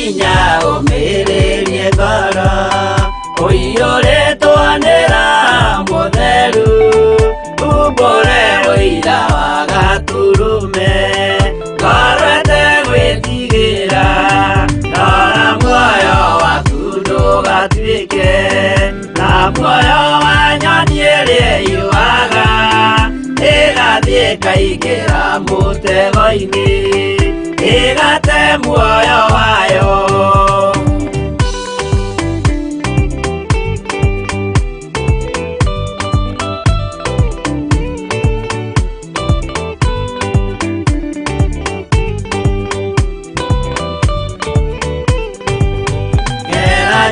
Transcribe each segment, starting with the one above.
inya umiririe ngoro uiyũrĩtwanĩra mũtheru umbũre ũira wa Gaturume ngorwete gwĩtigĩra rora muoyo waku ndũgatuĩke na muoyo wa nyoni ĩrĩa ĩyũaga ĩgathiĩ ĩkaingĩra mũtego-inĩ ĩgate muoyo wayo.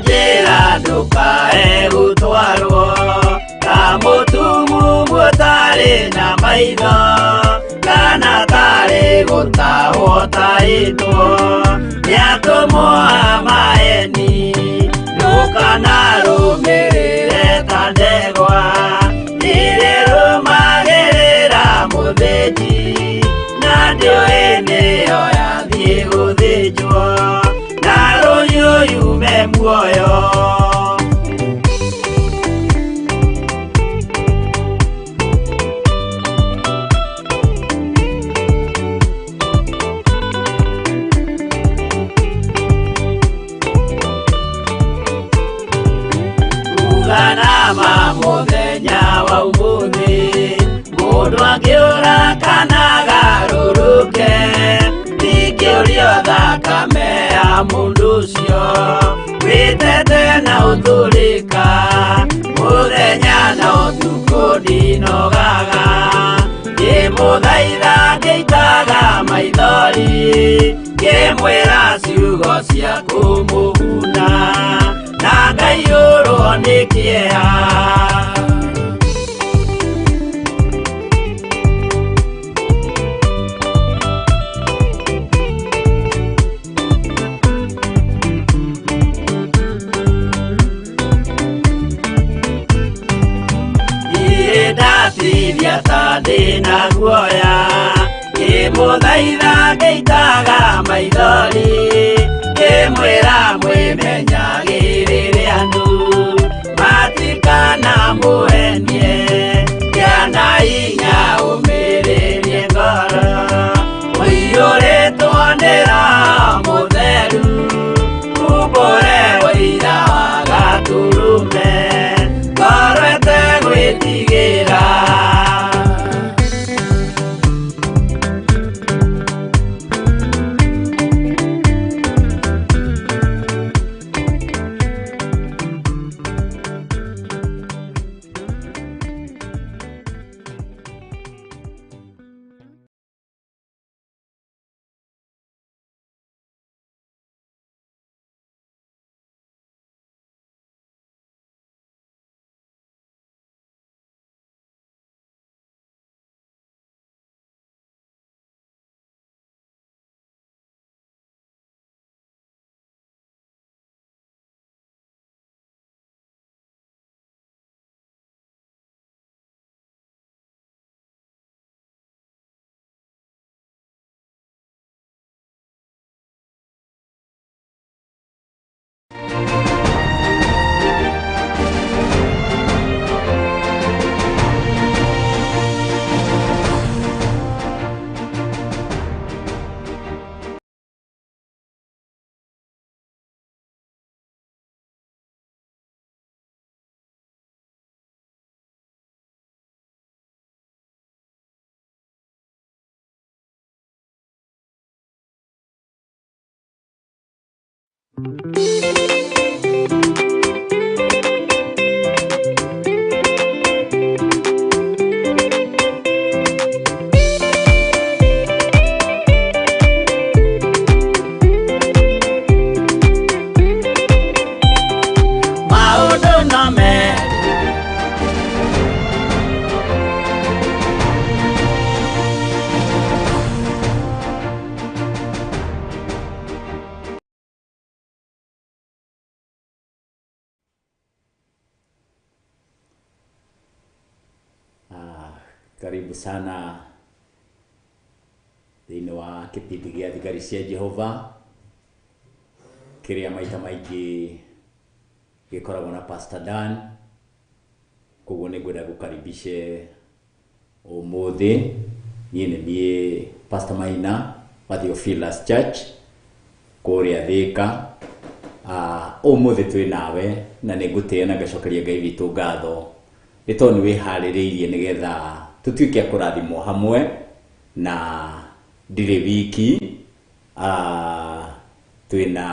Njĩra ndũkae gũtwarwo ta mũtumumu ũtarĩ na maitho kana tarĩ gũtahwo tahĩtwo nĩ atũmwo a maeni ndũkanarũmĩrĩre ta ndegwa ĩrĩrũmagĩrĩra mũthĩnji na ndĩũĩ nĩyo yathiĩ gũthĩnjwo na rũhiũ yume muoyo. Uganama mũthenya wa ũmũthĩ mũndũ angĩũra kana agarũrũke ndingĩũrio thakame ya mũndũ ũcio wĩtete na ũthũrĩka mũthenya na ũtukũ ndinogaga ngĩmũthaitha ngĩitaga maithori ngĩmwĩra ciugo cia kũmũhuna na ngaiyũrwo nĩ kĩeha. Ndatiria ta ndĩna guoya ngĩmũthaitha ngĩitaga maithori ngĩmwĩra mwĩmenyagĩrĩre andũ matikanamũhenie gĩana hinya ũmĩrĩrie ngoro ũiyũrĩtwanĩra mũtheru umbũre ũira wa Gaturume ngorwete gwĩtigĩra. Karibu sana thĩinĩ wa kĩpindi gĩa thigari cia Jehova. kiria maita maigi gikoragwo na Pastor Dan, koguo nĩ ngwenda gũkaribishe umuthi. Niĩ Pastor Maina wa Theophilus Church kũrĩa Thika. Umuthi twĩ nawe na nĩ ngũtĩĩa na ngacokeria Ngai witũ ngatho nĩ tondũ nĩ wĩharĩrĩirie nĩgetha tũtuĩke kũrathimwo hamwe na ndirĩ wiki. Twĩna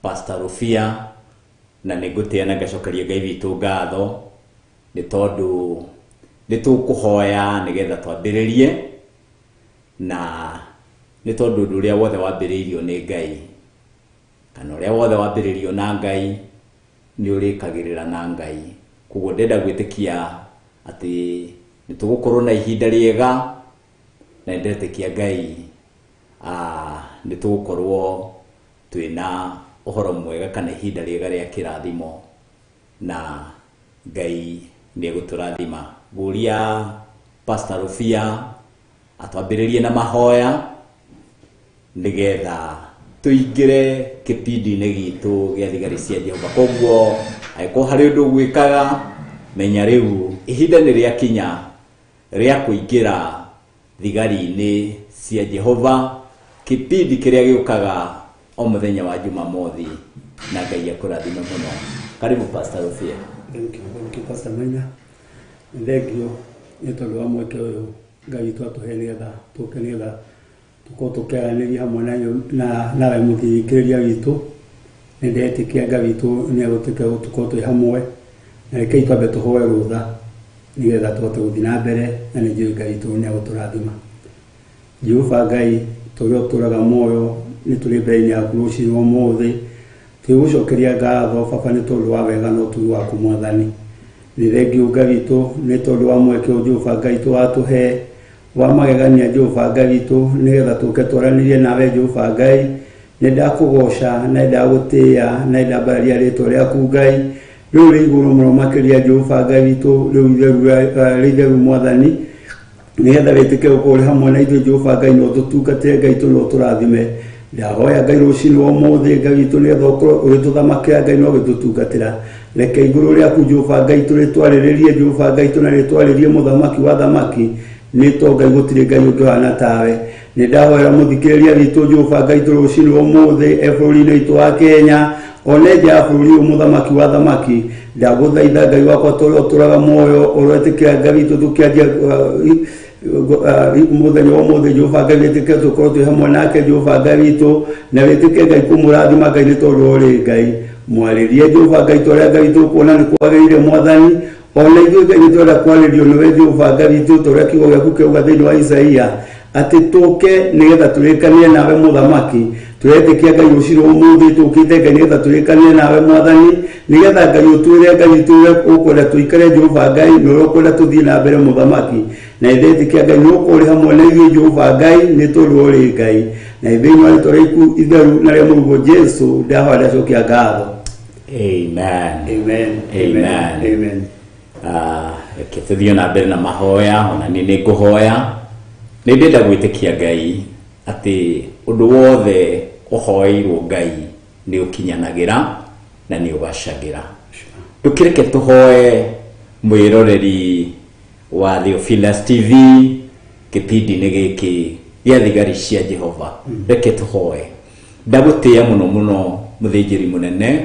Pastor Rufia na nĩ ngũtĩĩa na ngacokeria Ngai witũ ngatho nĩ tondũ nĩ tũkũhoya nĩgetha twambĩrĩrie, na nĩ tondũ ũndũ ũrĩa wothe wambĩrĩirio nĩ Ngai, kana ũrĩa wothe wambĩrĩirio na Ngai nĩ ũrĩkagĩrĩra na Ngai. Koguo ndenda gwĩtĩkia atĩ nĩ tũgũkorwo na ihinda rĩega, na ndetĩkia Ngai nĩ tũgũkorwo twĩna ũhoro mwega kana ihinda rĩega rĩa kĩrathimo, na Ngai nĩ egũtũrathima. Ngũria Pastor Rufia atwambĩrĩrie na mahoya nĩgetha tũingĩre kĩpindi-inĩ gitũ gĩa thigari cia Jehova. Koguo angĩkorwo harĩ ũndũ gwĩkaga, menya rĩu ihinda nĩ rĩakinya rĩa kũingĩra thigari-inĩ cia Jehova, kĩpindi kĩrĩa gĩũkaga o mũthenya wa Jumamothi, na Ngai akũrathime mũno. Karibu Pastor Rufia. Thank you Pastor Maina. Ndegio nĩ tondũ wa mweke ũyũ Ngai witũ atũhe nĩgetha tũke nĩgetha tũkorwo tũkĩaranĩria hamwe nawe mũthikĩrĩria witũ. Nĩ ndetĩkia Ngai witũ nĩ egũtũĩka tũkorwo twĩ hamwe, na reke twambe tũhoe rũtha nĩgetha tũhote gũthiĩ na mbere, na nĩ njũĩ Ngai witũ nĩ egũtũrathima. Jehova Ngai tũrĩa ũtũraga muoyo, nĩ tũrĩ mbere-inĩ yaku rũciinĩ ũmũthĩ twĩgũcokeria ngatho Baba nĩ tondũ wa wega na ũtugi waku Mwathani. Nĩ thengio Ngai witũ nĩ tondũ wa mweke ũyũ Jehova Ngai watũhe wa magegania Jehova Ngai witũ nĩgetha tũke twaranĩrie nawe Jehova Ngai. Nĩ ndakũgoca na ndagũtĩĩa na ndambararia rĩtwa rĩaku Ngai rĩu rĩ igũrũ mũno makĩria Jehova Ngai witũ, rĩu itheru Mwathani, nĩgetha wĩtĩke gũkorwo ũrĩ hamwe na ithuĩ Jehova Ngai, no tũtungatĩre Ngai no tũrathime. Ndahoya Ngai rũciinĩ wa ũmũthĩ Ngai witũ nĩgetha ũkorwo ũgĩtũthamakĩra Ngai no ũgĩtũtungatĩra. Reke igũrũ rĩaku Jehova Ngai tũrĩtwarĩrĩrie Jehova Ngai tũnarĩtwarĩrie mũthamaki wa thamaki, nĩ tondũ Ngai gũtirĩ Ngai ũngĩ ũhana tawe. Nĩ ndahoera mũthikĩrĩria witũ Jehova Ngai rũciinĩ wa ũmũthĩ bũrũri-inĩ witũ wa Kenya, ona nja ya bũrũri ũyũ mũthamaki wa thamaki, ndagũthaitha Ngai wakwa tũrĩa ũtũraga muoyo ũrĩtĩkĩra Ngai witũ tũkĩanjia mũthenya wa ũmũthĩ Jehova Ngai wĩtĩkĩre tũkorwo twĩ hamwe nake Jehova Ngai witũ, na wĩtĩkĩre Ngai kũmũrathima Ngai nĩ tondũ ũrĩ Ngai. Mwarĩrie Jehova Ngai tũrĩa Ngai witũ kuona nĩ kwagĩrĩire Mwathani, ona ithuĩ Ngai nĩtũrenda kwarĩrio nĩwe Jehova Ngai witũ tũrĩa kiugo gĩaku kĩuga thĩinĩ wa Isaia atĩ tũke nĩgetha tũrĩkanie nawe mũthamaki. Tũretĩkia Ngai rũciinĩ ũmũthĩ tũkĩte Ngai nĩgetha tũrĩkanie nawe Mwathani, nĩgetha Ngai ũtwĩre Ngai witũ ũkwenda tũikare Jehova Ngai na ũkwenda tũthiĩ na mbere mũthamaki. Na ndetĩkia Ngai nĩ ũkũrĩ hamwe na ithuĩ Jehova Ngai nĩ tondũ ũrĩ Ngai, na thĩinĩ wa rĩtwa rĩaku itheru na rĩa mũrigo Jesu ndahoya ndacokia ngatho. Amen. Amen. Amen. Amen. Reke tũthiĩ na mbere na mahoya. Ona nĩ ngũhoya, nĩ ndenda gwĩtĩkia Ngai atĩ ũndũ wothe ũhoeirwo Ngai nĩ ũkinyanagĩra na nĩ ũgacagĩra. Tũkĩreke tũhoe mwĩroreri wa Theophilus TV kĩpindi-inĩ gĩkĩ gĩa thigari cia Jehova. Reke tũhoe. Ndagũtĩĩa mũno mũno mũthĩnjĩri mũnene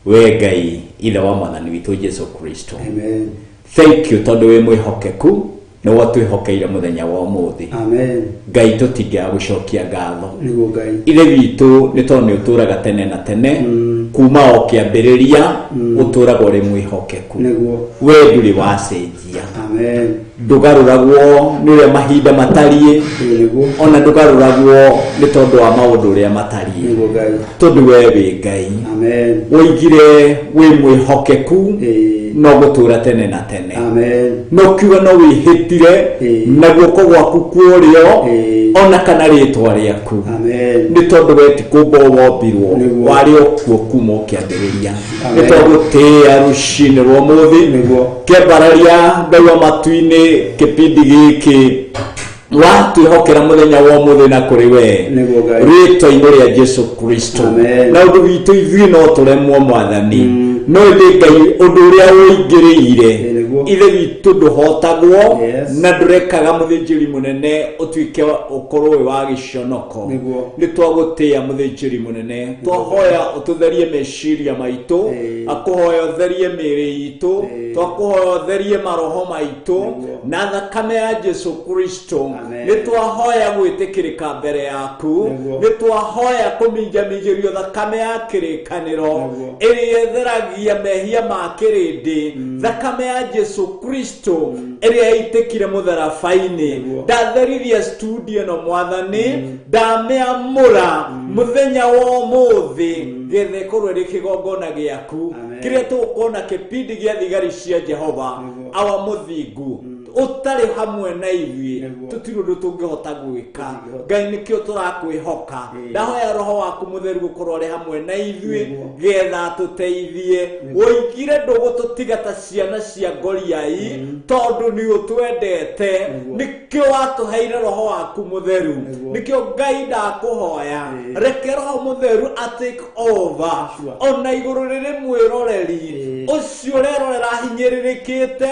we Ngai ithe wa Mwathani witũ Jesu Kristo. Amen. Thank you tondũ wĩ mwĩhokeku nĩ watwĩhokeire mũthenya wa ũmũthĩ. Amen. Ngai tũtingĩaga gũcokia ngatho nĩguo Ngai ithe witũ nĩ tondũ nĩ ũtũraga tene na tene, kuma o kĩambĩrĩria ũtũraga ũrĩ mwĩhokeku, nĩguo we ndũrĩ wacenjia. Amen. Ndũgarũragwo nĩ ũrĩa mahinda matariĩ, ona ndũgarũragwo nĩ tondũ wa maũndũ ũrĩa matariĩ, nĩguo Ngai tondũ we wĩ Ngai. Amen. Woigire wĩ mwĩhokeku no gũtũra tene na tene. Amen. No kiuga no wĩhĩtire na guoko gwaku kũrĩo ona kana rĩtwa rĩaku. Amen. Nĩ tondũ we ti kũmba wombirwo, warĩ o kuo kuma ũkĩambĩrĩria. Nĩ tondũ gũtĩĩa rũciinĩ rwa ũmũthĩ kĩambararia Ngai wa matu-inĩ kĩpindi gĩkĩ watwihokera muthenya wa muthenya kuri we rito-ini ria Jesu Kristo na undu witu ithui no turemwo mwathani no ndi Ngai undu uria uingiriire ithe witu nduhotagwo na ndurekaga muthinjiri munene utwike ukorwo wa giconoko ni twagutia muthinjiri munene twahoya ututherie meciria maitu akuhoya utherie miri itu twakuhoya utherie maroho maitu na thakame ya Jesu Kristo ni twahoya gwitikirika mbere yaku ni twahoya kuminjamigirio thakame ya kirikaniro iri yetheragia mehia ma kirindi thakame ya Jesu Kristo iri itikire mutharabaini ndatherithia studio no mwathani ndameamura muthenya wa muthi gethe korwe rikigongona giaku kiria tukona kipindi gia thigari cia Jehova awa muthingu utari hamwe na ithui tutirundu tungihota gwika Ngai nikio turakwihoka ndahoya roho waku mutheru gukorwo ri hamwe na ithui getha tuteithie woigire ndugu tutiga ta ciana cia Goliai tondu ni utwendete nikio watuheire roho waku mutheru nikio Ngai ndakuhoya reke roho mutheru atake over ona iguru riri mwiroreri ucio rerorera hinyiririkite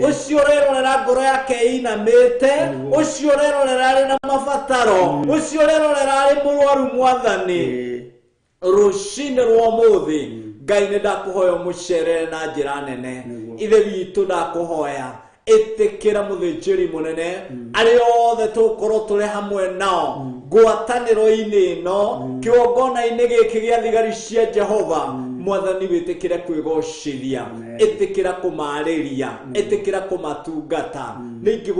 ucio rerorera ngoro yake inamite ucio rerorera ari na mabataro ucio rerorera ari murwaru mwathani rushinde rwa muthi Ngai ni ndakuhoya mucerere na njira nene ithe witu ndakuhoya itikira muthinjiri munene ari othe tukorwo turi hamwe nao ngwataniro-ini ino kiongona-ini giki gia thigari cia Jehova mwathani witikire kwigocithia itikira kumariria itikira kumatungata ningi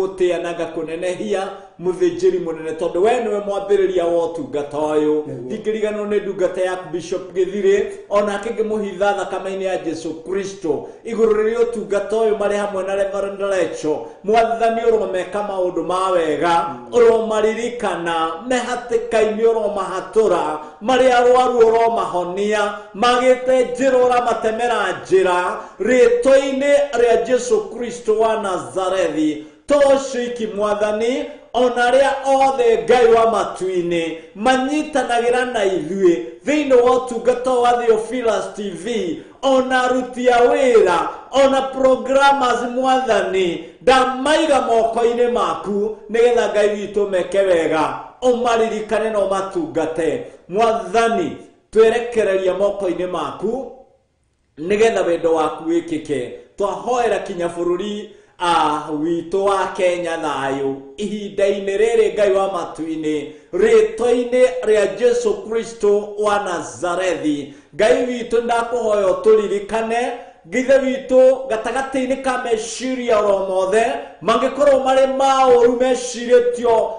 na ngakunenehia muthinjiri munene tondu we niwe mwambiriria wa utungata uyu thikiriganwo ni ndungata ya Bishop Githiri ona kingi muhitha thakame-ini ya Jesu Kristo iguru ria utungata uyu mari hamwe na Reverend Lecho mwathani uromeka maundu ma wega uromaririkana mehatikaini uromahatura mari arwaru uromahonia magite njira uramatemera njira rito-ini ria Jesu Kristo wa Nazarethi toshiki mwathani onaria othe Ngai wa matu-ini manyitanagira na ithui thiini wa utungata wa Theophilus TV ona rutia wira ona programmers mwathani ndamaiga moko-ini maku nigetha Ngai witu meke wega umaririkane no matungate mwathani twerekereria moko-ini maku nigetha wendo waku wikike twahoera kinya bururi witu wa Kenya thayu ihinda-ini riri Ngai wa matu-ini rito-ini ria Jesu Kristo wa Nazarethi Ngai witu ndakuhoya turirikane githe witu gatagati-ini ka meciria oromothe mangikorwo mari mauru meciritio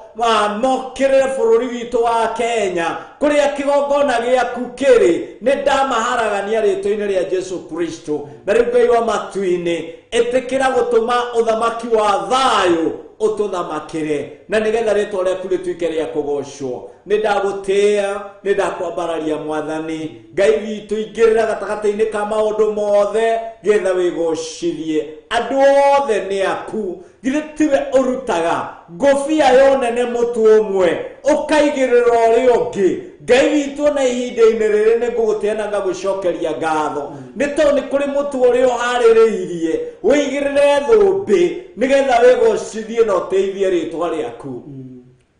mokirire bururi witu wa Kenya kuria kigongona giaku kiri ni ndamaharagania rito-ini ria Jesu Kristo na riu Ngai wa matu-ini itikira gutuma uthamaki wa thayu ututhamakire na nigetha ritwa riaku rituike ria kugocwo ni ndagutia ni ndakwambararia mwathani Ngai witu ingirira gatagati-ini ka maundu mothe getha wigocithie andu othe ni aku githe tiwe urutaga ngobia yonene mutu umwe ukaigirira uri ungi Ngai witu na ihinda-ini riri ni nguguteana ngagucokeria ngatho ni tondu ni kuri mutu uri uhaririirie wigirire thumbi nigetha wigocithie na uteithie ritwa riaku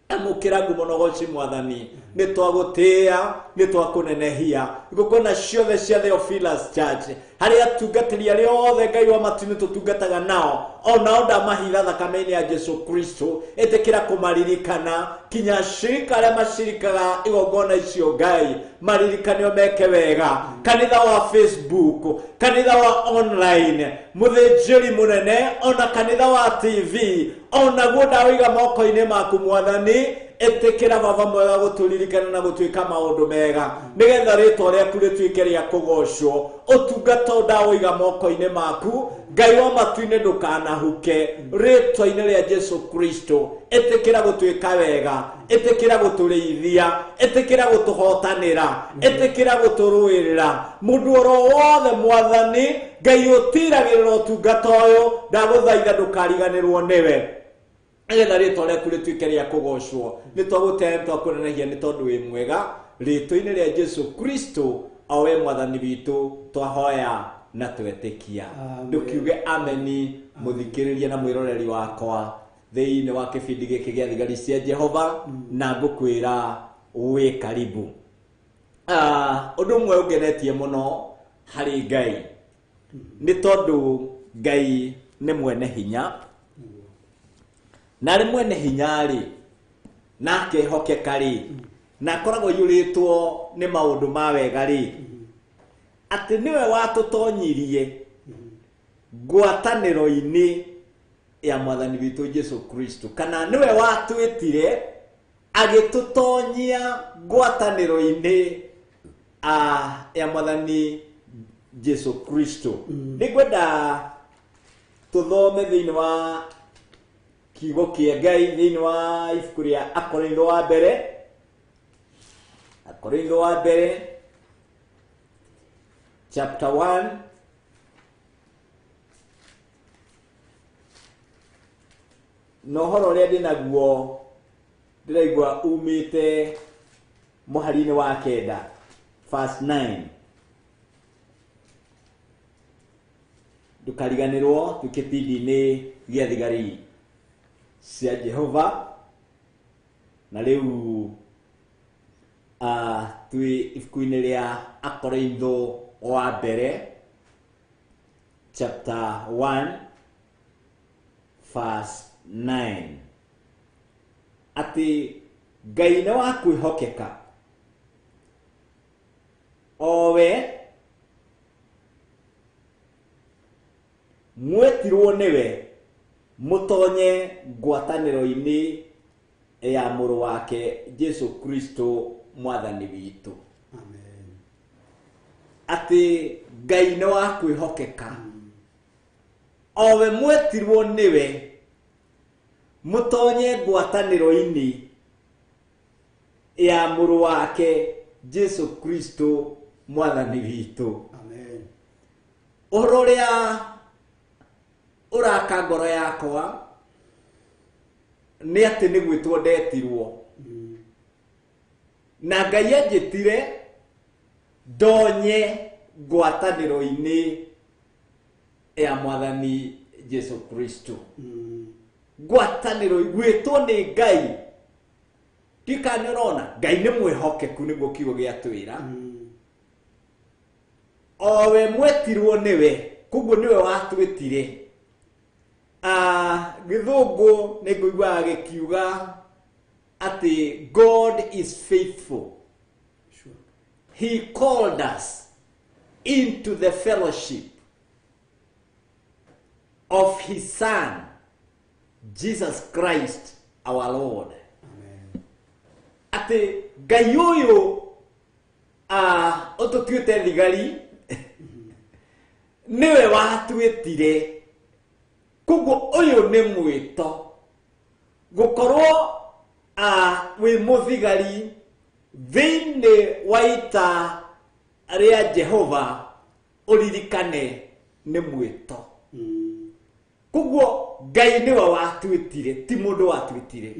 amukira ngumo no goci mwathani ni twagutia ni twakunenehia igukona ciothe cia Theophilus Church hari atungatiri ari othe Ngai wa matu-ini tutungataga nao ona ndamahitha thakame-ini ya Jesu Kristo itikira kumaririkana kinya shirika aria mashirikaga igongona icio Ngai maririkanio meke wega kanitha wa Facebook kanitha wa online muthinjiri munene ona kanitha wa TV ona gudawiga moko-ini maku mwathani etekera baba mwega guturirikana na gutuika maundu mega nigetha ritwa riaku rituike ria kugocwo utungata ndawiga moko-ini maku Ngai wa matu-ini ndukanahuke ritwa-ini ria Jesu Kristo etekera gutuika wega etekera guturithia etekera gutuhotanira etekera guturuirira mundu oro wothe mwathani Ngai utiragirira utungata uyu ndaguthaitha ndukariganirwo niwe agetha ritwa rĩaku rĩtuĩke rĩa kũgocwo. Nĩ twagũtĩĩa, nĩ twakũnenehia nĩ tondũ wĩ mwega, rĩtwa-inĩ rĩa Jesu Kristo o we mwathani witũ twahoya na twetĩkia. Ndũkiuge ameni mũthikĩrĩria na mwĩroreri wakwa thĩinĩ wa kĩbindi gĩkĩ gĩa thigari cia Jehova, na ngũkwĩra wĩ karibu. Ũndũ ũmwe ũngenetie mũno harĩ Ngai nĩ tondũ Ngai nĩ mwene hinya, na arĩ mwene hinya rĩ, na akehokeka rĩ, na akoragwo aiyũrĩtwo nĩ maũndũ ma wega rĩ, atĩ nĩwe watũtonyirie ngwatanĩro-inĩ ya mwathani witũ Jesu Kristo, kana nĩwe watwĩtire agĩtũtonyia ngwatanĩro-inĩ ya mwathani Jesu Kristo. Nĩngwenda tũthome thĩinĩ wa kiugo kĩa Ngai thĩinĩ wa ibuku rĩa Akorintho wa mbere, Akorintho wa mbere chapter 1 no horo ũrĩa ndĩnaguo ndĩraigua umĩte mũhari-inĩ wa 9 verse 9. Ndũkariganĩrwo twĩ kĩbindi-inĩ gĩa thigari cia Jehova, na rĩu twĩ ibuku-inĩ rĩa Akorintho wa mbere chapter 1 verse 9. Atĩ Ngai nĩ wa kwĩhokeka, o we mwetirwo nĩwe mũtonye ngwatanĩro-inĩ ya mũrũ wake Jesu Kristo mwathani witũ. Amen. Atĩ Ngai nĩ wa kwĩhokeka, o we mwetirwo nĩwe mũtonye ngwatanĩro-inĩ ya mũrũ wake Jesu Kristo mwathani witũ. Amen. Ũhoro ũrĩa ũraka ngoro yakwa nĩ atĩ nĩ gwĩtwo ndetirwo, na Ngai anjĩtire ndonye ngwatanĩro-inĩ ya mwathani Jesu Kristo. Ngwatanĩro gwĩtwo nĩ Ngai, ndikane ũrona Ngai nĩ mwĩhokeku nĩguo kiugo gĩatwĩra. O we mwetirwo nĩwe, koguo nĩwe watwĩtire. Gĩthũngũ nĩ ngũiguaga gĩkiuga atĩ God is faithful. Sure. He called us into the fellowship of his Son, Jesus Christ our Lord. Amen. Atĩ Ngai ũyũ ũtũtuĩte thigari nĩwe watwĩtire. Koguo ũyũ nĩ mwĩto gũkorwo wĩ mũthigari thĩinĩ wa ita rĩa Jehova, ũririkane nĩ mwĩto. Koguo Ngai nĩwe watwĩtire, ti mũndũ watwĩtire.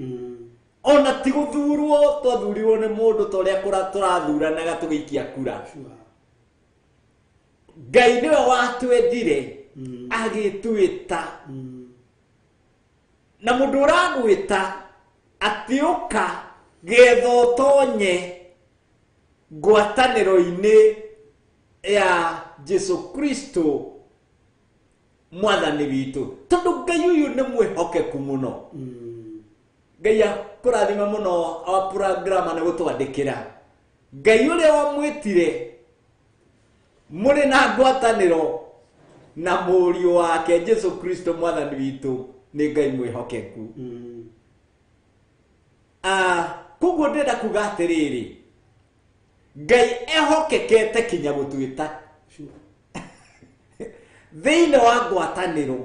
Ona ti gũthurwo twathurirwo nĩ mũndũ ta ũrĩa tũrathuranaga tũgĩikia kura. Ngai nĩwe watwendire agĩtwĩta, na mũndũ ũragwĩta atĩ ũka getha ũtonye ngwatanĩro-inĩ ya Jesu Kristo mwathani witũ, tondũ Ngai ũyũ nĩ mwĩhokeku mũno. Ngai akũrathima mũno our program nĩ gũtwandĩkĩra. Ngai ũrĩa wamwĩtire mũrĩ na ngwatanĩro na mũriũ wake Jesu Kristo mwathani witũ nĩ Ngai mwĩhokeku. Koguo ndĩrenda kuga atĩrĩrĩ, Ngai ehokekete kinya gũtwĩta thĩinĩ wa ngwatanĩro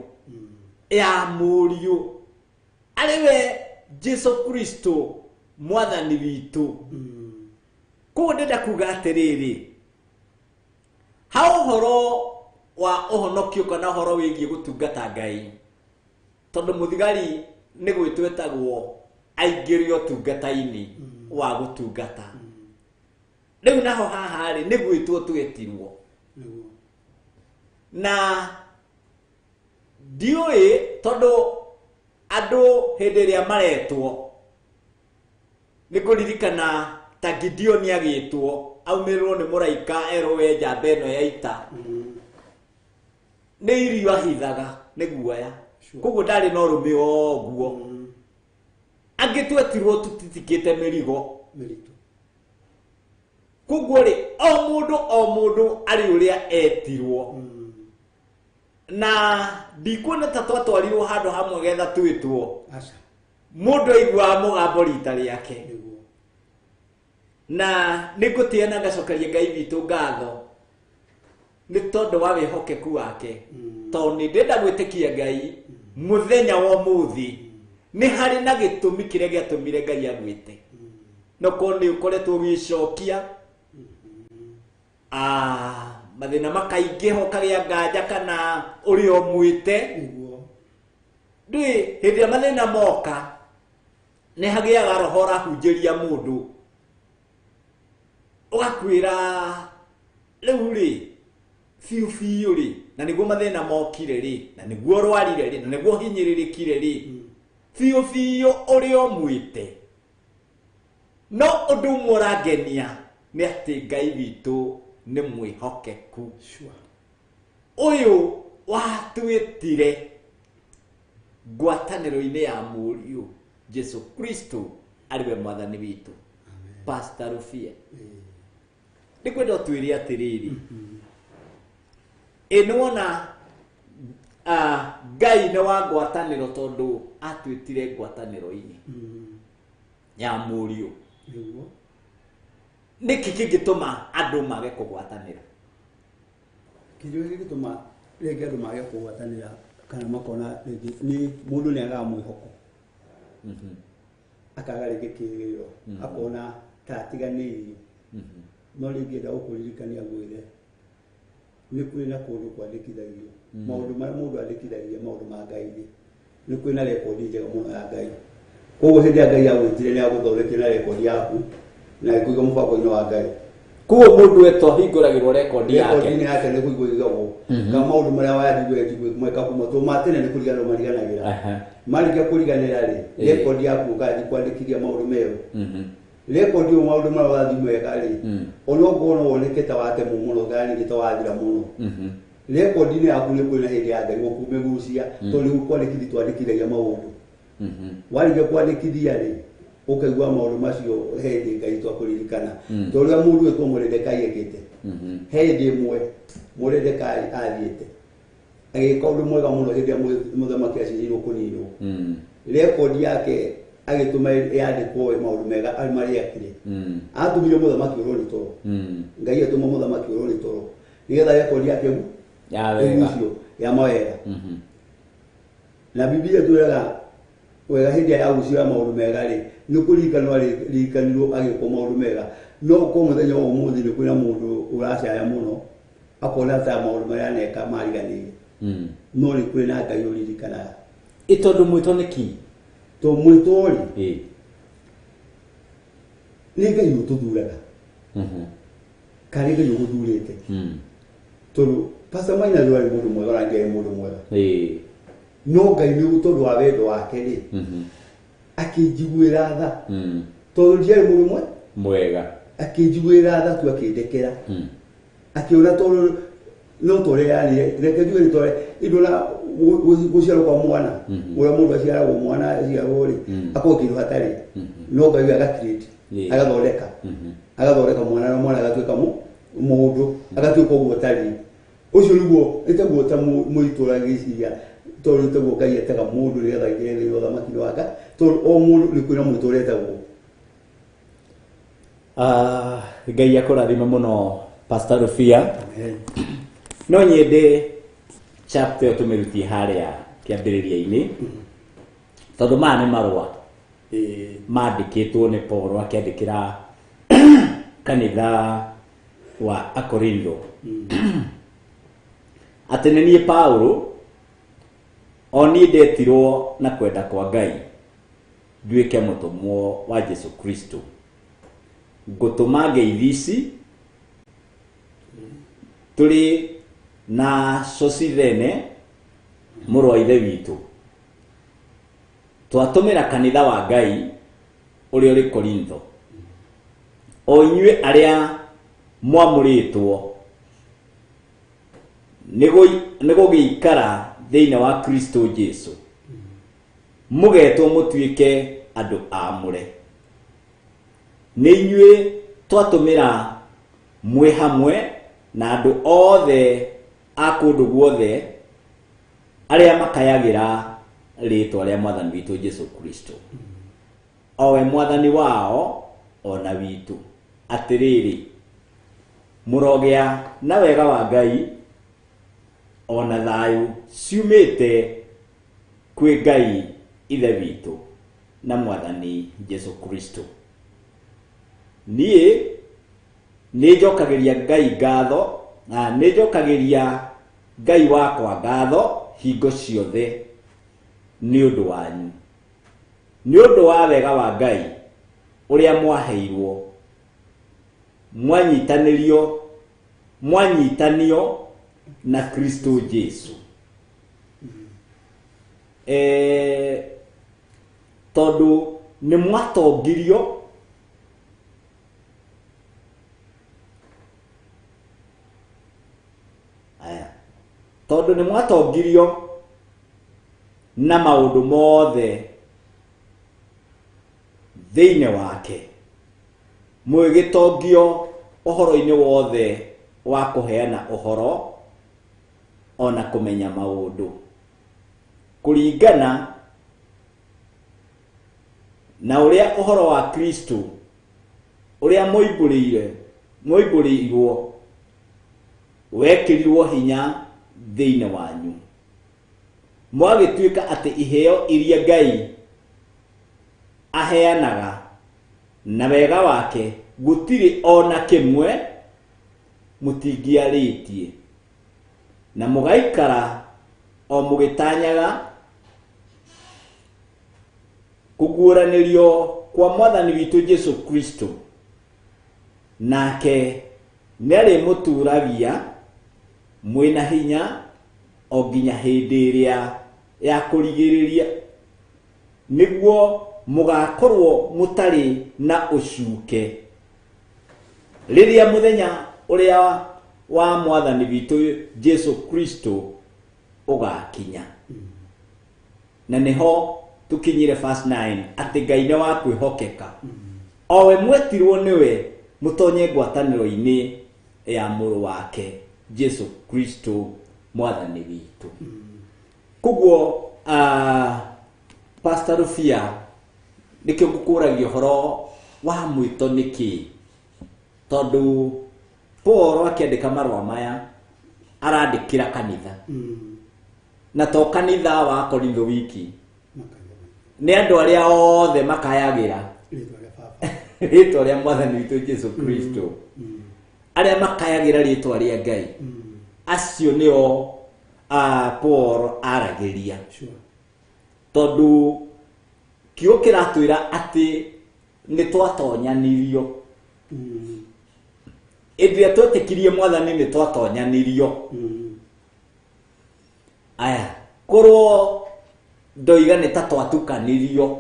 ya mũriũ arĩwe Jesu Kristo mwathani witũ. Koguo ndĩrenda kuga atĩrĩrĩ, ha ũhoro wa ũhonokio kana ũhoro wĩgiĩ gũtungata Ngai, tondũ mũthigari nĩ gwĩtwo etagwo aingĩrio tungata-inĩ wa gũtungata. Rĩu naho haha rĩ nĩ gwĩtwo twetirwo. Na ndiũĩ tondũ andũ hĩndĩ ĩrĩa maretwo nĩ kũririkana ta Gideon agĩtwo aumĩrĩrwo nĩ mũraika erowe njamba ĩno ya ita. Nĩ irio ahithaga nĩ guoya. Koguo ndarĩ na ũrũme ũguo. Angĩ twetirwo tutitikĩte mĩrigo mĩritũ. Koguo rĩ o mũndũ arĩ ũrĩa etirwo. Na ndikuona ta twatwarirwo handũ hamwe getha twĩtwo. Mũndũ aiguaga mũgambo rita rĩake. Na nĩngũtĩa na ngacokeria Ngai witũ ngatho nĩ tondũ wa wĩhokeku wake. Tondũ nĩ ndenda gwĩtĩkia Ngai mũthenya wa ũmũthĩ nĩ harĩ na gĩtũmi kĩrĩa gĩatũmire Ngai agwĩte. No ko nĩ ũkoretwo ũgĩcokia mathĩna makaingĩha ũkagĩa nganja kana ũrĩ o mwĩte. Ndĩ hĩndĩ ya mathĩna moka nĩ hagĩaga roho rahunjĩria mũndũ ũgakwĩra rĩu rĩ biũ rĩ na nĩguo mathĩna mokire rĩ na nĩguo rwarire rĩ na nĩguo hinyĩrĩrĩkire rĩ biũ ũrĩ o mwĩte. No ũndũ ũmwe ũrangenia nĩ atĩ Ngai witũ nĩ mwĩhokeku. Ũyũ watwĩtire ngwatanĩro-inĩ ya mũriũ Jesu Kristo arĩwe mwathani witũ. Pastor Rufia nĩ kwenda twĩre atĩrĩrĩ nĩwona Ngai nĩ wa ngwatanĩro tondũ atwĩtire ngwatanĩro-inĩ ya mũriũ. Nĩkĩ kĩngĩtũma andũ mage kũgwatanĩra? Kĩrĩa gĩgĩtũma rĩngĩ andũ mage kũgwatanĩra kana makona rĩngĩ nĩ mũndũ nĩ agaga mwĩhoko. Akaga rĩngĩ kĩrĩro akona ta atiganĩirio. No rĩngĩ enda gũkũririkania gwĩre nĩ kũrĩ na kũndũ kwandĩkithagio maũndũ marĩa mũndũ andĩkithagia maũndũ ma Ngai. Nĩ kũrĩ na rekondi njega mũno ya Ngai. Koguo hĩndĩ ya Ngai agwĩtire nĩ agũthondekera rekondi yaku na ĩkũiga mũbango-inĩ wa Ngai. Koguo mũndũ etwo hingũragĩrwo rekondi yake. Rekondi yake nĩ kũigwo ka maũndũ marĩa wathithwe mweka kuma to matene nĩ kũriganĩrwo mariganagĩra. Marĩkia kũriganĩra rĩ rekondi yaku ũgathiĩ kwandĩkithia maũndũ merũ. Rekondi o maũndũ marĩa wathithwe mweka rĩ ona ũngĩona woneke ta wate mũno gani ta wathira mũno. Rekondi nĩ yaku nĩ kũrĩ na hĩndĩ ya Ngai gũkũmĩgucia tondũ nĩ kwandĩkithia twandĩkithagia maũndũ. Warĩkia kwandĩkithia rĩ ũkaigua maũndũ macio hĩndĩ Ngai twakũririkana. Tondũ rĩrĩa mũndũ etwo Mordecai ekĩte hĩndĩ ĩmwe Mordecai athiĩte agĩka ũndũ mwega mũno hĩndĩ ya mũthamaki acinirwo kũninwo. Rekondi yake agĩtũma yandĩkwo maũndũ mega marĩa ekire. Atũmire mũthamaki ũrwo nĩ toro. Ngai atũma mũthamaki ũrwo nĩ toro nĩgetha rekondi yake ya mawega. Na Biblia twĩraga wega hĩndĩ ya gucia maũndũ mega rĩ nĩ kũririkanwo ririkanirwo agĩkwo maũndũ mega. No ko mũthenya wa ũmũthĩ nĩ kwĩna mũndũ ũracaya mũno akona ta maũndũ marĩa aneka mariganĩire. No nĩ kwĩna Ngai ũririkanaga. Tondũ mwĩtwo nĩ ki? To mwĩtwo rĩ nĩ Ngai ũtũthuraga. Kana Ngai ũgũthurĩte. Tondũ Pastor Maina nĩ mũndũ mwega na Ngai mũndũ mwega. No Ngai nĩ tondũ wa wendo wake rĩ akĩnjiguĩra tha tondũ ndiarĩ mũndũ mwega. Akĩnjiguĩra tha tu akĩndekera akĩona tondũ no tore yani reke njuge nĩ tore indona gũciarwo kwa mwana ũrĩa mũndũ aciaragwo mwana aciarwo rĩ akorwo kĩndũ hatarĩ. No Ngai agakirĩti agathondeka mwana na mwana agatuĩka mũndũ agatuĩka ũguo tari. Ũcio nĩguo ĩtaguo ta mũitũra gĩciria tondũ ĩtaguo Ngai etaga mũndũ nĩgetha aingĩrĩre ũthamaki wake tondũ o mũndũ nĩ kwĩna mũitũra etagwo. Ngai akũrathime mũno Pastor Rufia. No nyende chapter ĩyo tũmĩrutie harĩa kĩambĩrĩria-inĩ tondũ maya nĩ marũa mandĩkĩtwo nĩ Paul akĩandĩkĩra kanitha wa Akorintho. Atĩ nĩ niĩ Paulo oni ndetirwo na kwenda kwa Ngai nduike mutumwo wa Jesu Kristo ngutuma ngeithi ici tuli na Sosithene muru wa ithe witu twatumira kanitha wa Ngai uri uri Korintho o inyue aria mwamuritwo nigo giikara thiine wa Kristo Jesu mugetwo mutuike andu amure ni inyue twatumira mwe hamwe na andu othe a kundu guothe aria makayagira ritwa ria mwathani witu Jesu Kristo owe mwathani wao ona witu atiriri murogea na wega wa Ngai ona thayu ciumite kwi Ngai ithe witu na mwathani Jesu Kristo nie nijokagiria Ngai ngatho na nijokagiria Ngai wakwa ngatho hingo ciothe ni undu wanyu ni undu wa wega wa Ngai uria mwaheirwo mwanyitanio na Kristo Jesu tondu ni mwatongirio na maundu mothe thiine wake mwigitongio uhoro-ini wothe wa kuheana uhoro ona kumenya maundu kuringana na uria uhoro wa Kristo uria moimbũrĩirwo wekirirwo hinya thiine wanyu mwagituika ati iheo iria Ngai aheanaga na wega wake gutiri ona kimwe mutingiaritie na mugaikara o mugitanyaga kuguuranirio kwa mwathani witu Jesu Kristo nake neri muturagia mwina hinya o nginya hindi iria ya kurigiriria niguo mugakorwo mutari na ucuke riria muthenya uria wa mwathani witu Jesu Kristo ugakinya na niho tukinyire verse 9 ati Ngai ni wa kwihokeka owe mwetirwo niwe mutonye ngwataniro-ini ya muru wake Jesu Kristo mwathani witu kuguo Pastor Rufia nikio ngukuragia horo wa mwito niki tondu Paul akiandika marua maya arandikira kanitha na to kanitha wa Korintho wiki ni andu aria othe makayagira ritwa ria mwathani witu Jesu Kristo aria makayagira ritwa ria Ngai acio nio Paul aragiria tondu kio kiratwira ati ni twatonyanirio ithia twetikirie mwathani ni twatonyanirio aya korwo ndoiga ni tatwatukanirio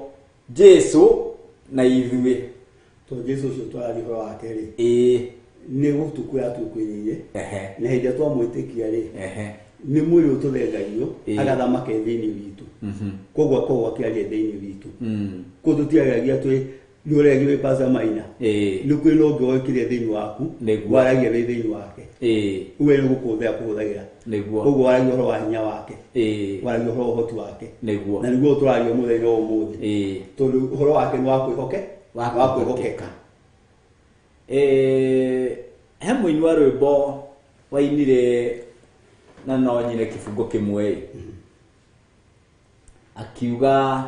Jesu na ithuĩ to Jesu cio twari horo wake ri ni gutuku ya tukwirie na hindi twamwitikia ri ni mwiri ututhengagio agathamake thiini witu koguo akiaria thiini witu kudutiagagia twi ni uregi we Pastor Maina ni kwi no ngokire thiini waku waragia we thiini wake uwe ni gukuthea kuhuthagira koguo waragia horo wa hinya wake waragia horo hoti wake na niguo turario muthenya umuthi tondu horo wake ni wa kwihokeka he muini wa rwimbo wainire na no nyine kifungo kimwe akiuga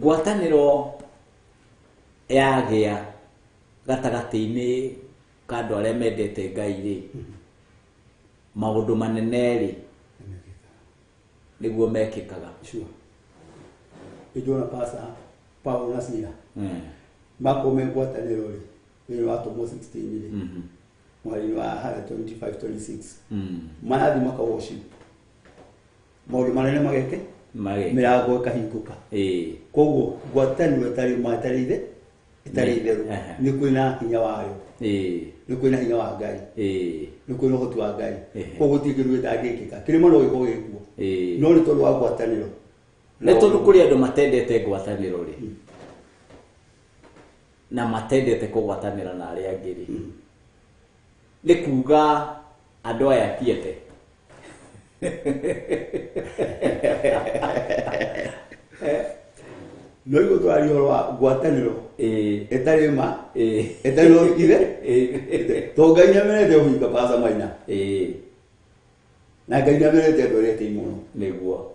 ngwataniro yagia gatagati-ini ka andu aria mendete Ngai ri maundu maneneri niguo mekikaga sure ijona pasa Paulo na Sila makome ngwataniro ri ni watu mo 16 ile mwali wa haya 25-26 maadhi maka worship maundu manene mageke mirago kahinguka koguo ngwataniro tari mataride itari itheru ni kwina hinya wayo ni kwina hinya wa Ngai ni kwina hotu wa Ngai koguo tigiru itagikika kirimo no giko gikuo no ni tondu wa ngwataniro ne tondu kuri andu matendete ngwataniro ri na matendete kugwatanira na aria angiri ni kuga andu aya tiete no igo twari orwa ngwataniro etari ma etari ire to ganya menete uhinga pasa maina na ganya menete dorete imuno neguo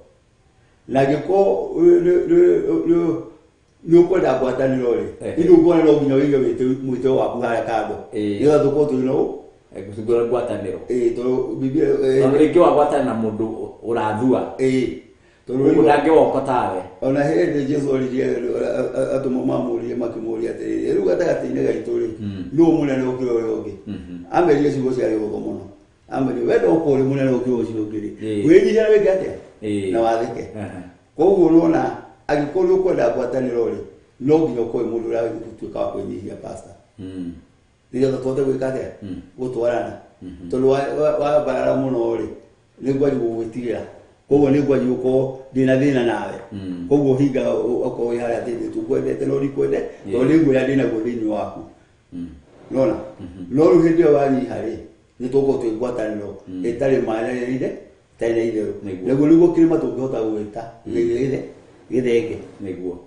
na giko no kwenda ngwataniro ri indo ngwana no nginya wiga mwite wa kuhara kando ira tuko tuno egusugura ngwataniro to bibia ringi wa gwatana na mundu urathua to ndange woko tawe ona hende Jesu aliye atumo mamuri makimuri atiri ruga tagatine gaituri no munene okiro yoge ambe Yesu go cia rugo muno ambe wedo okore munene okiro cio ngiri wejira weke atia na wathike koguo nona agikoro kwenda ngwataniro ri no nginya koi mundu ra gutuika wa kwenyihia pastor ndio tatote gwikatia gutwarana tondu wa barara muno ri nigwa gugwitigira koguo nigwa yuko dina nawe koguo higa oko yara tete tukwendete no rikwende to nigwa ya dina godini waku nona no ruhindio wani hari ni toko twigwataniro etari mareire tene idero niguo niguo kirima tungihota gwita githeke niguo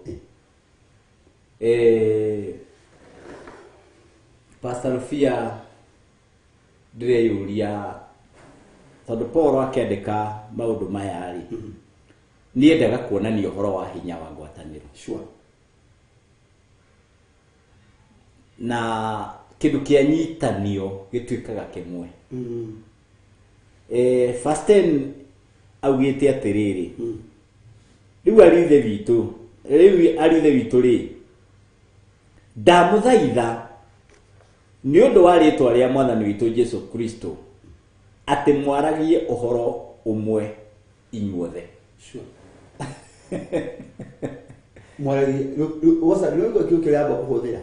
Pastor Rufia ndĩreyũria tondũ Paul akĩandĩka maũndũ maya rĩ niĩ ndaga kuonania ũhoro wa hinya wa ngwatanĩro sure na kĩndũ kĩa nyitanio gĩtuĩkaga kĩmwe first time augĩte atĩrĩrĩ rĩu arithe witũ rĩ ndamũthaitha nĩ ũndũ wa rĩĩtwa rĩa Mwathani witũ Jesu Kristo atĩ mwaragie ũhoro ũmwe inyuothe sure mwaragie wasa nĩguo kĩũkĩra amba kũhũthĩra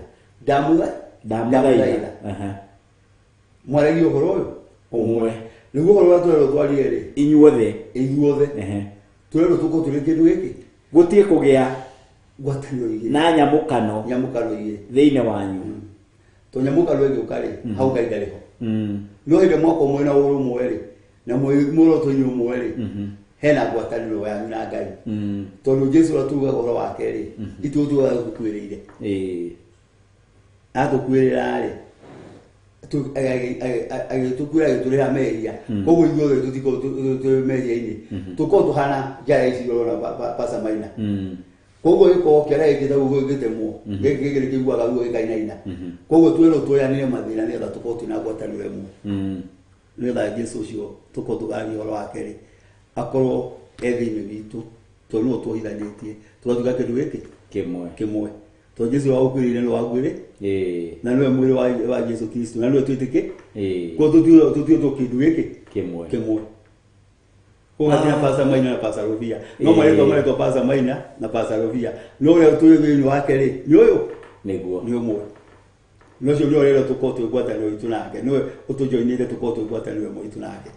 ndamũthaitha mwaragie ũhoro ũyũ ũmwe nĩguo ũhoro wa twero twarie rĩ inyuothe twero tuko tũrĩ kĩndũ gĩkĩ gũtiĩ kũgĩa ngwatanĩro igĩrĩ na nyamũkano igĩrĩ thĩinĩ wanyu to nyamũkano ĩgĩũka rĩ hau Ngai ndarĩ ho no hĩndĩ mwaka ũmwe na ũrũmwe rĩ na muoroto-inĩ ũmwe rĩ hena ngwatanĩro yanyu na Ngai tondũ Jesu atugaga ũhoro wake rĩ ithuĩ tugaga tũkuĩrĩire atũkuĩrĩra rĩ agĩtũkuĩra agĩtũrĩha mehia koguo ithuothe tũtikorwo mehia-inĩ tũkorwo tũhana njara ici ũrona Pastor Maina koguo gĩkorwo kĩara gĩkĩte guo gĩtemwo gĩkĩ kĩiguaga guo gĩkainaina koguo twĩrwo tũyanĩre mathĩna nĩgetha tũkorwo twĩna ngwatanĩro ĩmwe nĩgetha Jesu ũcio tũkorwo tũgaria ũhoro wake rĩ akorwo thĩinĩ witũ tondũ nĩwe twohithanĩtie tũgatuĩka kĩndũ gĩkĩ kĩmwe tondũ Jesu wagũkuĩrĩire nĩ waguĩrĩ na nĩwe mwĩrĩ wa Jesu Kristo na nĩwe twĩtĩkĩ koguo tũtuĩtwo kĩndũ gĩkĩ kĩmwe Kuna Pastor Maina na Pastor Rufia. No maletwa Pastor Maina na Pastor Rufia. No ule tuwe thĩinĩ wake rĩ nĩ ũyũ nĩguo nĩ ũmwe no cio nĩ rero tukorwo twĩ ngwatanĩro itũ nake nĩwe ũtũjoinĩte tukorwo twĩ ngwatanĩro ĩmwe itũ nake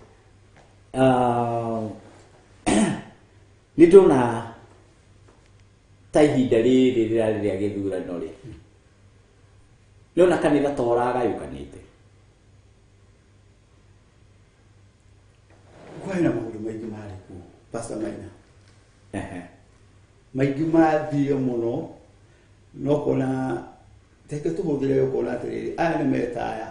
nĩ ndona ta ihinda rĩrĩ rĩrarĩ rĩa gĩthurano rĩ nĩona kanitha ta ũragayũkanĩte kwĩna maũndũ maingĩ marĩ kuo Pastor Maina maingĩ mathire mũno no kona teke tũhũthĩre ũkona atĩrĩrĩ aya nĩ metaya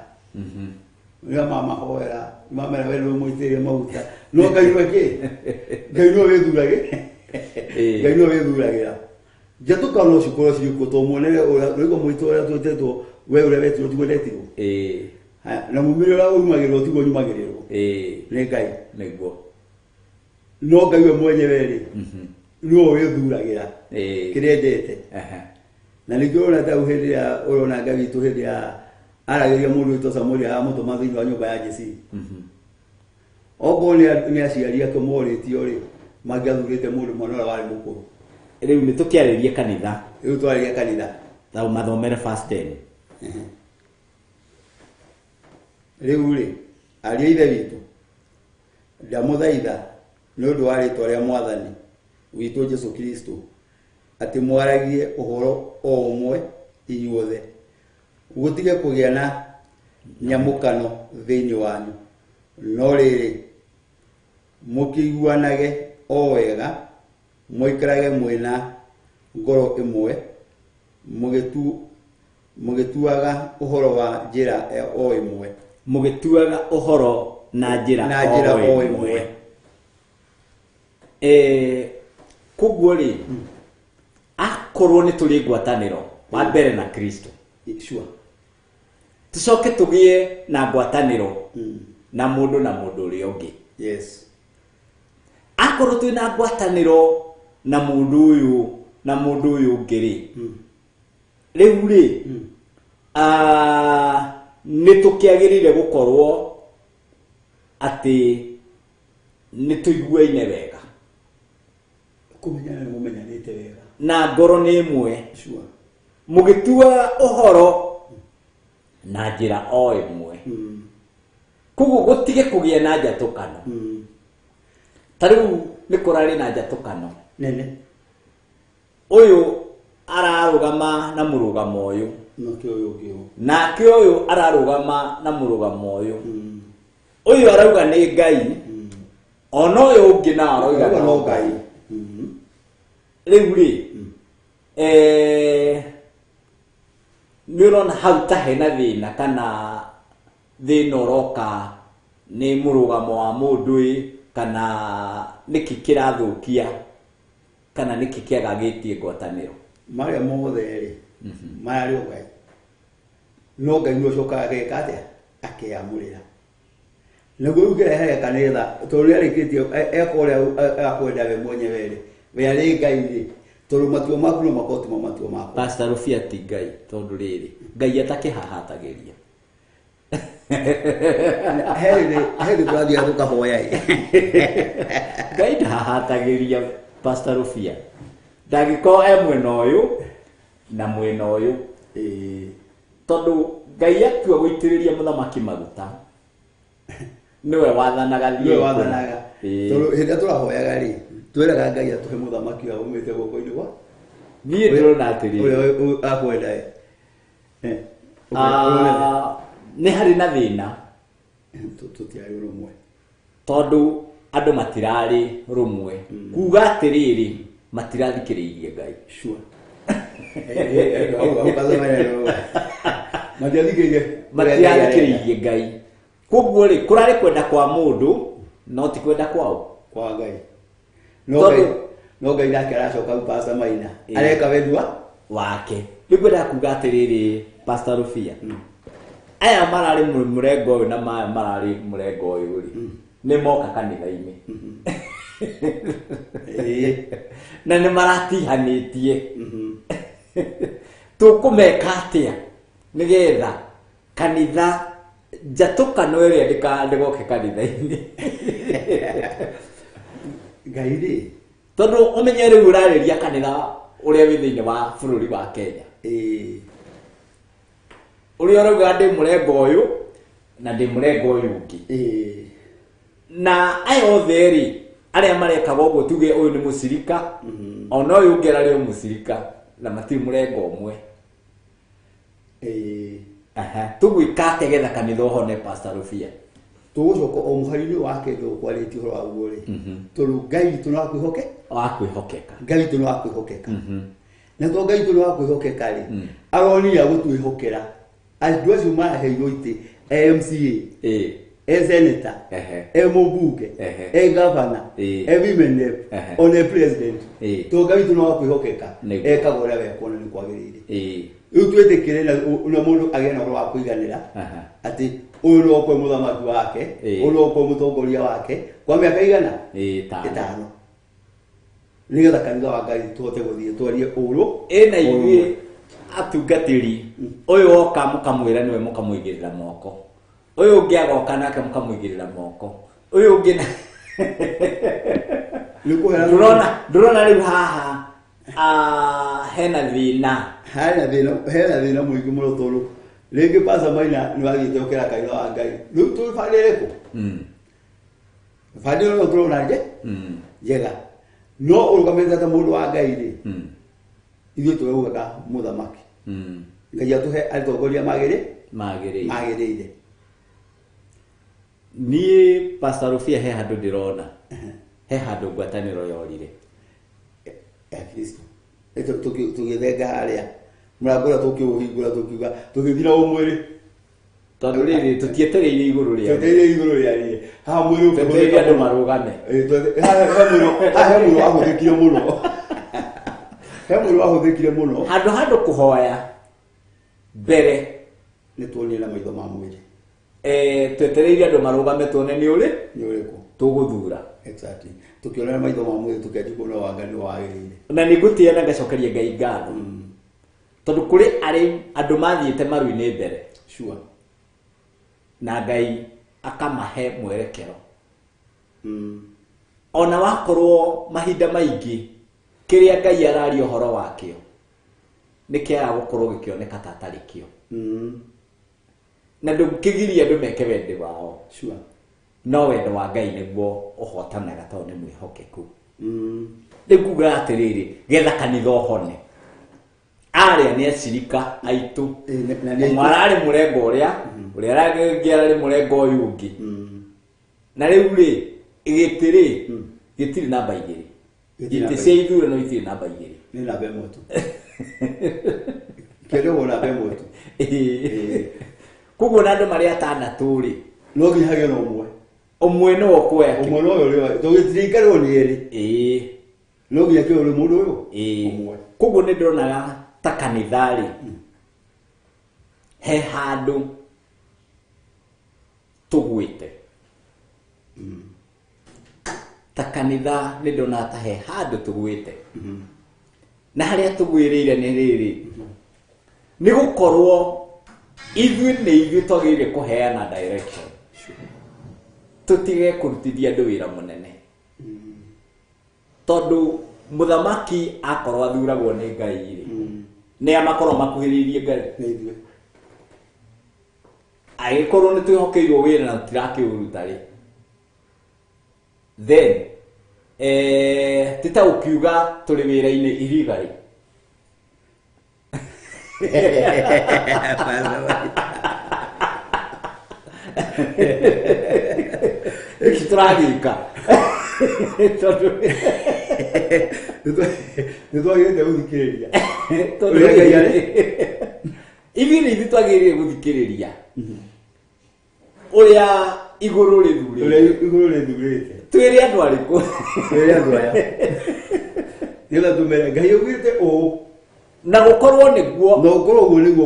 nĩo mamahoera mamera wena mũitĩrĩrie maguta no Ngai nĩwe wĩthuragĩra njatũkana ũcio korwo ciũkuo tũmuonere ũrĩgo mũitũ ũrĩa twĩtetwo we ũrĩa wetirwo tigwo ndetirwo na mumĩrĩra ũrĩa umagĩrĩrwo tiguo nyumagĩrĩrwo nĩ Ngai nĩguo no Ngai we mwenyewe rĩ no wĩthuragĩra kĩrĩa endete na ningĩ ũrona ta hĩndĩ ya ũrona Ngai witũ hĩndĩ ya aragĩria mũndũ witũ Samueli amũtũma thĩinĩ wa nyũmba ya Jesii okorwo nĩ aciari ake morĩtio rĩ mangĩathurĩte mũndũ mwana ũrĩa warĩ mũkũrũ rĩu nĩ tũkĩarĩria kanitha rĩu twarĩria kanitha ta mathomere first 10 rĩu rĩ ariũ a ithe witũ ndamũthaitha nĩ ũndũ wa rĩtwa rĩa mwathani witũ Jesũ Kristo atĩ mwaragie ũhoro o ũmwe inyuothe gũtige kũgĩa na nyamũkano thĩinĩ wanyu no rĩrĩ mũkĩiguanage o wega mũikarage mwĩna ngoro ĩmwe mũgĩtuaga ũhoro wa njĩra o ĩmwe mũgĩtuaga ũhoro na njĩra o ĩmwe koguo rĩ akorwo nĩ tũrĩ ngwatanĩro wa mbere na Kristo sure tucoke tũgĩe na ngwatanĩro na mũndũ ũrĩa ũngĩ yes akorwo twĩ na ngwatanĩro na mũndũ ũyũ ũngĩ rĩ rĩu rĩ nĩ tũkĩagĩrĩire gũkorwo atĩ nĩ tũiguaine wega kũmenyana nĩ mũmenyanĩte wega na ngoro nĩ ĩmwe sure mũgĩtua ũhoro na njĩra o ĩmwe koguo gũtige kũgĩa na njatũkano ta rĩu nĩ kũrarĩ na njatũkano nene ũyũ ararũgama na mũrũgamo ũyũ nake ũyũ ararũgama na mũrũgamo ũyũ ũyũ arauga nĩ Ngai ona ũyũ ũngĩ na arauga no Ngai rĩu rĩ nĩ ũrona hau ta hena thĩna kana thĩna ũroka nĩ mũrũgamo wa mũndũ kana nĩkĩ kĩrathũkia kana nĩkĩ kĩagagĩtie ngwatanĩro marĩa mothe rĩ maya rĩ Ngai no Ngai nĩ ũcokaga ageka atĩa akĩamũrĩra nĩguo ũngĩrehere kanitha tondũ nĩ arĩkĩtie eka ũrĩa akwenda we mwenyewe rĩ we arĩ Ngai rĩ tondũ matua maku no makorwo matua maku Pastor Rufia ti Ngai tondũ rĩrĩ Ngai atakĩhahatagĩria heri tũrathiĩ tũkahoya Ngai ndahahatagĩria Pastor Rufia ndagĩkorwo mwena ũyũ na mwena ũyũ tondũ Ngai atua gũitĩrĩria mũthamaki maguta nĩwe wathanaga tondũ hĩndĩ tũrahoyaga rĩ twĩraga Ngai atũhe mũthamaki wa umĩte guoko-inĩ gwa niĩ ndĩrona atĩrĩ ũrĩa akwenda nĩ harĩ na thĩna tũtiarĩ rũmwe tondũ andũ matirarĩ rũmwe kuga atĩrĩrĩ matirathikĩrĩirie Ngai sure matirathikĩrĩirie Ngai koguo rĩ kũrarĩ kwenda kwa mũndũ no ti kwenda kwao kwa Ngai no Ngai nake aracoka Pastor Maina areka wendwa wake nĩngwenda kuga atĩrĩrĩ Pastor Rufia aya mararĩ mũrengo ũyũ na maya mararĩ mũrengo ũyũ rĩ nĩ moka kanitha-inĩ na nĩ maratihanĩtie tũkũmeka atĩa nĩgetha kanitha njatũkano ĩrĩa ndĩgoke kanitha-inĩ Ngai rĩ tondũ ũmenye rĩu ũrarĩria kanitha ũrĩa wĩ thĩinĩ wa bũrũri wa Kenya ũrĩa ũrauga ndĩ mũrengo ũyũ na ndĩ mũrengo ũyũ ũngĩ na aya othe rĩ arĩa marekaga ũguo tuge ũyũ nĩ mũcirika ona ũyũ ũngĩ ararĩ mũcirika na matirĩ mũrengo ũmwe tũgwĩka atĩa getha kanitha ũhone Pastor Rufia tũgũcoka o mũhari-inĩ wake ndũkwarĩtie ũhoro waguo rĩ tondũ Ngai witũ nĩ wakwĩhokeka Ngai witũ nĩ wakwĩhokeka na tondũ Ngai witũ nĩ wakwĩhokeka rĩ aronire agũtwĩhokera andũ acio maraheirwo itĩ MCA senator mũmbunge governor women rep ona president tondũ Ngai witũ nĩ wakwĩhokeka ekaga ũrĩa wekuona nĩ kwagĩrĩire rĩu twĩtĩkĩre na mũndũ agĩe na ũhoro wa kũiganĩra atĩ uyu no kwa muthamaki wake uyu kwa mutongoria wake kwa miaka igana 5 nigetha kanitha wa Ngai tuhote guthie twarie uru ena igwi atungatiri uyu oka mukamwira niwe mukamwigirira moko uyu ungi agoka nake mukamwigirira moko uyu ungi ndurona riu haha hena thina muingi muno tondu ringi Pastor Maina ni wagite ukira kanitha wa Ngai riu tubandire ku bandire no turona nje njega no urugamite ta mundu wa Ngai ri ithuĩ twaugaga muthamaki Ngai atuhe atongoria magĩrĩire niĩ Pastor Rufia he handũ ndĩrona he handũ ngwatanĩro yorire ya Kristo tũgĩthenga harĩa mũrango ũrĩa tũkĩũhingũra tũkiuga tũgĩthira ũmwĩrĩ tondũ rĩrĩ tũtietereire igũrũ rĩarĩ haha mwĩrĩ twetereire andũ marũgame he mwĩrĩ wahũthĩkire mũno handũ kũhoya mbere nĩ tuonire na maitho ma mwĩrĩ twetereire andũ marũgame tuone nĩ ũrĩkũ tũgũthura exactly tukiona maitho ma mwĩrĩ tukiaji kuona wanga nĩ wagĩrĩire na nĩngũtĩana ngacokeria Ngai ngatho tondũ kũrĩ andũ mathiĩte maru-inĩ mbere sure na Ngai akamahe mwerekero ona wakorwo mahinda maingĩ kĩrĩa Ngai araria ũhoro wakĩo nĩkĩaga gũkorwo gĩkĩoneka ta atarĩ kĩo na ndũngĩgiria andũ meke wende wao sure no wendo wa Ngai nĩguo ũhotanaga tondũ nĩ mwĩhokeku nĩnguga atĩrĩrĩ getha kanitha ũhone arĩa nĩ acirika aitũ ũmwe ararĩ mũrengo ũrĩa ũrĩa ararĩ mũrengo ũyũ ũngĩ na rĩu rĩ gĩtĩ gĩtirĩ namba igĩrĩ gĩtĩ cia ithurano itirĩ namba igĩrĩ nĩ namba ĩmwe tu kĩrĩgwo namba ĩmwe tu koguo na andũ marĩa atandatũ rĩ no nginya hagĩe na ũmwe no ũkwoya ũmwe no ũrĩa tũgĩtirĩikarwo nĩ erĩ no nginya kĩo ũrĩ mũndũ ũyũ ũmwe koguo nĩ ndĩronaga ta kanitha rĩ he handũ tũgwĩte ta kanitha nĩ ndona ta he handũ tũgwĩte na harĩa tũgwĩrĩire nĩ rĩrĩ nĩ gũkorwo ithuĩ twagĩrĩire kũheana direction tũtige kũrutithia andũ wĩra mũnene tondũ mũthamaki akorwo athuragwo nĩ Ngai rĩ nĩ amakorwo makuhĩrĩirie Ngai agĩkorwo nĩ twĩhokeirwo wĩra na tũtirakĩũruta rĩ then tita ũkiuga tũrĩ wĩra-inĩ iriga rĩ iki tũragĩka tondũ nĩtwagĩrĩte gũthikĩrĩria ithuĩ twagĩrĩire gũthikĩrĩria ũrĩa igũrũ rĩthurĩte twĩrĩ andũ arĩkũ aya nĩgetha tũmere Ngai augĩte ũũ na gũkorwo nĩguo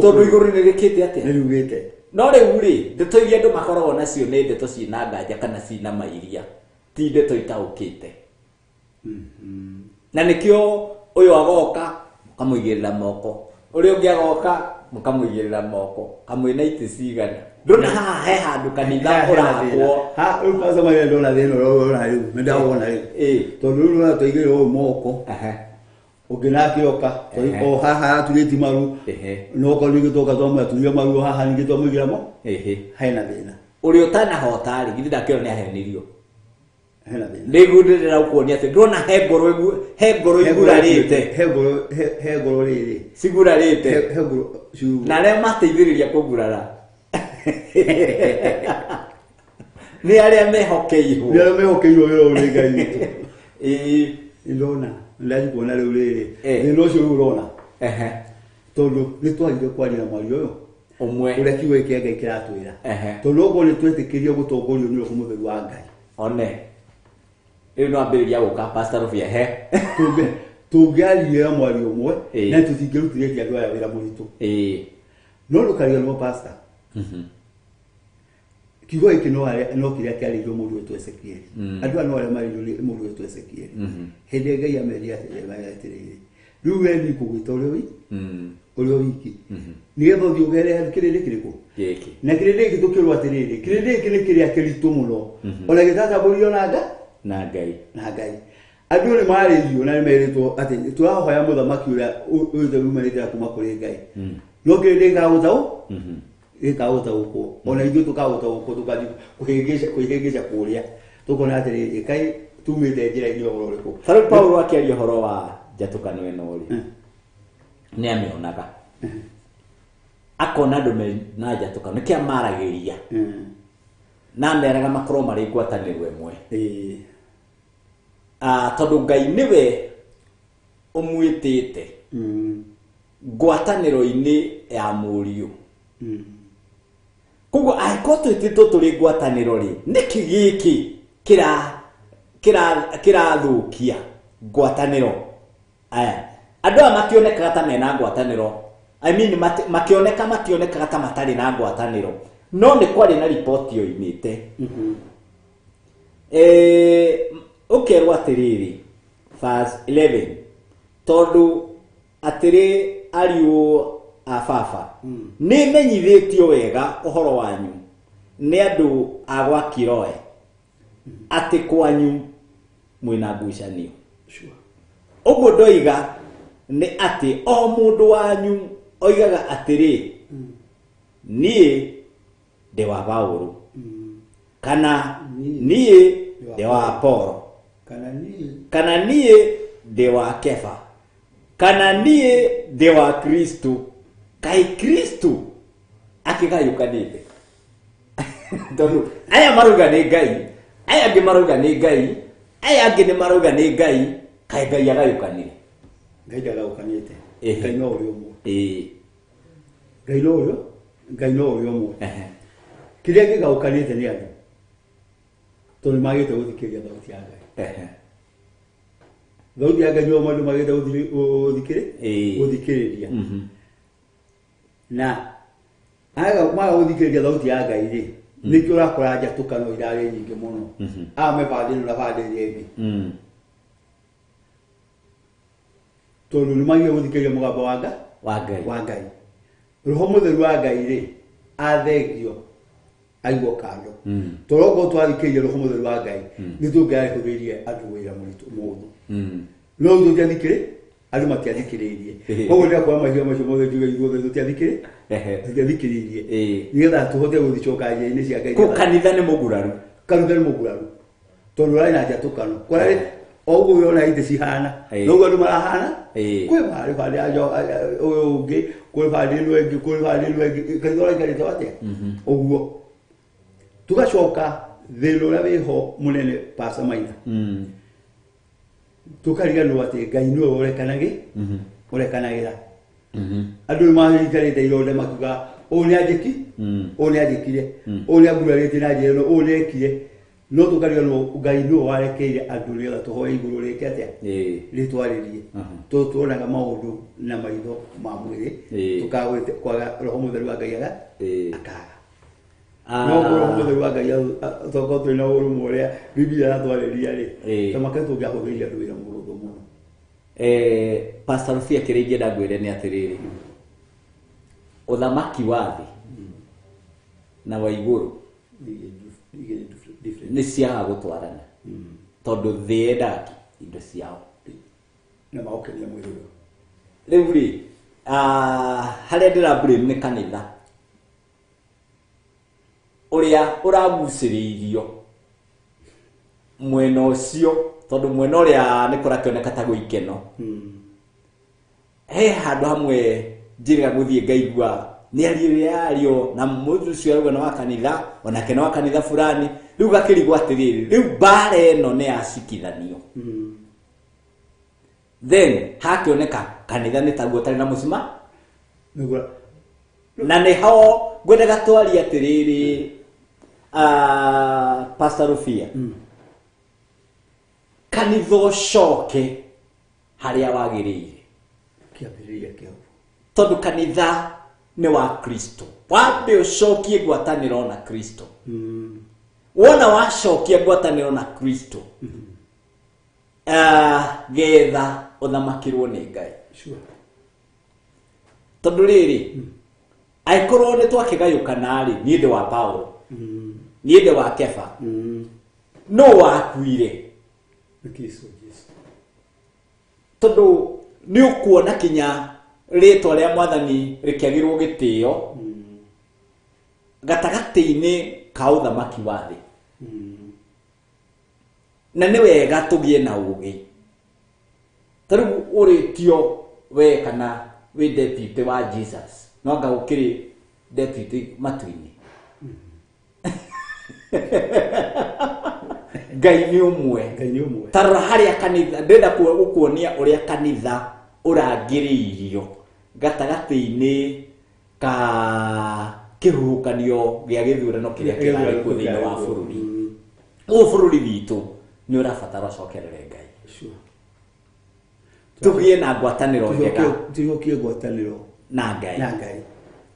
tondũ igũrũ nĩrĩkĩte atĩa nĩriugĩte no rĩu rĩ ndeto iria andũ makoragwo nacio nĩ ndeto ciĩna nganja kana ciĩna mairia ti ndeto itaũkĩte na nĩkĩo ũyũ agoka mũkamũigĩrĩra moko ũrĩa ũngĩ agoka mũkamũigĩrĩra moko kamwĩna itĩ cigana ndona haha he handũ kanitha ũrakwo rĩu Pastor Maina ndona thĩna ũrona rĩu nĩndawona rĩu tondũ rĩu nona tũigĩrĩrwo ũũ moko ũngĩ nake oka o haha aturĩti maru no korwo ningĩ twoka twamũaturia maru haha ningĩ twamũigĩra mo hena thĩna ũrĩa ũtanahota rĩ githĩ ndakĩrwo nĩ ahenirio hena thĩna ndĩgundĩrĩra gũkuonia atĩ ndona he ngoro igurarĩte he ngoro rĩrĩ cigurarĩte na arĩa mateithĩrĩria kũgurara nĩ arĩa mehokeirwo wĩra ũrĩ Ngai witũ ndona ndaji kuona rĩu rĩrĩ thĩna ũcio rĩu ũrona tondũ nĩ twagire kwaria mwario ũyũ ũmwe ũrĩa kiugo gĩkĩ Ngai kĩratwĩra tondũ ũguo nĩ twetĩkĩrie gũtongorio nĩ Roho Mũtheru wa Ngai one rĩu no ambĩrĩria gũka Pastor Rufia tũngĩarire mwario ũmwe na tũtingĩrutithĩtie andũ aya wĩra mũritũ no ndũkariganĩrwo Pastor kiugo giki no kiria kiarĩirio mũndũ wetwo Ezekieli andũ ano arĩa marĩirio mũndũ wetwo Ezekieli hĩndĩ Ngai ameria atĩrĩrĩ rĩu we nĩ kũgwĩta ũrĩa wiki nĩgetha ũthiĩ ũgerere kĩrĩndĩ kĩrĩkũ gĩkĩ na kĩrĩndĩ gĩkĩ tũkĩrwo atĩrĩrĩ kĩrĩndĩ gĩkĩ nĩ kĩrĩa kĩritũ mũno ona gĩtatambũrio na Ngai andũ nĩ marĩirio na nĩ merĩtwo atĩ tũrahoya mũthamaki ũrĩa ũrĩa umanĩte kuma kũrĩ Ngai no kĩrĩndĩ gĩkagũtaũkwo ona ithuĩ tũkagũtaũkwo tũgathiĩ kwĩhĩngĩca kũrĩa tũkona atĩrĩrĩ Ngai tumĩte njĩra-inĩ ũhoro ũrĩkũ. Tarĩu Paulo akĩaria ũhoro wa njatũkano ĩno rĩ nĩ amĩonaga akona andũ mena njatũkano nĩkĩo maragĩria na meraga makorwo marĩ ngwatanĩro ĩmwe tondũ Ngai nĩwe ũmwĩtĩte ngwatanĩro-inĩ ya mũriũ koguo angĩkorwo twĩtĩtwo tũrĩ ngwatanĩro rĩ nĩkĩ gĩkĩ kĩrathũkia ngwatanĩro aya andũ aya makĩonekaga ta mena ngwatanĩro mationekaga ta matarĩ na ngwatanĩro no nĩ kwarĩ na riboti yoimĩte ũkerwo atĩrĩrĩ verse 11 tondũ atĩrĩ ariũ a baba nĩ menyithĩtio wega ũhoro wanyu nĩ andũ a gwa Kiroe atĩ kwanyu mwĩna ngucanio ũguo ndoiga nĩ atĩ o mũndũ wanyu oigaga atĩrĩ niĩ ndĩ wa Paulo kana niĩ ndĩ wa Apolo kana niĩ ndĩ wa Kefa kana niĩ ndĩ wa Kristo kai Kristo akĩgayũkanĩte tondũ aya marauga nĩ Ngai aya angĩ marauga nĩ Ngai aya angĩ nĩ marauga nĩ Ngai kai Ngai agayũkanire Ngai ndagayũkanĩte Ngai no ũrĩ ũmwe Ngai no ũrĩ ũmwe kĩrĩa kĩgayũkanĩte nĩ andũ tondũ magĩte gũthikĩrĩria thauti ya Ngai thauti ya Ngai no mũndũ magĩte gũthikĩrĩria na maga gũthikĩrĩria thauti ya Ngai rĩ nĩkĩo ũrakora njatũkano irarĩ nyingĩ mũno mebandĩrwo na bandĩrĩ ĩngĩ tondũ nĩ magĩte gũthikĩrĩria mũgambo wa Ngai Roho Mũtheru wa Ngai rĩ athengio aigwo kando tũrokorwo twathikĩrĩria Roho Mũtheru wa Ngai nĩ tũngĩahũthĩrie andũ wĩra mũritũ mũndũ no tũtiathikĩrĩrie andũ matiathikĩrĩirie koguo nĩ akwa macio mothe njuga ithuothe tũtiathikĩrĩirie nĩgetha tũhote gũthicoka njĩra-inĩ cia Ngai kanitha nĩ mũguraru tondũ ũrarĩ na njatũkano kwarĩ o ũguo wĩona itĩ cihana noguo andũ marahana kwĩ barĩ ũyũ ũngĩ kwĩ barĩ ĩno ĩngĩ kanitha ũraikarĩte atĩa ũguo tũgacoka thĩna ũrĩa wĩho mũnene Pastor Maina tukariganwo atĩ Ngai nĩwe ũrekanagĩra andũ nĩmagĩikarĩte ironda makiuga ũũ nĩ anjĩki ũũ nĩ anjĩkire ũũ nĩ angurarĩtie na njĩra ĩno ũũ nĩ ekire no tukariganwo Ngai nĩwe warekeire andũ nĩgetha tũhoe igũrũ rĩke atĩa rĩtwarĩrie tuonaga maũndũ na maitho ma mwĩrĩ tukagwaga Roho Mũtheru wa Ngai akaga no Roho Mũtheru wa Ngai tokorwo twĩ na ũrũmwe ũrĩa Biblia yatwarĩria rĩ tamake tũngĩahũthĩria andũ wĩra mũrũthũ mũno Pastor Rufia kĩrĩa ingĩenda ngwĩre nĩ atĩrĩrĩ ũthamaki wa thĩ na wa igũrũ nĩ ciaga gũtwarana tondũ thĩ yendaga indo ciao na maũkenia mwĩrĩ rĩu rĩ harĩa ndĩrambũrĩru nĩ kanitha ũrĩa ũragucĩrĩirio mwena ũcio tondũ mwena ũrĩa nĩ kũrakĩoneka ta gũikeno he handũ hamwe njĩrĩga gũthiĩ ngaigua nĩ ario na mũndũ ũcio arauga wa kanitha onake wa kanitha fulani rĩu gakĩrigwo atĩrĩrĩ rĩu mbara ĩno nĩ yacikithanio then hakĩoneka kanitha nĩ taguo ũtarĩ na mũcima na nĩ ho ngwendaga twarie atĩrĩrĩ Pastor Rufia kanitha ũcoke harĩa wagĩrĩire kĩambĩrĩria kĩao tondũ kanitha nĩ wa Kristo wambe ucokie ngwatanĩro na Kristo. Wona wacokia ngwatanĩro na Kristo, getha uthamakirwo nĩ Ngai. Sure. Tondu rĩrĩ, aikorwo nĩ twakĩgayũkana rĩ, niĩ ndĩ wa Paulo, niĩ ndĩ wa Kefa, no wakuire Kristo Jesu. Tondu nĩ ũkuona kinya rĩtwa rĩa Mwathani rĩkĩagĩrwo gĩtĩo gatagatĩ-inĩ ka ũthamaki wa thĩ. Na nĩ wega tũgĩe na ũgĩ. Tarĩu ũrĩtio we kana we deputy wa Jesus, no anga ũkĩrĩ deputy matu-inĩ. Ngai nĩ ũmwe. Tarora harĩa kanitha, ndĩrenda gũkuonia ũrĩa kanitha ũrangĩrĩirio gatagatĩ-inĩ ka kĩhuhũkanio gĩa gĩthurano kĩrĩa kĩrarĩ kuo thĩinĩ wa bũrũri. Ũũ bũrũri witũ nĩ ũrabatara ũcokerere Ngai. Tũgĩe na ngwatanĩro njega. Tũgĩe ngwatanĩro na Ngai.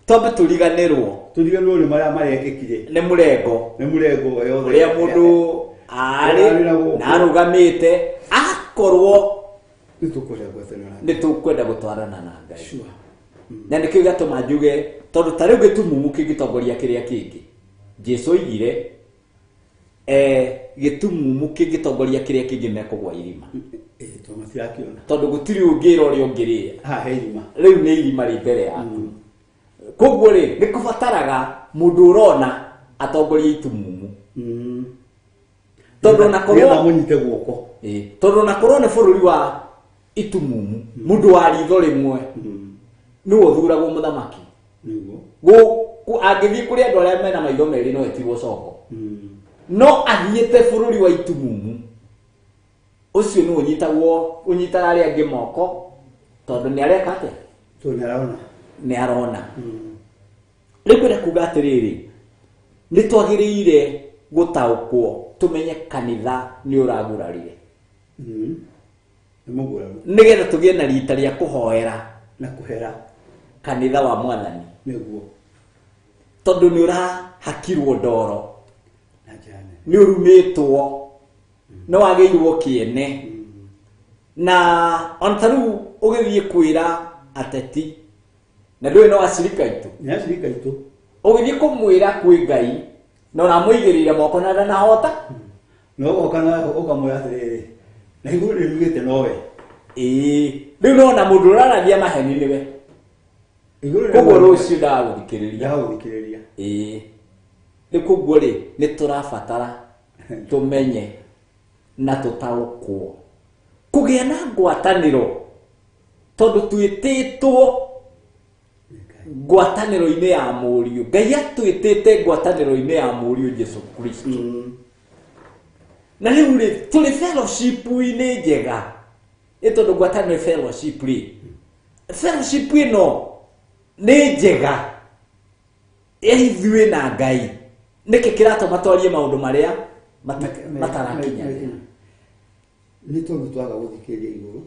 Twambe tũriganĩrwo nĩ marĩa marekĩkire. Nĩ mũrengo ũrĩa mũndũ arĩ na arũgamĩte akorwo nĩ tũkwenda gũtwarana na Ngai. Na nĩkĩo gĩatũma njuge, tondũ ta rĩu gĩtumumu kĩngĩtongoria kĩrĩa kĩngĩ. Jesu oigire gĩtumumu kĩngĩtongoria kĩrĩa kĩngĩ mekũgwa irima. Tondũ gũtirĩ ũngĩra ũrĩa ũngĩrĩa. Rĩu nĩ irima rĩ mbere yaku. Koguo rĩ, nĩ kũbataraga mũndũ ũrona atongoria itumumu. Tondũ nakorwo nĩ bũrũri wa itumumu, mũndũ wa ritho rĩmwe nĩwe ũthuragwo mũthamaki. Angĩthiĩ kũrĩ andũ arĩa mena maitho merĩ no etirwo coko. No athiĩte bũrũri wa itumumu, ũcio nĩ ũnyitaga arĩa angĩ moko, tondũ nĩ areka atĩa? Nĩ arona. Rĩu kwenda kuga atĩrĩrĩ, nĩ twagĩrĩire gũtaũkwo tũmenye kanitha nĩ ũragurarire. Nĩgetha tũgĩe na rita rĩa kũhoera na kũhera kanitha wa Mwathani. Nĩguo. Tondũ nĩ ũrahakirwo ndoro, nĩ ũrumĩtwo, nĩ wagĩirwo kĩene. Na ona ta rĩu ũgĩthiĩ kwĩra ateti, na ndũĩ no acirika aitũ. Nĩ acirika aitũ. Ũgĩthiĩ kũmwĩra kwĩ Ngai, na ũramũigĩrĩire moko na ndanahota. No ũkamwĩra atĩrĩrĩ, na igũrũ nĩrugĩte nowe. Rĩu nona mũndũ ũraragia maheni nĩwe. Koguo rũciũ ndagũthikĩrĩria. Rĩu koguo rĩ, nĩ tũrabatara tũmenye na tũtaũkwo kũgĩa na ngwatanĩro, tondũ twĩtĩtwo ngwatanĩro-inĩ ya mũriũ. Ngai atwĩtĩte ngwatanĩro-inĩ ya mũriũ Jesu Kristo. Na rĩu rĩ, tũrĩ fellowship-inĩ njega. Tondũ ngwatanĩro fellowship rĩ, fellowship ĩno nĩ njega ithuĩ na Ngai. Nĩkĩ kĩratũma twarie maũndũ marĩa matarakinyanĩra? Nĩ tondũ twaga gũthikĩrĩria igũrũ.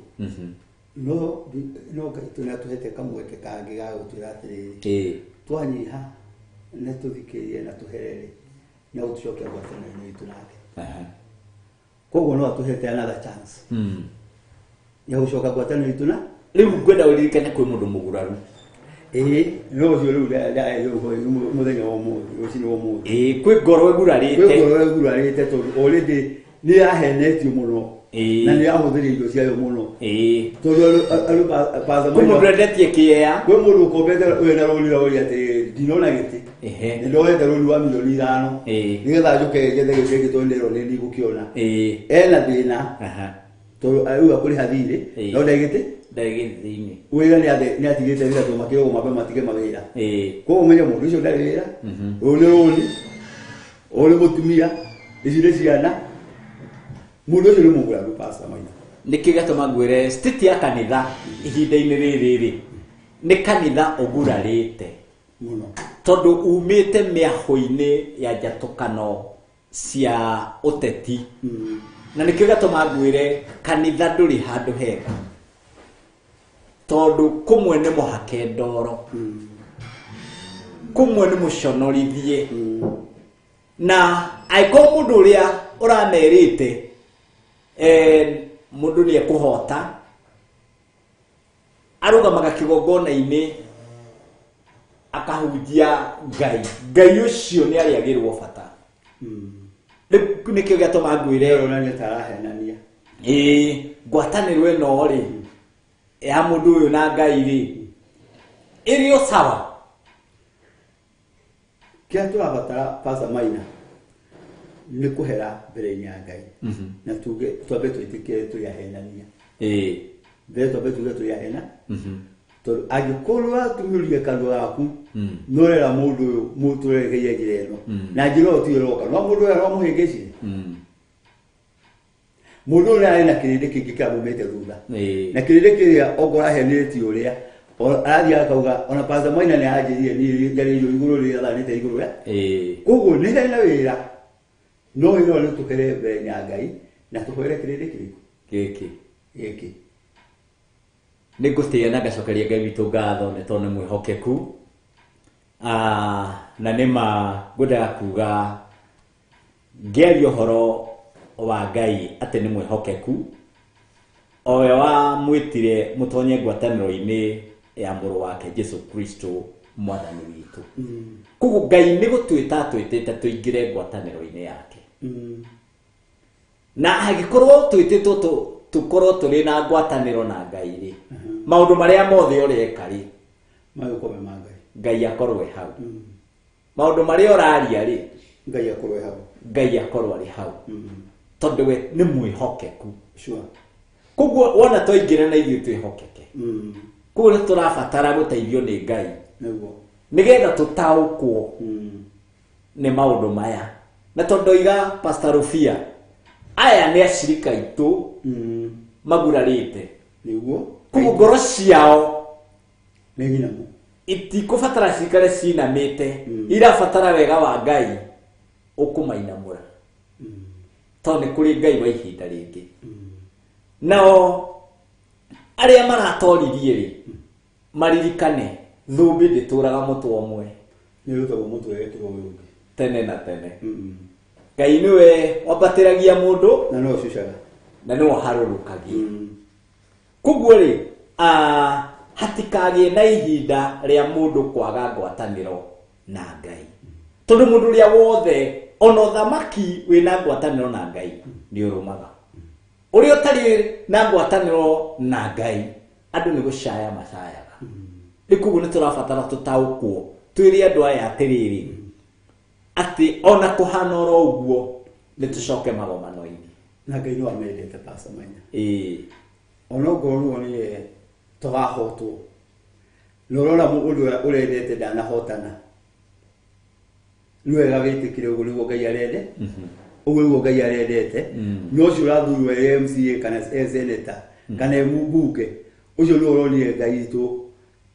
No Ngai tũnatũhete kamweke kangĩ ga gũtwĩra atĩrĩrĩ, twanyiha nĩ tũthikĩrĩrie na tũherere na gũtũcokia ngwatanĩro itũ nake. Koguo no atũhete another chance ya gũcoka ngwatanĩro itũ na rĩu ngwenda ũririkane kwĩ mũndũ mũguraru. No ũcio rĩu mũthenya wa ũmũthĩ, rũciinĩ wa ũmũthĩ. Kwĩ ngoro ĩgurarĩte tondũ already nĩ yahenetio mũno na nĩ yahũthĩria indo ciayo mũno. Tondũ kwĩ mũndũ endetie kĩea, kwĩ mũndũ ũkombete wĩna rũni rũrĩa atĩ ndinona gĩtĩ, nĩ ndoete rũni wa milioni 5 nĩgetha njoke ngethe gĩtĩ gĩtũ nĩ rũni ndigũkĩona. Ena thĩna tondũ auga kũrĩha thirĩ no ndagĩte thĩinĩ wĩra nĩ atigĩte wĩra tondũ makĩragwo mabe matige mawĩra. Koguo ũmenye mũndũ ũcio ndarĩ wĩra, rũni ũrĩ mũtumia, ici nĩ ciana, mũndũ ũcio nĩ mũguraru. Pastor Maina, nĩkĩo gĩatũma ngwĩre state ya kanitha ihinda-inĩ rĩrĩ nĩ kanitha ũgurarĩte mũno, tondũ umĩte mĩaho-inĩ ya njatũkano cia ũteti. Na nĩkĩo gĩatũma ngwĩre kanitha ndũrĩ handũ hega, tondũ kũmwe nĩ mũhake ndoro, kumwe ni muconorithie na aiko mundu uria uramerite mundu ni ekuhota arugamaga kigongona-ini akahunjia ngai ucio ni ariagirwo bata nikio giatuma ngwire ona tarahenania ngwatanĩro ĩno rĩ ya mũndũ ũyũ na Ngai rĩ ĩrĩ o sawa kia turabatara Pastor Maina ni kuhera mbere-inĩ ya Ngai na tuge twambe twĩtĩkĩre tũyahenania mbere twambe tuge tũyahena tondũ angĩkorwo tumĩurie kanua gaku norera mũndũ ũyũ mũtũregeire njĩra ĩno na njĩra ĩyo ti ĩroka no mũndũ ũyũ aramũhĩngĩcire mũndũ ũrĩa arĩ na kĩrĩndĩ kĩngĩ kĩamumĩte thutha na kĩrĩndĩ kĩrĩa ongora ahenĩtie ũrĩa arathiĩ akauga ona Pastor Maina nĩ anjĩrire niĩ njarĩirio igũrũ rĩrĩa thanĩte igũrũ rĩa koguo nĩ hena wĩra no wĩra ũyũ tũhere mbere ya Ngai na tũhoere kĩrĩndĩ kĩrĩkũ gĩkĩ nĩ ngũtĩĩa na ngacokeria Ngai witũ ngatho nĩ tondũ nĩ mwĩhokeku na nĩ ma ngwendaga kuga ngĩaria ũhoro wa Ngai atĩ nĩ mwĩhokeku o we wamwĩtire mũtonye ngwatanĩro-inĩ ya mũrũ wake Jesu Kristo mwathani witũ koguo Ngai nĩ gũtwĩta twĩtĩte tũingĩre ngwatanĩro-inĩ yake na hagĩkorwo twĩtĩtwo tukorwo tũrĩ na ngwatanĩro na Ngai rĩ maũndũ marĩa mothe ũreka rĩ magĩkorwo ma Ngai akorwo hau maũndũ marĩa ũraria rĩ Ngai akorwo arĩ hau tondũ we nĩ mwĩhokeku sure koguo wona tũingĩre na ithuĩ twĩhokeke koguo nĩ tũrabatara gũteithio nĩ Ngai nĩgetha tũtaũkwo nĩ maũndũ maya na tondũ iga Pastor Rufia aya nĩ acirika itũ magurarĩte koguo ngoro ciao nĩ nyinamu itikũbatara cikare cinamĩte irabatara wega wa Ngai ũkũmainamũra tondũ nĩ kũrĩ Ngai wa ihinda rĩngĩ nao arĩa maratoririe rĩ maririkane thũmbĩ ndĩtũraga mũtwe ũmwe nĩ rutagwo mũtwe wekĩrwo ũyũ tene na tene Ngai nĩwe wambatĩragia mũndũ na no ũcucaga na nĩ waharũrũkagia koguo rĩ hatikagĩe na ihinda rĩa mũndũ kwaga ngwatanĩro na Ngai tondũ mũndũ ũrĩa wothe ona ũthamaki wĩna ngwatanĩro na Ngai nĩ ũrũmaga ũrĩa ũtarĩ na ngwatanĩro na Ngai andũ nĩ gũcaya macayaga rĩ koguo nĩ tũrabatara tũtaũkwo twĩrĩ andũ aya atĩrĩrĩ atĩ ona kũhana oro ũguo nĩ tũcoke magomano-inĩ na Ngai no amendete Pastor Maina ona ngorwo nĩ tũgahotwo no rora mũndũ ũrendete ndanahotana nĩ wega wĩtĩkire ũguo nĩguo Ngai arende ũguo nĩguo Ngai arendete no ũcio ũrathurwo MCA kana senator kana mbunge ũcio nĩ ũronire Ngai witũ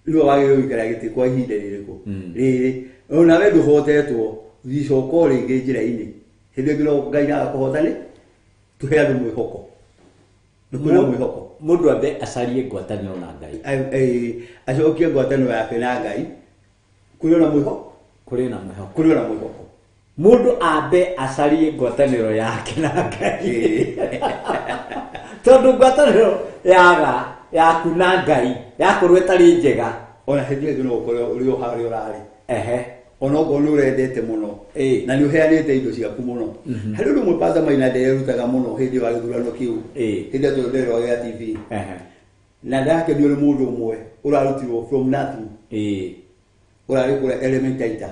nĩ wagĩrĩirwo gũikara gĩtĩ kwa ihinda rĩrĩkũ rĩrĩ ona we ndũhotetwo thicoka rĩngĩ njĩra-inĩ hĩndĩ ĩngĩ Ngai nagakũhotane tũhe andũ mwĩhoko nĩ kwĩna mwĩhoko mũndũ ambe acarie ngwatanĩro na Ngai acokie ngwatanĩro yake na Ngai kũrĩ na mwĩhoko mũndũ ambe acarie ngwatanĩro yake na Ngai tondũ ngwatanĩro yaku na Ngai yakorwo ĩtarĩ njega ona hĩndĩ ĩngĩ no ũkorwo ũrĩ o harĩa ũrarĩ ona ũkorwo nĩ ũrendete mũno na nĩ ũheanĩte indo ciaku mũno harĩ ũndũ ũmwe Pastor Maina nderutaga mũno hĩndĩ wa gĩthurano kĩu hĩndĩ ĩyo nderwa gĩa TV na ndakenio nĩ mũndũ ũmwe ũrarutirwo from nothing ũrarĩ kũrĩa Elementaita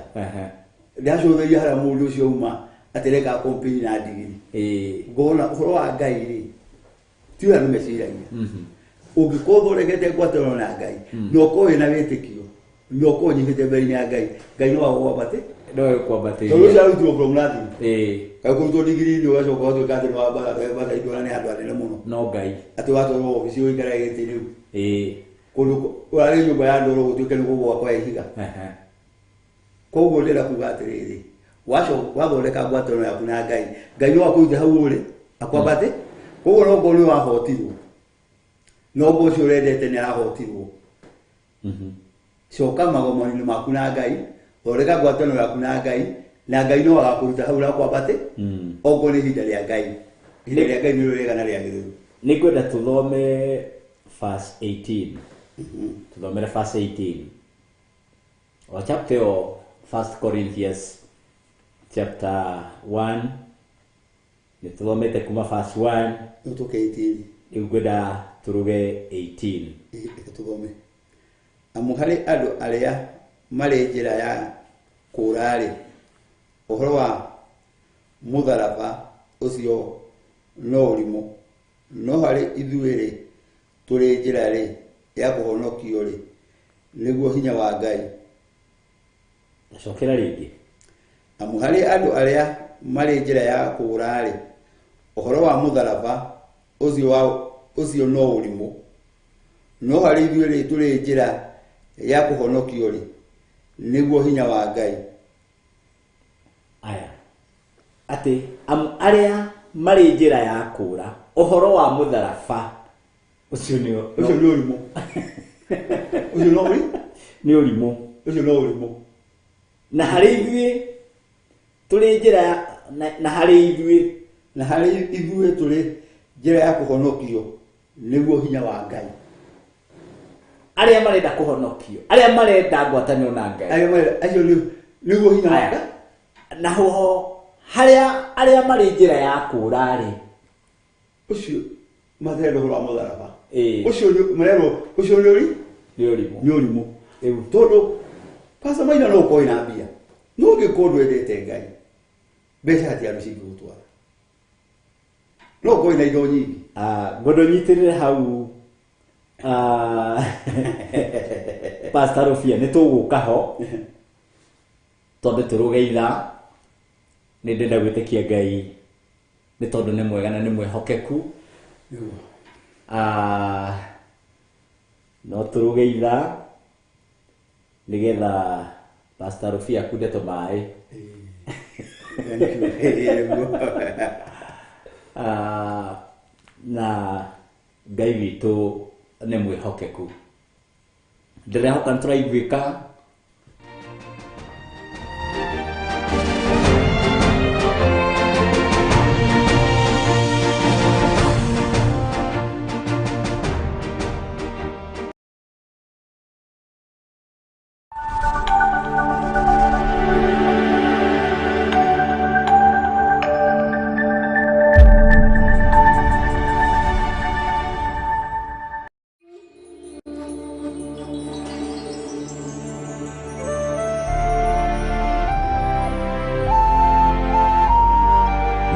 ndacũthĩria harĩa mũndũ ũcio uma atereka kompini na ndigiri ngona ũhoro wa Ngai rĩ ti wĩra nĩ meciragia ũngĩkorwo ũregete ngwatanĩro na Ngai na ũkorwo wĩna wĩtĩkio na ũkorwo ũnyitĩte mbere-inĩ ya Ngai no agũkwambate tondũ ũcio arutirwo from nothing kũrutwo ndigiri-inĩ ũgacoka ũgatuĩka atĩ nĩwambataitwo na nĩ andũ anene mũno no Ngai atĩ watwarwo obici ũikara gĩtĩ rĩu kũndũ ũrarĩ nyũmba ya ndoro gũtuĩke nĩ gũgwakwa ya ihiga koguo ndĩrenda kuga atĩrĩrĩ wathondeka ngwatanĩro yaku na Ngai no akũrute hau ũrĩ akwambate koguo no ngorwo nĩ wahotirwo no ngorwo ũcio ũrendete nĩ arahotirwo coka magomano-inĩ maku na Ngai orega gwatano ya kuna ngai no agakuruta haura kwa bate ogo ni hida ya ngai ni rega na ya giru ni kwenda tuthome verse 18 tuthomere verse 18 wa chapter 1 Corinthians chapter 1 ni tuthomete kuma verse 1 utoke 18 igweda turuge 18 tuthome amuhari adu aria mari njira ya kurari ohoro wa mutharaba ucio no urimo no hari ithuire turi njira ri ya kuhonokio ri niguo hinya wa ngai shokera ringi amuhari adu aria mari njira ya kurari ohoro wa mutharaba ucio no urimo no hari ithuire turi njira ya kuhonokio ri niguo hinya wa ngai aya ati aria mari njira ya kura ohoro wa mutharaba ucio ni urimo ucio no uri ni urimo ucio no urimo na hari ithuĩ turi njira na hari ithuĩ turi njira ya kuhonokio niguo hinya wa ngai aria marenda kuhonokio aria marenda ngwatanio na ngai acio niguo hinya wa ngai na ho aria mari njira ya kura ri ucio mathero horo mutharaba ucio ni urimo todo pasa maina no koina bia no gikondo endete ngai besha hati ya mshingi utwara no koina indo nyingi ngondo nyitirire hau Pastor Rufia ni tuguka ho tondu turugeitha ni ndenda gwitikia ngai ni tondu ni mwega na ni mwehokeku no turugeitha nigetha Pastor Rufia kunde tumae na ngai witu ni mwehokeku ndirehoka nturaiguika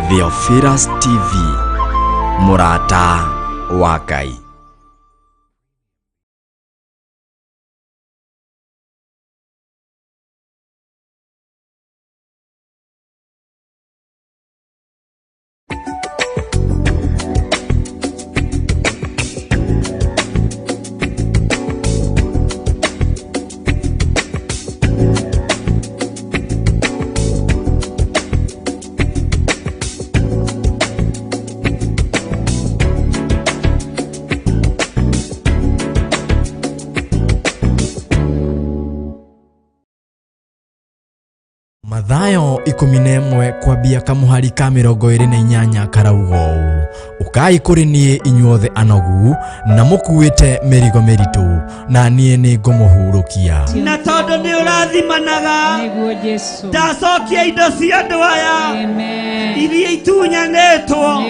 Theophilus TV Murata wa Ngai. Mathayo 11 kwambia kamuhari ka 28 karauga ũũ: Ukai kũrĩ niĩ inyuothe anogu na mũkuĩte mĩrigo mĩritũ, na niĩ nĩ ngũmũhurũkia. Na tondũ nĩ ũrathimanaga ndacokia indo cia andũ aya iria itunyanĩtwo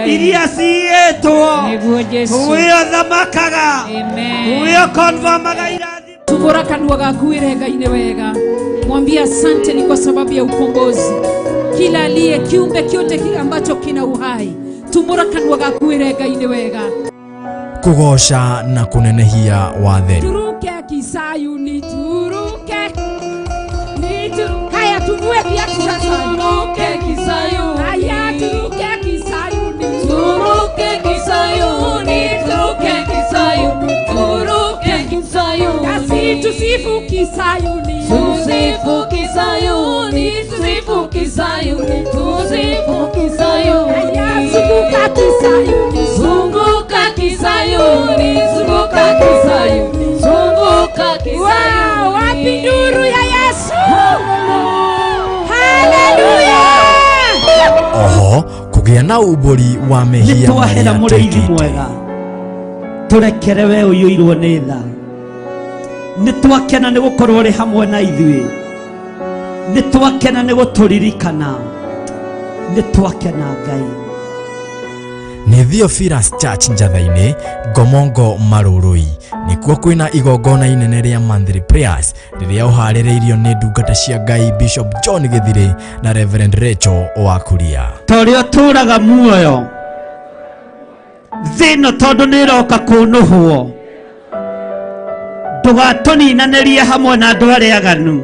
iria ciĩtwo wĩyo thamakaga wĩyo konvamaga irathi. Tubora kanua gaku Ngai wega. Mwambie asante ni kwa sababu ya ukombozi. Kila aliye kiumbe kyote kile ambacho kina uhai, tumura kanua gaku Ngai wega. Kugosha na kunenehia watheri. Turuke Kisayuni, turuke. Haya tuvue viatu sasa. Turuke Kisayuni. Haya turuke Kisayuni. Turuke Kisayuni. Turuke Kisayuni. Turuke Kisayuni. Kasi tusifu Kisayuni. Tusifu Kisayuni. Tusifu Kisayuni. Tusifu Kisayuni. Haya zunguka Kisayuni. Zunguka Kisayuni. Zunguka Kisayuni. Zunguka Kisayuni. Wow, wapi nuru ya Yesu? kũgĩa na ũmbũri wa mehia nĩtwahera mũrĩithi mwega tũrekere we ũiyũirwo nĩ tha nĩtwakena nĩ gũkorwo ũrĩ hamwe na ithuĩ nĩtwakena nĩ gũtũririkana nĩtwakena Ngai. Nĩ Theophilus Church Njatha-inĩ Ngomongo Marũrũi nĩkuo kwĩna igongona inene rĩa monthly prayers rĩrĩa ũharĩrĩirio nĩ ndungata cia Ngai Bishop John Gĩthirĩ na Reverend Rachel Wakuria. Torĩa ũtũraga muoyo thĩno tondũ nĩroka kũnũhwo ndũgatũninanĩrie hamwe na andũ arĩa aganu.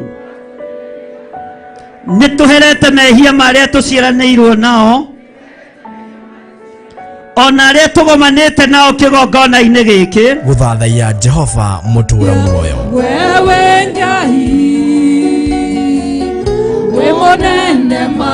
Nĩtũherete mehia marĩa tũciaranĩirwo nao ona arĩa tũgomanĩte nao kĩgongona-inĩ gĩkĩ gũthathaiya Jehova mũtũra muoyo. Wewe Ngai we mũnene ma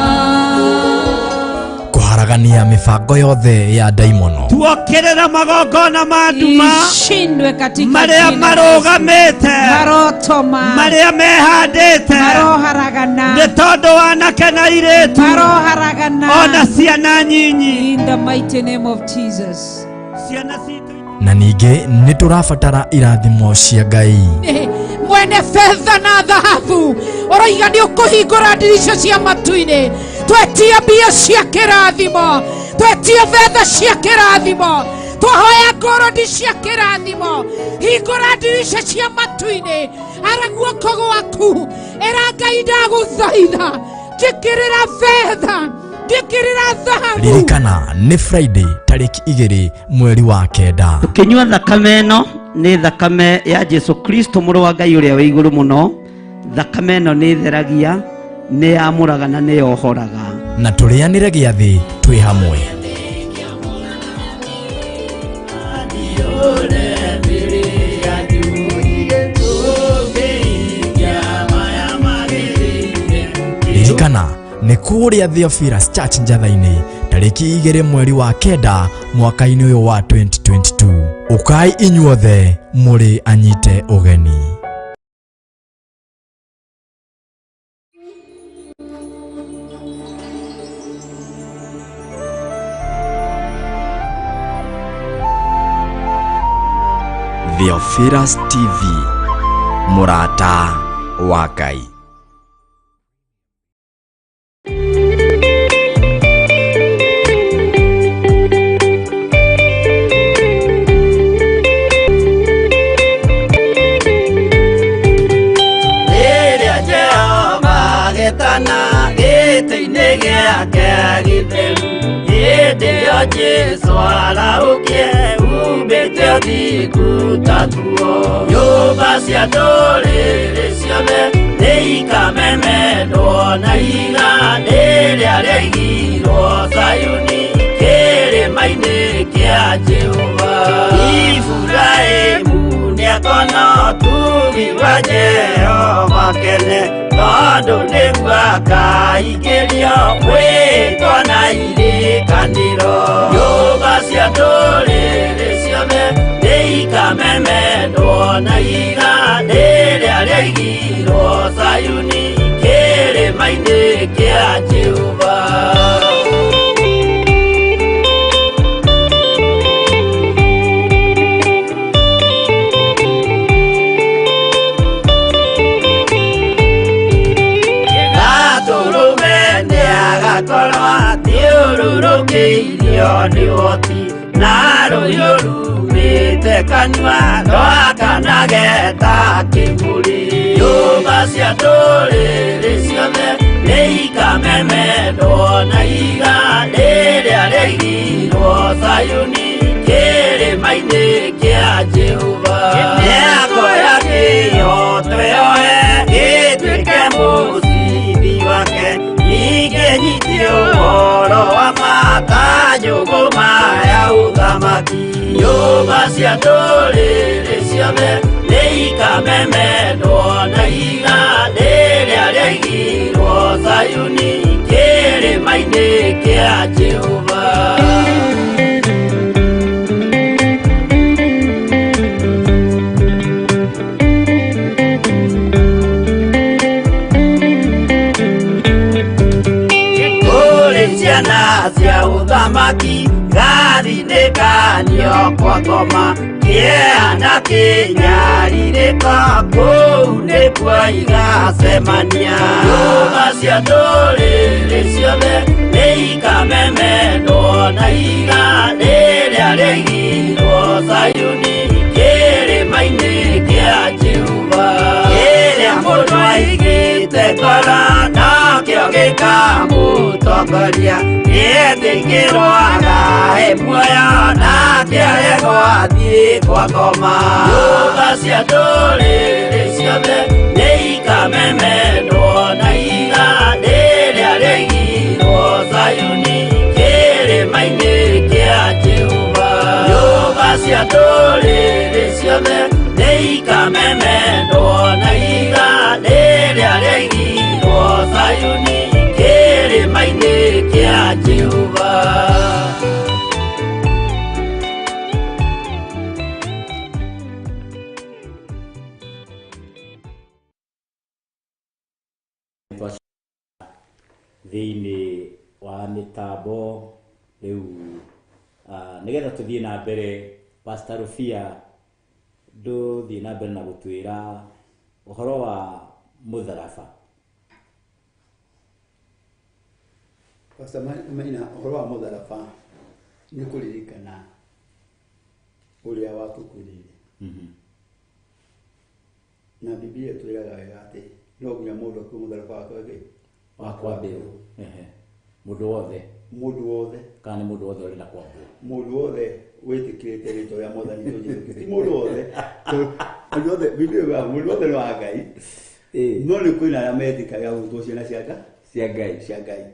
kũharagania mĩbango yothe ya daimono tuokerera magongona ma nduma ishindwe katika marĩa marũgamĩte marotoma marĩa mehandĩte maroharagana nĩ tondũ wanake na airĩtu maroharagana ona ciana nyinyi in the mighty name of Jesus. ciana citũ na ningĩ nĩtũrabatara irathimo cia Ngai. Mwene fedha na dhahabu ũroiga nĩ ũkũhingũra ndirica cia matu-inĩ twetia mbia cia kĩrathimo twetia fedha cia kĩrathimo twahoya ngorodi cia kĩrathimo hingũra ndirica cia matu-inĩ ara guoko gwaku era Ngai ndagũthaitha njĩkĩrĩra fedha njĩkĩrĩra dhahabu. Ririkana nĩ Friday tarĩki 2 mweri wa 9. Ũkĩnyua thakame ĩno nĩ thakame ya Jesu Kristo mũrũ wa Ngai ũrĩa wĩ igũrũ mũno. Thakame ĩno nĩ theragia nĩ yamũraga na nĩ yohoraga na tũrĩanĩre gĩathĩ twĩ hamwe. Ririkana nĩ kũrĩa Theophilus Church Njatha-inĩ tarĩki 2 mweri wa 9 mwaka-inĩ ũyũ wa 2022. Ũkai inyuothe mũrĩ anyite ũgeni. Theophilus TV, mũrata wa Ngai. Jesu araukie umbĩte ũthiku tatuo nyũmba cia ndũrĩrĩ ciothe nĩikamemendwo na iga rĩrĩa rĩaigirwo Zayuni kĩrĩma-inĩ kĩa Jehova. Iburahĩmu nĩakona ũtugi wa Jehova kene tondũ nĩguo akaingĩrio gwĩtwo na irikanĩro. Nyũmba cia ndũrĩrĩ ciothe nĩikamemendwo na iga rĩrĩa rĩaigirwo Zayuni kĩrĩma-inĩ kĩa Jehova. Thiũrũrũkĩirio nĩ ũhoti na rũhiũ rumĩte kanua rwakanage ta kĩmbũri. Nyũmba cia ndũrĩrĩ ciothe nĩikamemendwo na iga rĩrĩa rĩaigirwo Zayuni kĩrĩma-inĩ kĩa Jehova. Mĩako ya kĩyo twĩyohe ĩtuĩke mũcibi wake ningĩnyitie ũhoro wa mata nyũngũma ya ũthamaki. Nyũmba cia ndũrĩrĩ ciothe nĩikamemendwo na iga rĩrĩa rĩaigirwo Zayuni kĩrĩma-inĩ kĩa Jehova. Ciana cia nio kwa ngoma kiana kinyaririka kuu nĩkuo igacemania nyũmba cia ndũrĩrĩ ciothe nĩikamemendwo na iga rĩrĩa rĩigirwo Zayuni kĩrĩma-inĩ kĩa Jehova kĩrĩa mũndũ aigĩte ngoro nakĩo gĩkamũtongoria gĩtĩkĩrwaga he muoyo nake arego athiĩ kwa ngoma nyũmba cia ndũrĩrĩ ciothe nĩikamemendwo na iga rĩrĩa rĩigirwo Zayuni kĩrĩma-inĩ kĩa Jehova nyũmba cia ndũrĩrĩ ciothe nĩikamemendwo na iga rĩrĩa rĩigirwo Zayuni kĩrĩma-inĩ kĩa Jehova. Thĩinĩ wa mĩtambo rĩu nĩgetha tũthiĩ na mbere Pastor Rufia ndũthiĩ na mbere na gũtwĩra ũhoro wa mũtharaba. Pastor Maina, ũhoro wa mũtharaba nĩ kũririkana ũrĩa watũkũrĩire na Biblia twĩraga wega atĩ no nginya mũndũ akuo mũtharaba wakwa mbĩũ mũndũ wothe kana nĩ mũndũ wothe ũrĩ na kwambwo mũndũ wothe wĩtĩkĩrĩte rĩtwa rĩa Mwathani Jesũ ti mũndũ wothe mũndũ wothe Biblia mũndũ wothe nĩ wa Ngai no nĩ kwĩna arĩa metĩkaga gũtwo ciana cia Ngai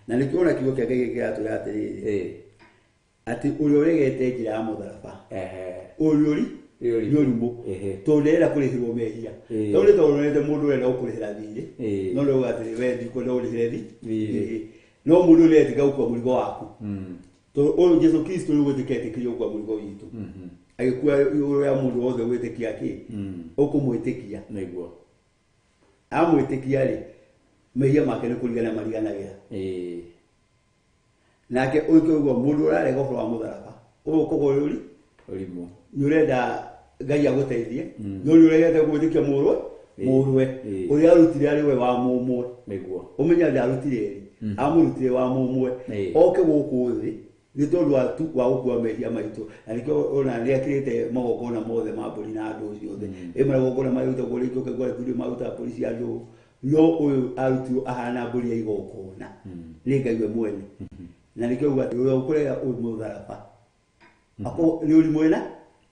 na nĩ kĩona kiugo kĩa Ngai gĩkĩratwĩra atĩrĩrĩ atĩ ũrĩa ũregete njĩra ya mũtharaba ũrĩa nĩ ũrimũ tondũ ndĩrenda kũrĩhĩrwo mehia tondũ nĩ tondũ nĩte mũndũ ũrenda gũkũrĩhĩra thirĩ no rĩu atĩrĩ we ndikwenda ũrĩhĩre thirĩ no mũndũ ũretika gũkua mũrigo waku tondũ ũyũ Jesũ Kristo rĩu gwĩtĩkĩtie gũkua mũrigo witũ agĩkua ũrĩa mũndũ wothe gwĩtĩkia ũkũmwĩtĩkia nĩguo amwĩtĩkia-rĩ mehia make nĩ kũrigana mariganagĩra nake ũguo mũndũ ũrarega ũhoro wa mũtharaba ũkũgwo ũrimũ nĩ ũrenda Ngai agũteithie no nĩ ũregete gwĩtĩkia mũrwe ũrĩa arutire arĩ we wa mũmwe nĩguo ũmenya ndarutire amũrutire wa mũmwe oke gũkũ thĩ nĩ tondũ wa gũkua mehia maitũ na nĩkĩo ona nĩekĩrĩte magongona mothe ma mbũri na andũ ciothe ĩmwe magongona marutagwo rĩngĩ ũkaigua mbũri maruta mbũri cia andũ no ũyũ arutirwo ahana mbũri ya igongona nĩ Ngai we mwene na nĩkĩo uga atĩ ũrĩa ũkũrega mũtharaba nĩ ũrimũ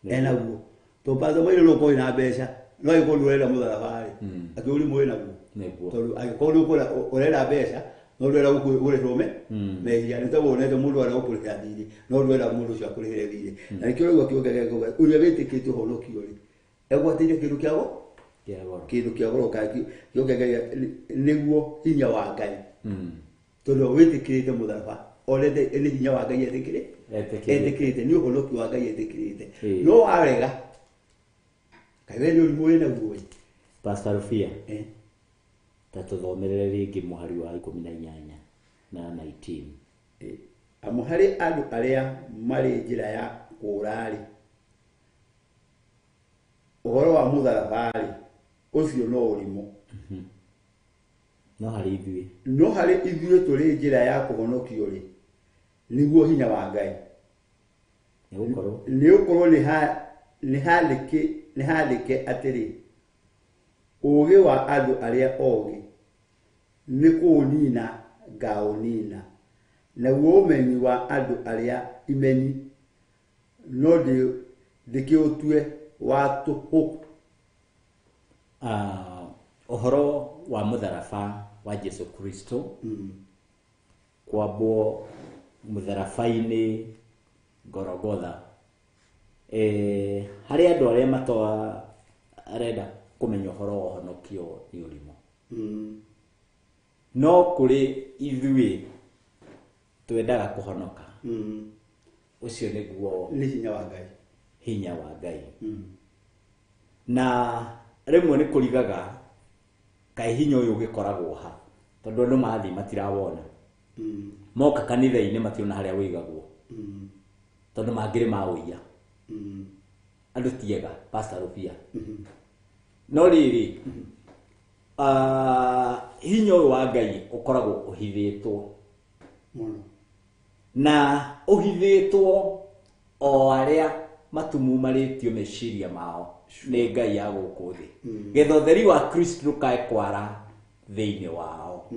enaguo tondũ Pastor Maina no ũkorwo na mbeca no agĩkorwo nĩ ũrenda mũtharaba-rĩ atĩ ũrimũ enaguo tondũ agĩkorwo ũrenda mbeca no ndwenda gũkũrĩhĩrwo mehia nĩ tondũ wonete mũndũ arĩa gũkũrĩhĩra thirĩ no ndwenda mũndũ ũcio akũrĩhĩre thirĩ na nĩkĩo rĩu kiugo gĩa Ngai ũrĩa wĩtĩkĩtie ũhonokio-rĩ egwatĩire kĩndũ kĩa goro kiugo gĩa Ngai nĩguo hinya wa Ngai tondũ wĩtĩkĩrĩte mũtharaba orete nĩ hinya wa Ngai etĩkĩrĩte nĩ ũhonokio wa Ngai etĩkĩrĩte no warega kaĩ we nĩ ũrimũ wĩnaguo Pastor Rufia ta tũthomerere rĩngĩ mũhari wa 18 na 19 amu harĩ andũ arĩa marĩ njĩra ya kũũra-rĩ ũhoro wa mũtharaba-rĩ ũcio no ũrimũ no harĩ ithuĩ tũrĩ njĩra ya kũhonokio-rĩ nĩguo hinya wa Ngai nĩ ũkorwo nĩ handĩke atĩrĩ ũũgĩ wa andũ arĩa ogĩ nĩ kũũnina ngaũnina naguo ũmenyi wa andũ arĩa imeni no ndĩkĩũtue wa tũhũ. Ũhoro wa mũtharaba wa Jesũ Kristo kwambwo mũtharaba-inĩ Golgotha harĩ andũ arĩa arenda kũmenya ũhoro wa ũhonokio nĩ ũrimũ no kũrĩ ithuĩ twendaga kũhonoka ũcio nĩguo hinya wa Ngai na rĩmwe nĩ kũrigaga kaĩ hinya ũyũ ũgĩkoragwo ha tondũ andũ mathiĩ matirawona moka kanitha-inĩ mationa harĩa wĩigagwo tondu mangire ma uia andu tiega Pastor Rufia no riri hinya uyu wa Ngai ukoragwo uhithitwo na uhithitwo o aria matumumaritio meciria mao ni Ngai ya guku thi gethotheri wa Kristo ndukae kwara thiini wao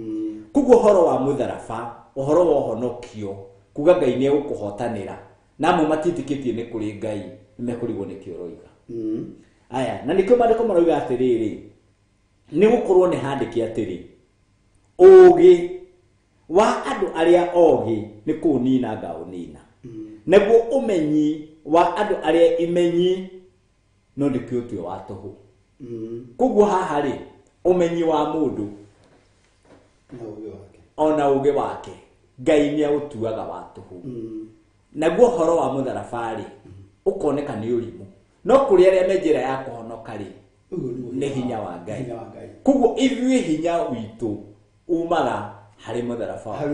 kuguo horo wa mutharaba uhoro wa honokio kuga Ngai ni egukuhotanira namo matitikitie ni kuri Ngai ni mekurigwo ni kioroiga aya na nikio mandiko maroiga atiriri ni gukorwo ni handiki atiri ugi wa andu aria ogi ni kunina ngaunina naguo umenyi wa andu aria imenyi no ndikio tu wa tuhu kuguo haha ri umenyi wa mundu ona uge wake Ngai ni autuaga wa tuhu naguo horo wa mutharaba ri ukoneka ni urimu no kuri aria menjira ya kuhonoka ri ni hinya wa Ngai kuguo ithui hinya witu umaga hari mutharaba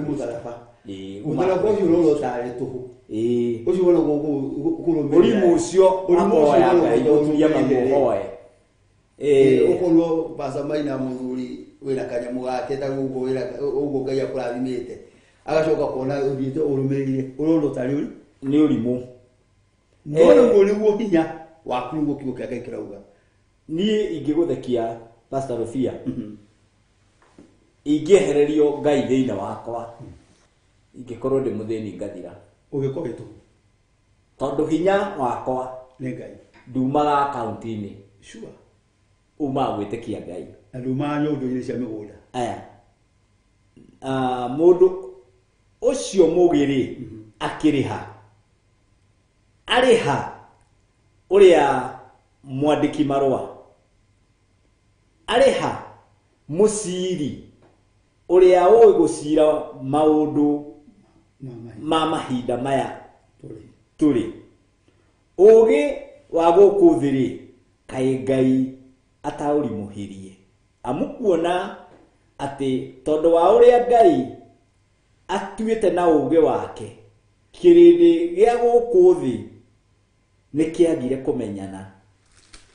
mutharaba ucio rolo tare tuhu ucio wona gukurumira urimu ucio akoya Ngai gutuya mamuhoe ukorwo Pastor Maina muthuri wira kanyamu gake ta gugo wira ugo Ngai akurathimite agacoka kuona uthiite urumirire urolo tare uri ni urimu no niguo hinya waku niguo kiugo kia Ngai kirauga ni ingiguthekia Pastor Rufia ingiehererio Ngai thiina wakwa ingikorwo ndi muthini ngathira ugikohetu tondu hinya wakwa ni Ngai ndumaga akaunti-ini sure uma gwitikia Ngai anduma nyondo cia migunda aya mundu ucio mugiri akiriha ariha uria mwandiki marua ariha musiri uria uwi gucira maundu ma mahinda maya turi ugi wa guku thiri kai Ngai ataurimuhirie amukuona ati tondu wa uria Ngai atuite na uge wake kirindi gia guku thi nikiagire kumenyana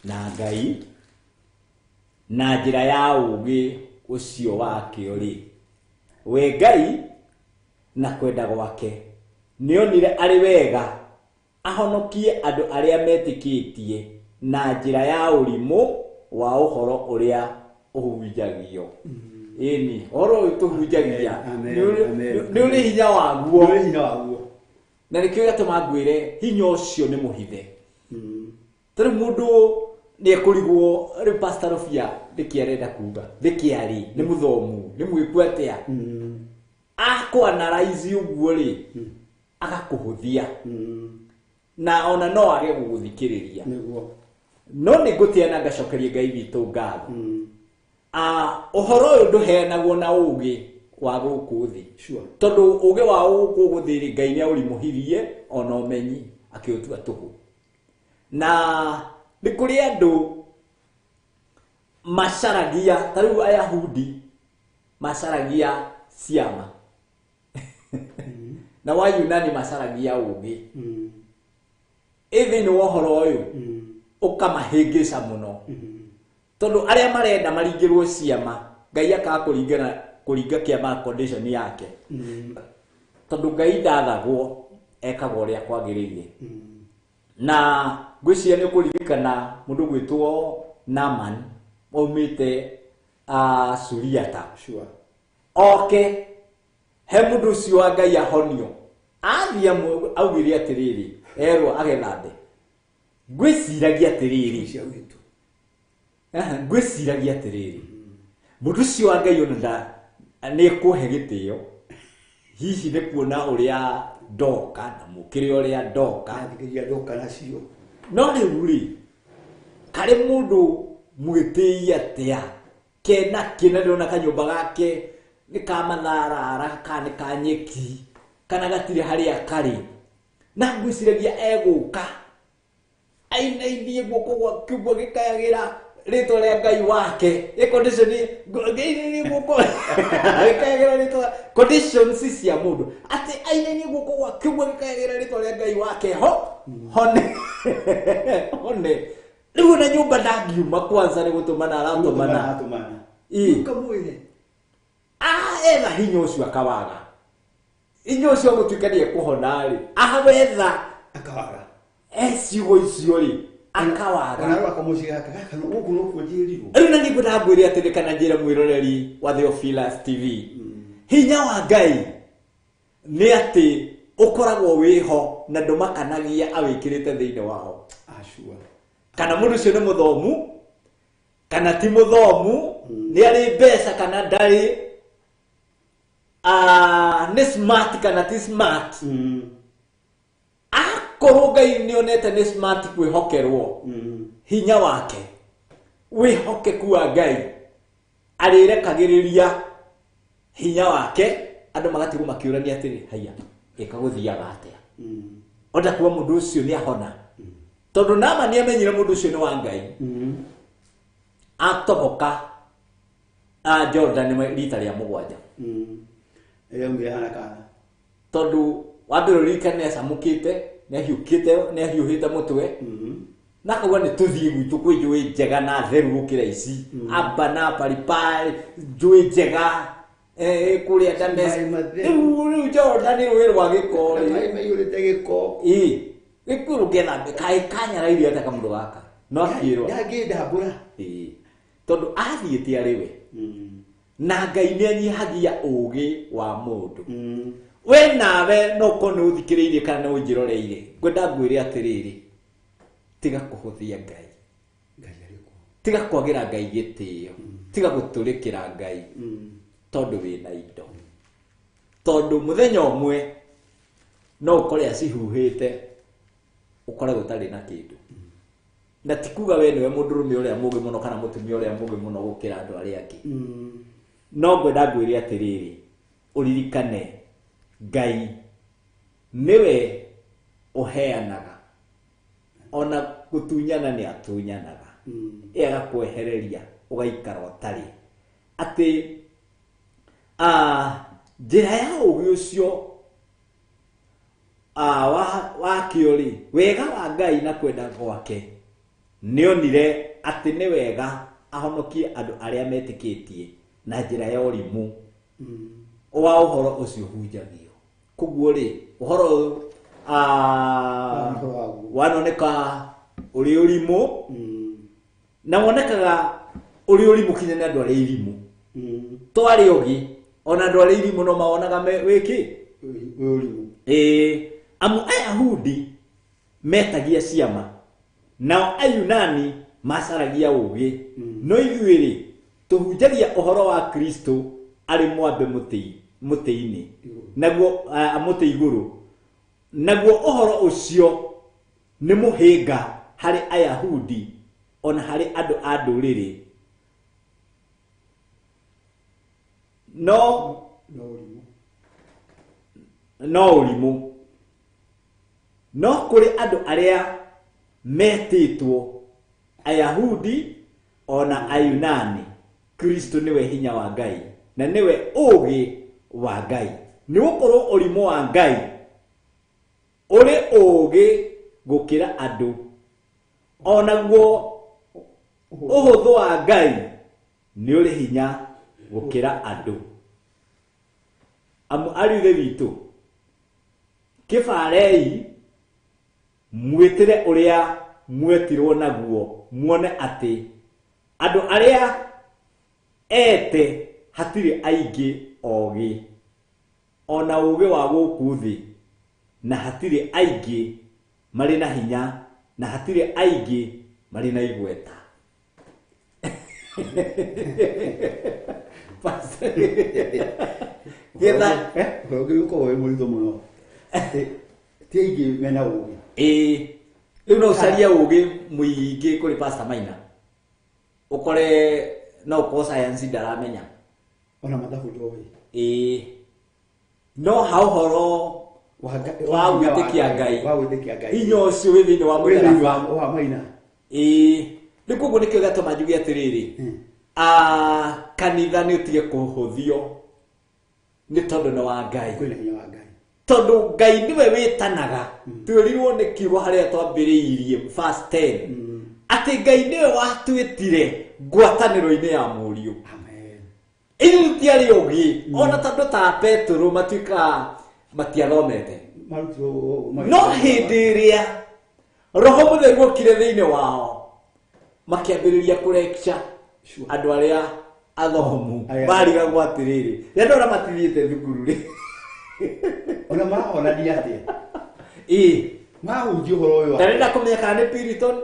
na Ngai na njira ya ugi ucio wake uri we Ngai na kwenda gwake nionire ari wega ahonokie andu aria metikitie na njira ya urimu wa uhoro uria uhunjagio ini oro utuhunjagia ni uri hinya waguo na nikio gatumangwire hinya ucio ni muhithe tari mundu ni ekurigwo ri Pastor Rufia ndikiarenda kuga ndikiari ni muthomu ni mwikwatia ako analyze uguo ri agakuhuthia na ona no age guguthikiriria no ni gutiana ngacokeria Ngai witu ngatho uhoro uyu nduheanagwo na ugi wa guku thi tondu ugi wa guku guthiri Ngai ni aurimuhirie ona umenyi akiutua tuhu na ni kuri andu macaragia tariu Ayahudi macaragia ciama na Wayunani macaragia ugi ithi ni wohoro uyu ukamahingica muno tondu aria marenda maringirwo ciama Ngai akakuringa kiama condition yake tondu Ngai ndathagwo ekagwo uria kwagiririe na ngwiciria ni kuririkana mundu gwitwo Naaman umite Suriata sure oke he mundu ucio wa Ngai ahonio athia augire atiriri erwo agethambe ngwiciragia atiriri cia witu ngwiciragia atiriri mundu ucio wa Ngai ona ni kuhe gitio hihi ni kuona uria ndoka na mukiri uria ndoka ndikiria ndoka nacio no riu ri kari mundu mwitei atia kena ndona kanyumba gake ni kamatharara kana kanyeki kana gatire haria kari na ngwiciragia eguka ainaithie guoko gwa kiugo gikayagira rito rĩa Ngai wake condition ngai ni guko ikagira rito conditions cia mundu ati aine ni guko wa kiugo ikagira rito rĩa Ngai wake hone riu na nyumba ndagiuma kwanza ni gutumana aratumana kamwire etha hinya ucio akawaga hinya ucio gutuika ni ekuhona ri awetha akawaga ciugo icio ri akawaga ona akamuciga kana guku no kujirirwo riu na ningu ndagwire ati kana njira mwiroreri wa Theophilus TV hinya wa Ngai ni ati ukoragwo wiho na ndumakanagia awikirite thiini wao ashua kana mundu ucio ni muthomu kana ti muthomu ni ari mbeca kana ndari ni smart kana ti smart akorwo Ngai ni onete ni smart kwihokerwo hinya wake wihokeku wa Ngai arirekagiriria hinya wake andu magatigu makiurania atiri haya ikaguthiaga atia onda kuwa mundu ucio ni ahona tondu nama ni amenyire mundu ucio ni wa Ngai atoboka Jordan rita ria mugwanja umire hana kana tondu wambirurika ni acamukite ni ahiuhite mutwe na kagwa ni tuthie gwitu kwi njui njega na theru gukira ici amba na paripari njui njega kuria Dames riu Jordan rwiri rwa gikori mai urite giko gikuru getha kai kanyara irio ata kamundu gaka no akirwo ndambura tondu athiite ariwe na Ngai ni anyihagia ugi wa mundu we nawe no kono uthikiriirie kana unjiroreire ngwenda ngwire atiriri tiga kuhuthia Ngai ariko tiga kwagira Ngai gitio tiga guturikira Ngai tondu wina indo tondu muthenya umwe no ukore acihuhite ukore gutari na kindu na tikuga we niwe mundurume uria mugi muno kana mutumia uria mugi muno gukira andu aria angi no ngwenda ngwire atiriri uririkane Ngai niwe uheanaga ona gutunyana ni atunyanaga agakwehereria ugaikara utari ati njira ya ugi ucio wa kiori wega wa Ngai na kwenda gwake nionire ati ni wega ahonokie andu aria metikitie na njira ya urimu wa uhoro ucio hunjagio kuguo ri uhoro wanoneka uri urimu na wonekaga uri urimu kinya na andu aria irimu twari ugi ona andu aria irimu no maonaga wiki urimu amu Ayahudi metagia ciama nao Ayunani macaragia ugi no ithuiri tuhunjagia uhoro wa Kristo ari mwambe muti-ini naguo muti iguru naguo uhoro ucio ni muhinga hari Ayahudi ona hari andu a nduriri no urimu no kuri andu aria metitwo Ayahudi ona Ayunani Kristo niwe hinya wa Ngai na niwe ugi wa Ngai ni gukorwo urimu wa Ngai uri ugi gukira andu ona guo uhuthu wa Ngai ni uri hinya gukira andu amu ariuthe witu kifarei mwitire uria mwetirwo naguo muone ati andu aria ete hatiri aingi ogi ona ugi wa guku thi na hatiri aingi mari na hinya na hatiri aingi mari na igweta getha hoge uko we murido muno ti aingi mena ugi riu no ucaria ugi muingi kuri Pastor Maina ukore no ko science ndaramenya ona mathabu ndoĩ no hauhoro wa gwitikia Ngai wa gwitikia Ngai inyo cio wi thini wa wa Maina Nikugo nikyo gatoma njuge atiriri kanitha ni utige kuhuthio ni tondu na wa Ngai kwina hinya wa Ngai tondu Ngai niwe witanaga turirwo ni kiugo haria twambiriirie verse 10 ati Ngai niwe watwitire ngwataniro-ini ya Mũriũ. amen Ini tiari ugi ona tondu ta Petro matuika matiathomete no hindi iria Roho Mũtheru gukire thiini wao makiambiriria kulecture andu aria athomu bariga gwatiriri ndora matithiite thukuru ri ona maona diatia mahunjio horo yo ndarenda kumenya kana ni Piriton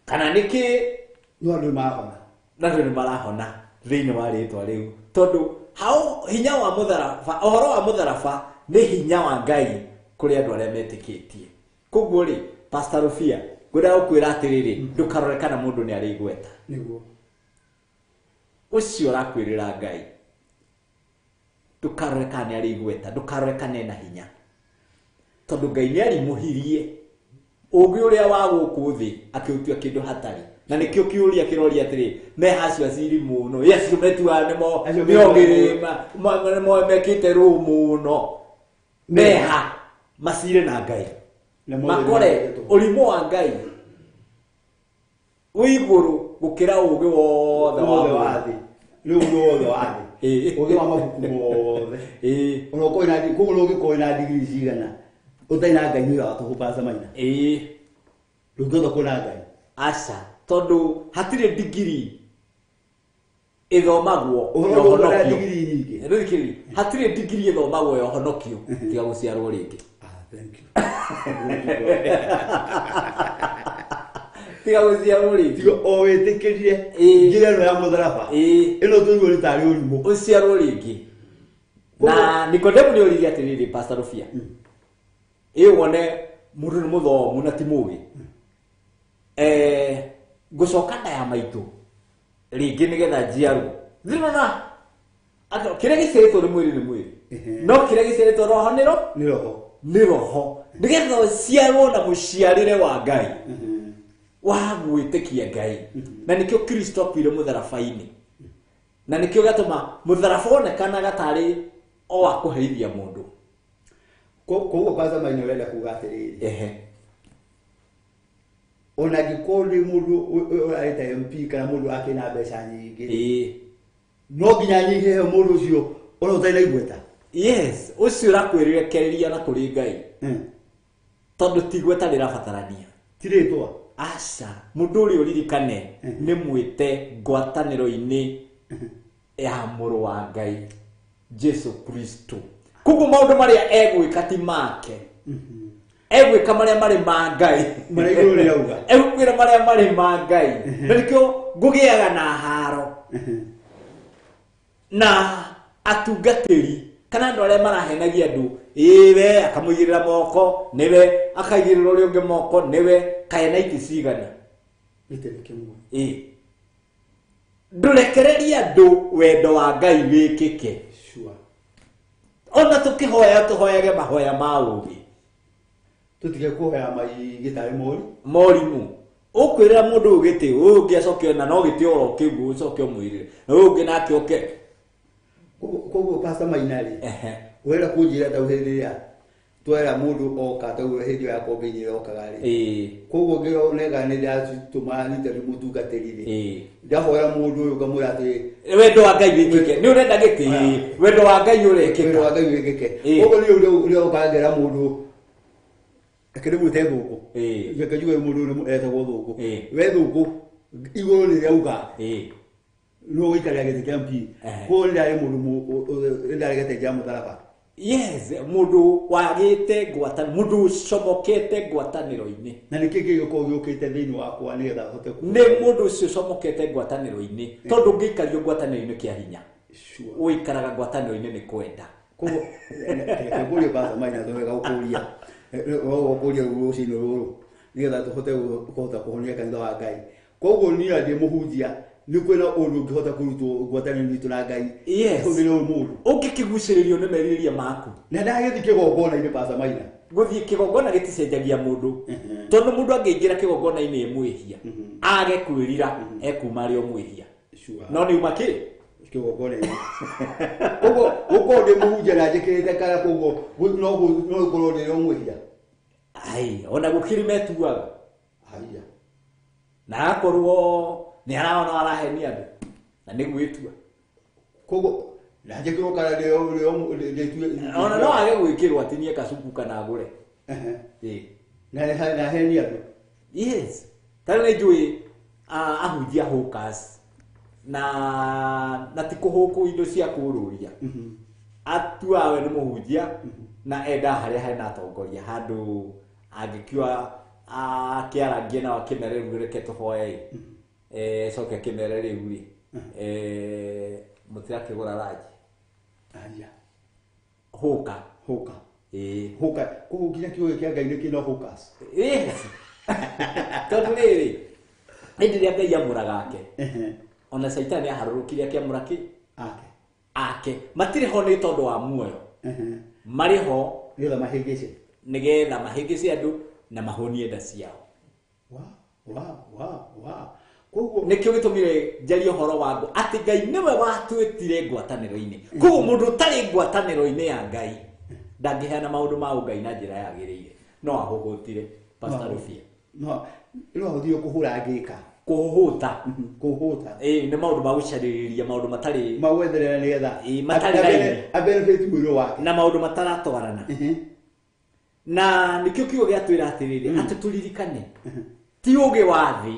kana niki no andu mahona na ndu marahona thiini wa ritwa riu tondu hao hinya wa mutharaba ohoro wa mutharaba ni hinya wa Ngai kuri andu aria metikitie koguo ri Pastor Rufia ngwenda gukwira atiriri ndukarore kana mundu ni ari gweta niguo ucio rakwirira Ngai ndukarore kana ni ari gweta ndukarore kana ena hinya tondu Ngai ni ari muhirie ugi uria wa guku thi akiutua kindu hatari na nikio kiuria kiroria atiri me hacio aciri muno yesu metua nimo miogirima mo mekite ru muno meha masire na Ngai makore urimo wa Ngai uiguru gukira ugi wothe wa thi riu wothe wa thi ugi wa mabuku wothe uroko ina di kugulo ugi ko ina degree cigana utaina Ngai ni atuhupasa maina rugo ko na Ngai asa tondu hatire degree ithomagwo uhoro na degree nyingi rikiri hatire degree ithomagwo yo honokio tiga guciarwo ringi thank you tiga guciarwo ringi tiga o wetikirire ngire no ya mutharaba ino tuigo ritari urimu uciarwo ringi na Nikodemu ni uriria atiriri Pastor Rufia iyo wone mundu ni muthomu na timugi gucoka nda ya maitu ringi nigetha njiaru thirona ato kire giceretwo ni mwiri no kire giceretwo roho ni roho nigetha ciarwo na muciarire wa Ngai wa gwitikia Ngai na nikio Kristo akwire mutharabaini na nikio gatuma mutharaba onekana gatari o akuheithia mundu koguo kwanza maina urenda kuga atiriri ona gikundi mundu aita MP kana mundu akina mbeca nyingi no nginya nyihe mundu ucio ona utaina igweta yes ucio rakwirire keria na kuri Ngai tondu tigweta rirabatarania tiritwa asa mundu uri uririkane ni mwite ngwataniro-ini ya muru wa Ngai Jesu Kristo kugu maundu maria egwika ti make egwika maria mari ma Ngai maria iguru riauga egwira maria mari ma Ngai nikio ngugiaga na haro na atungatiri kana andu aria marahenagia andu iwe akamuigirira moko niwe akaigirira uri ungi moko niwe kaena iticigana itereke mu ndurekereria andu wendo wa Ngai wikike sure ona tukihoya tuhoyage mahoya ma ugi tutige kuhoya mai gitari morimu ukwirira mundu ugiti ungi acokio na no giti oro kigu ucokio mwirire ungi nake oke koguo Pastor Mainari wera kunjira ta uhiriria twera mundu oka ta uhirio ya kobinyira okagari koguo ngiro nega ni ya tuma ni te mutungatirire ndahoya mundu uyu ngamura ati wendo wa Ngai wikike ni urenda giti wendo wa Ngai urekika wendo wa Ngai wikike koguo ni uri okagera mundu akire mwite thuku ngakajuga mundu ni etagwo thuku we thuku iguru ni riauga no wikaria gete kampi ko ndari mundu ndari gete jamu taraba yes mundu wagite gwata mundu comokete ngwataniro-ini na nikiki giko gyukite thiini wakwa ni getha hote ku ni mundu ucio comokete ngwataniro-ini tondu ngikario ngwataniro-ini kia hinya uikaraga ngwataniro-ini ni kwenda koguo keguri basa maina twega gukuria gukuria rucini ruru ni getha tuhote kuhota kuhonia kanitha wa Ngai koguo ni andi muhunjia ni kwena undu ngihota kurutwo ngwataniro itu na Ngai huthire mundu ungikiguciririo ni meriria maku na ndagithie kigongona-ini basa maina guthie kigongona giticenjagia mundu tondu mundu angeingira kigongona-ini imwihia age kwirira ekuma ri omwihia Sure. no ni umaki Kigogore. Uko de muhuje na jekete kala kogo. No goro de omwihia. ai ona gukiri metuaga Haya. na akorwo ni araona arahenia andu na ni gwitua Kogo na jekiro kala de ona no age gwikirwo atinie kasuku kana agure na henia. yes tare njui ahujia hokas na tikuhuku indo cia kururia atuawe ni muhujia na enda haria hena atongoria handu angikiwa akiarangie na wakimereru reke tuhoye coke kimere riu ri mutira kigura raji Haya. huka Hoka. Hoka. Kogo kila kiyo kia Ngai kino hokas. yes tondu riri hindi ria Ngai amuraga ake ona saitani aharurukire akiamura ki ake matire ho ni tondu wa muoyo mari ho Nila mahegese. nigetha mahingĩce andũ na mahonie nda ciao. Koguo nikio gitumire njarie horo wangu ati Ngai niwe watwĩtire ngwatanĩro-inĩ. Koguo mũndũ ũtarĩ ngwatanĩro-inĩ ya Ngai ndangĩheana maũndũ ma Ngai na njĩra yagĩrĩire. No ahũhũtire Pastor Rufia. No thio kuhura ngika. Kuhuhuta. Kuhuhuta. Nĩ maũndũ ma gũcarĩrĩria maũndũ matarĩ mawetherera nigetha matarĩ raini abenefit mwĩrĩ wake na maũndũ mataratwarana. Na nikio kiugo gĩatwĩra atĩrĩrĩ atĩ tũririkane ti ũgĩ wa thĩ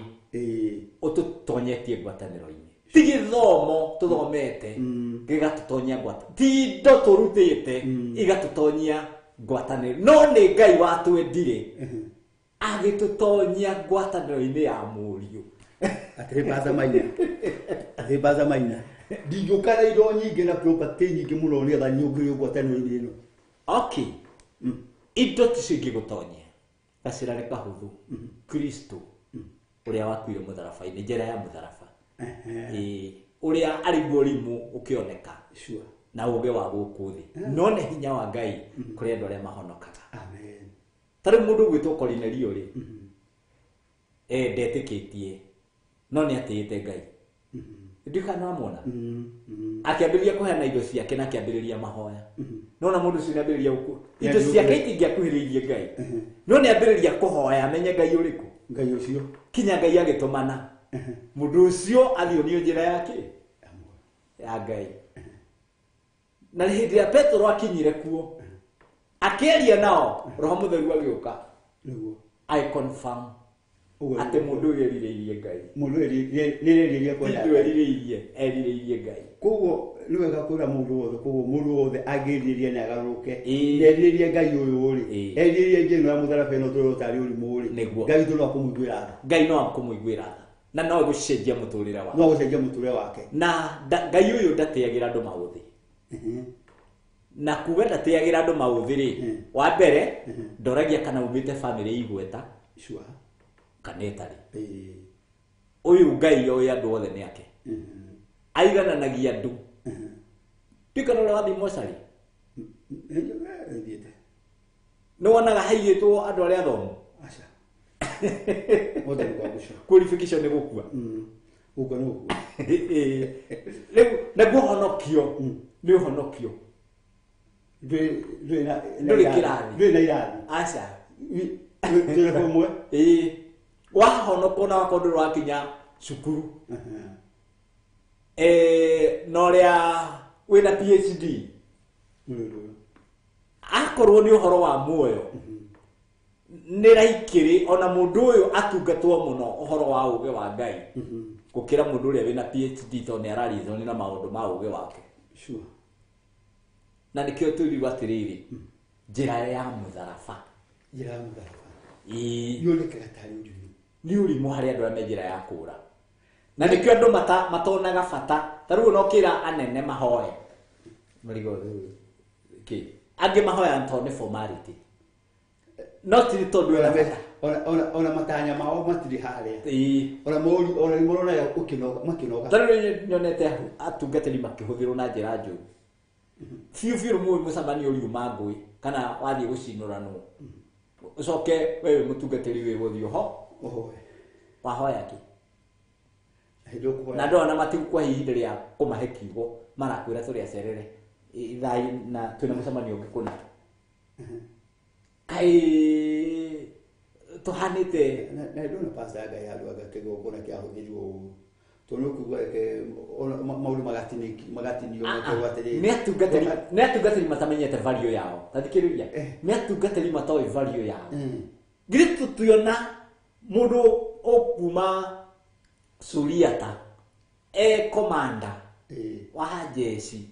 ũtũtonyetie ngwatanĩro-inĩ, ti gĩthomo tũthomete gĩgatũtonyia ngwatanĩro, ti indo tũrutĩte igatũtonyia ngwatanĩro, no nĩ Ngai watwendire agĩtũtonyia ngwatanĩro-inĩ ya mũriũ. Atĩbaza maina ndingĩũkana indo nyingĩ na property nyingĩ mũno nĩgetha nyũngĩrĩo ngwatanĩro-inĩ ĩno. Okay. Indo ticingĩgũtonyia gacĩra nĩ kahũthũ. Kristo ũrĩa wakuire mũtharaba-inĩ, njĩra ya mũtharaba, ũrĩa arĩ mũrimũ ũkĩoneka na ũgĩ wa gũkũ thĩ, no nĩ hinya wa Ngai kũrĩ andũ arĩa mahonokaga. Amen. Tarĩ mũndũ gwĩtwo Kornelio rĩ, ndetĩkĩtie no nĩ atĩĩte Ngai. Ndikana wamwona akĩambĩrĩria kũheana indo ciake na akĩambĩrĩria mahoya. No na mũndũ ũcio nĩambĩrĩria gũkũ indo ciake itingĩakuhĩrĩirie Ngai, no nĩambĩrĩria kũhoya amenye Ngai ũrĩkũ. Ngai ũcio Kinya Ngai agĩtũmana mũndũ ũcio athionio njĩra yake ya Ngai. Na hĩndĩ ĩrĩa Petro akinyire kuo akĩaria nao, Roho Mũtheru agĩũka. I confirm atĩ mũndũ ũyũ erirĩirie Ngai. Mũndũ erirĩirie kwenda erirĩirie Ngai. Koguo nĩ wega kwĩra mũndũ wothe, koguo mũndũ wothe angĩrirĩria na agarũrũke erirĩrie Ngai ũyũ rĩ, erirĩrie njĩra ya mũtharaba ĩno tũrĩ ũtarĩ ũrimũ rĩ, Ngai no akũmũiguĩra tha. Ngai no akũmũiguĩra tha na no gũcenjia mũtũrĩre wake. No gũcenjia mũtũrĩre wake. Na Ngai ũyũ ndatĩagĩra andũ maũthĩ. Na kuga ndatĩagĩra andũ maũthĩ rĩ, wa mbere ndoragia kana umĩte famĩlĩ igweta kana ĩtarĩ. Ũyũ Ngai oĩ andũ othe nĩ ake, aigananagia andũ. Ndikana ũrĩa wathiĩ mocarĩ nĩ wonaga haigĩtwo andũ arĩa athomu. Qualification nĩ gũkua. Rĩu naguo honokio nĩ ũhonokio. Ndũrĩ kĩrathi aca wahonokwo na wakorwo ndũrĩ wakinya cukuru, na ũrĩa wĩna PhD akorwo nĩ ũhoro wa muoyo nĩ raikĩrĩ ona mũndũ ũyũ atungatwo mũno ũhoro wa ũgĩ wa Ngai gũkĩra mũndũ ũrĩa wĩna PhD tondũ nĩ ararithwo na maũndũ ma ũgĩ wake. Na nĩkĩo tũriuga atĩrĩrĩ, njĩra ya mũtharaba nĩ ũrimũ harĩ andũ arĩa me njĩra ya kũũra. Na nĩkĩo andũ matonaga bata. Ta rĩu nokĩra anene mahoe angĩ mahoya tondũ nĩ formality, no ti tondũ ona matanya mao matirĩ harĩa, ona mũrona makĩnoga. Ta rĩu nyonete atungatĩri makĩhũthĩrwo na njĩra njũru biũ mũcemanio ũriuma ngũĩ kana wathiĩ gũcinũranwo ũcoke wewe mũtungatĩri wĩ gũthiĩ ho wahoya kĩ na ndona matigukwa ihinda rĩa kũmahe kiugo marakwĩra tũrĩ acerere ithai na twĩna mũcemanio ũngĩ kũna kaĩ tũhanĩte na ndona pastor Ngai andũ agakĩgongona kĩa hũthĩrwo ũũ tondũ kuga maũndũ magatinio nĩ atungatĩri matamenyete value yao tathikĩrĩria nĩ atungatĩri matoĩ value yao ngirĩ tũtuona mũndũ ũkuma Suriata commander wa jeshi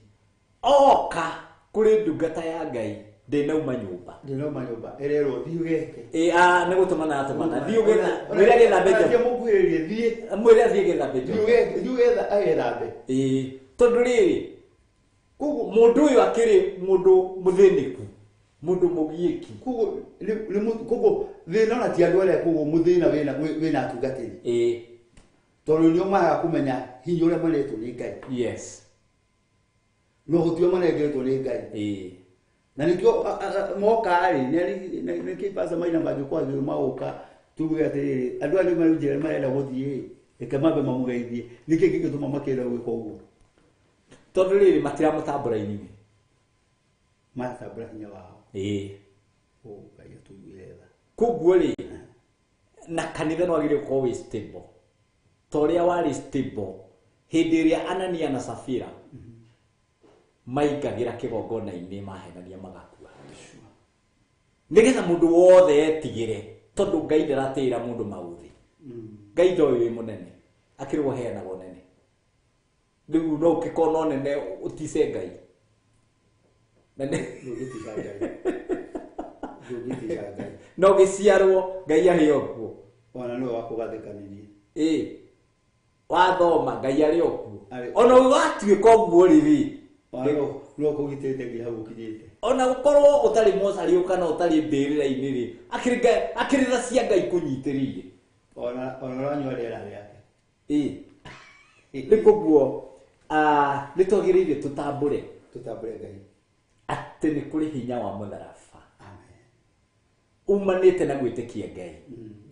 oka kũrĩ ndungata ya Ngai ndĩnauma nyũmba erero thiugeke nĩ gũtũmana thiĩ ũgetha mwĩrĩ agĩthambe mwĩrĩ athiĩ gĩthambe thiugetha agethambe tondũ rĩrĩ mũndũ ũyũ akĩrĩ mũndũ mũthĩnĩku mũndũ mũgiĩki koguo thĩna ona ti andũ arĩa koguo mũthĩna wĩna atungatĩri tondũ nĩo magaga kũmenya hinya ũrĩa maretwo nĩ Ngai yes no gũtio manengeretwo nĩ Ngai na nĩkĩo moka-rĩ nĩkĩ pastor Maina mangĩkorwo agĩrĩ magoka tuge atĩrĩrĩ andũ arĩa marĩ marenda gũthiĩ reke mambe mamũgeithie nĩkĩ kĩngĩtũma makĩenda gwĩka ũguo tondũ rĩrĩ matiramũtambũra inyuĩ maratambũra hinya wao Ngai atũiguĩre tha koguo rĩ na kanitha no agĩrĩirwo gũkorwo wĩ stable ta ũrĩa warĩ stable hĩndĩ ĩrĩa Anania na Safira maingagĩra kĩgongona-inĩ mahenania magakua nĩgetha mũndũ wothe etigĩre tondũ Ngai ndaratĩra mũndũ maũthĩ Ngai ndoĩ wĩ mũnene akĩrwo heanaga ũnene rĩu no ũkĩkona ũnene ũtice Ngai no gĩciarwo Ngai arĩ okuo ona nĩwe wa kũgathĩkanĩria wathoma Ngai arĩ okuo ona ũgatuĩka ũguo rĩrĩ no kũgitĩte nginya hau ũkinyĩte ona gũkorwo ũtarĩ mocarĩ kana ũtarĩ mbĩrĩra-inĩ rĩ akĩrĩ tha cia Ngai kũnyitĩrĩire ona ũranyua rĩera rĩake rĩ koguo nĩ twagĩrĩire tũtambũre Ngai atĩ nĩ kũrĩ hinya wa mũtharaba umanĩte na gwĩtĩkia Ngai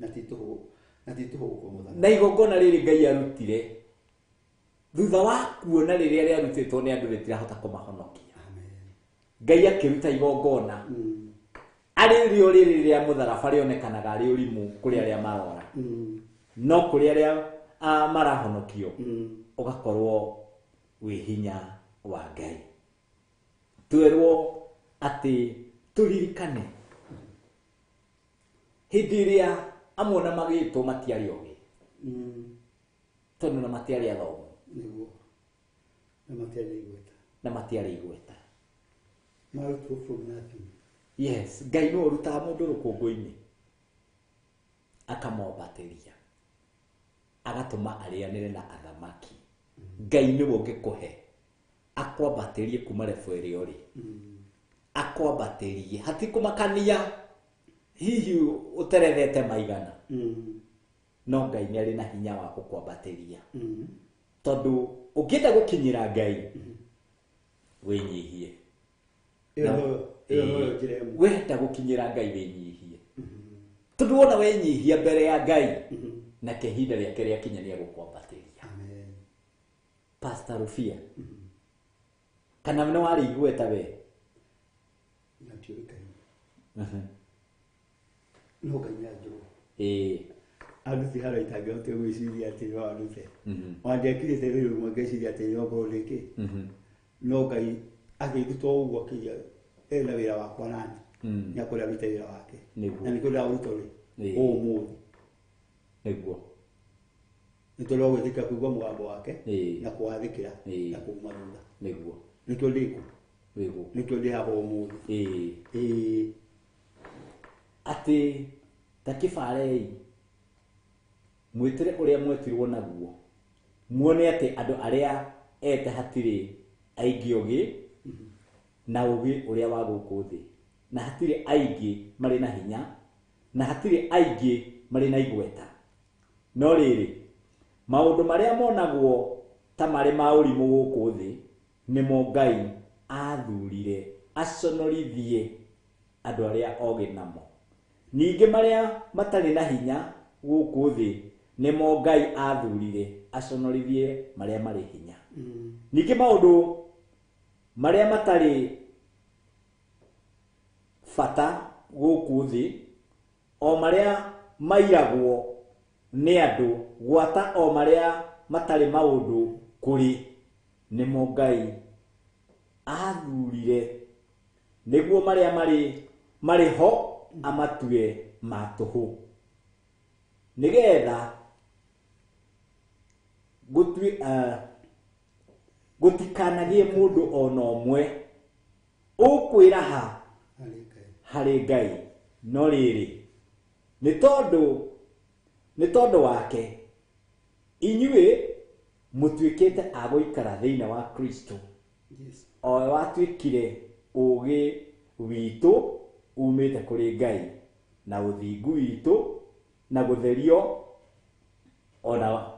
na ti tũhũ mũthanga na igongona rĩrĩ Ngai arutire thutha wa kuona rĩrĩa rĩarutĩtwo nĩ andũ rĩtirahota kũmahonokia Ngai akĩruta igongona arĩ rĩo rĩrĩ rĩa mũtharaba rĩonekanaga arĩ ũrimũ kũrĩ arĩa marora no kũrĩ arĩa marahonokio ũgakorwo wĩ hinya wa Ngai twerwo atĩ tũririkane hĩndĩ ĩrĩa amwe na magĩtwo matiarĩ ogĩ tondũ na matiarĩ athomu na matiarĩ igweta marutwo from nothing yes Ngai no ũrutaga mũndũ rũkũngũ-inĩ akamwambatĩria agatũma arĩanĩre na athamaki Ngai nĩwe ũngĩkũhe akwambatĩrie kuma rebu ĩrĩa ũrĩ akwambatĩrie hatikũmakania hihi ũterethete maigana no Ngai nĩ arĩ na hinya wa gũkwambatĩria tondũ ũngĩenda gũkinyĩra Ngai wĩnyihie wenda gũkinyĩra Ngai wĩnyihie tondũ wona wenyihia mbere ya Ngai na kĩhinda rĩake rĩakinya nĩ egũkwambatĩria Pastor Rufia kana nĩ warĩ igweta we no Ngai nĩanjũĩ aruti harĩa itangĩhotire gwĩciria atĩ no arute wangĩakirĩte wĩra ũmwe ngeciria atĩ no ngorwo rĩngĩ no Ngai agĩruta ũguo akĩiga ena wĩra wakwa nani nĩakũrĩa arute wĩra wake na nĩkĩo ndĩraruta ũmũthĩ nĩguo nĩ tondũ wa gwĩtĩkia kũigua mũgambo wake na kũwathĩkĩra na kuuma thutha nĩguo nĩkĩo ndĩkuo nĩkĩo ndĩ haha ũmũthĩ atĩ ta kĩbarei mwĩtĩre ũrĩa mwetirwo naguo muone atĩ andũ arĩa ete hatirĩ aingĩ ũgĩ na ũgĩ ũrĩa wa gũkũ thĩ na hatirĩ aingĩ marĩ na hinya na hatirĩ aingĩ marĩ na igweta no rĩrĩ maũndũ marĩa monagwo ta marĩ ma ũrimũ gũkũ thĩ nĩmo Ngai athurire aconorithie andũ arĩa ogĩ namo ningĩ marĩa matarĩ na hinya gũkũ thĩ nimo Ngai athurire aconorithie maria mari hinya. Ningĩ maũndũ maria matari bata gũkũ thĩ o maria mairagwo nĩ andũ gwata o maria matari maũndũ kũrĩ nimo Ngai athurire nĩguo maria mari ho amatue matũhũ nĩgetha gũtikanagie mũndũ ona ũmwe ũkwĩraha harĩ Ngai no rĩrĩ nĩ tondũ wake inyuĩ mũtuĩkĩte a gũikara thĩinĩ wa Kristo o watuĩkire ũgĩ witũ umĩte kũrĩ Ngai na ũthingu witũ na gũtherio ona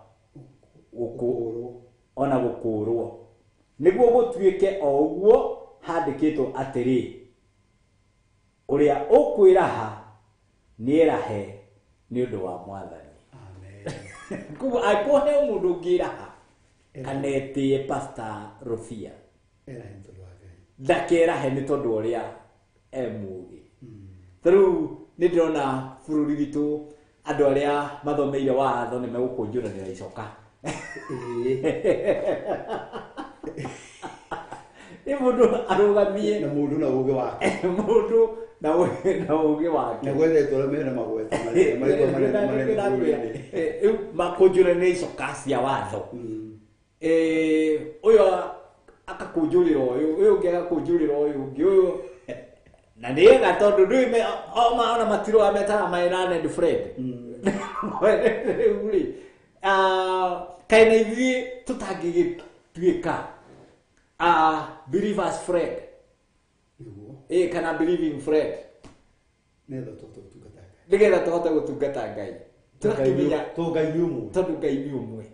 gũkũrwo nĩguo gũtuĩke o ũguo handĩkĩtwo atĩrĩ ũrĩa ũkwĩraha nĩerahe nĩ ũndũ wa Mwathani. Kuguo akũhe mũndũ ũngĩraha kanetĩe Pastor Rofia ndakerahe nĩ tondũ ũrĩa mũũgĩ. Rĩu nĩ ndĩrona bũrũri witũ andũ arĩa mathomeire watho nĩ megũkũnjũranĩra icoka. Nĩ mũndũ arũgamie na mũndũ na ũgĩ wake mũndũ na ũgĩ wake na gwethetwo arĩa mena magweta rĩu makũnjũranĩra icoka cia watho. Ũyũ akakũnjũrĩra ũyũ ũngĩ agakũnjũrĩra ũyũ ũngĩ ũyũ na nĩgetha tondũ ndũĩ ona matirũa metaga Mylan and Fred. Rĩu rĩ kaĩ na ithuĩ tũtangĩgĩtuĩka believers Fred kana believing Fred nĩgetha tũhote gũtungata Ngai tũkakĩmenya tondũ Ngai nĩ ũmwe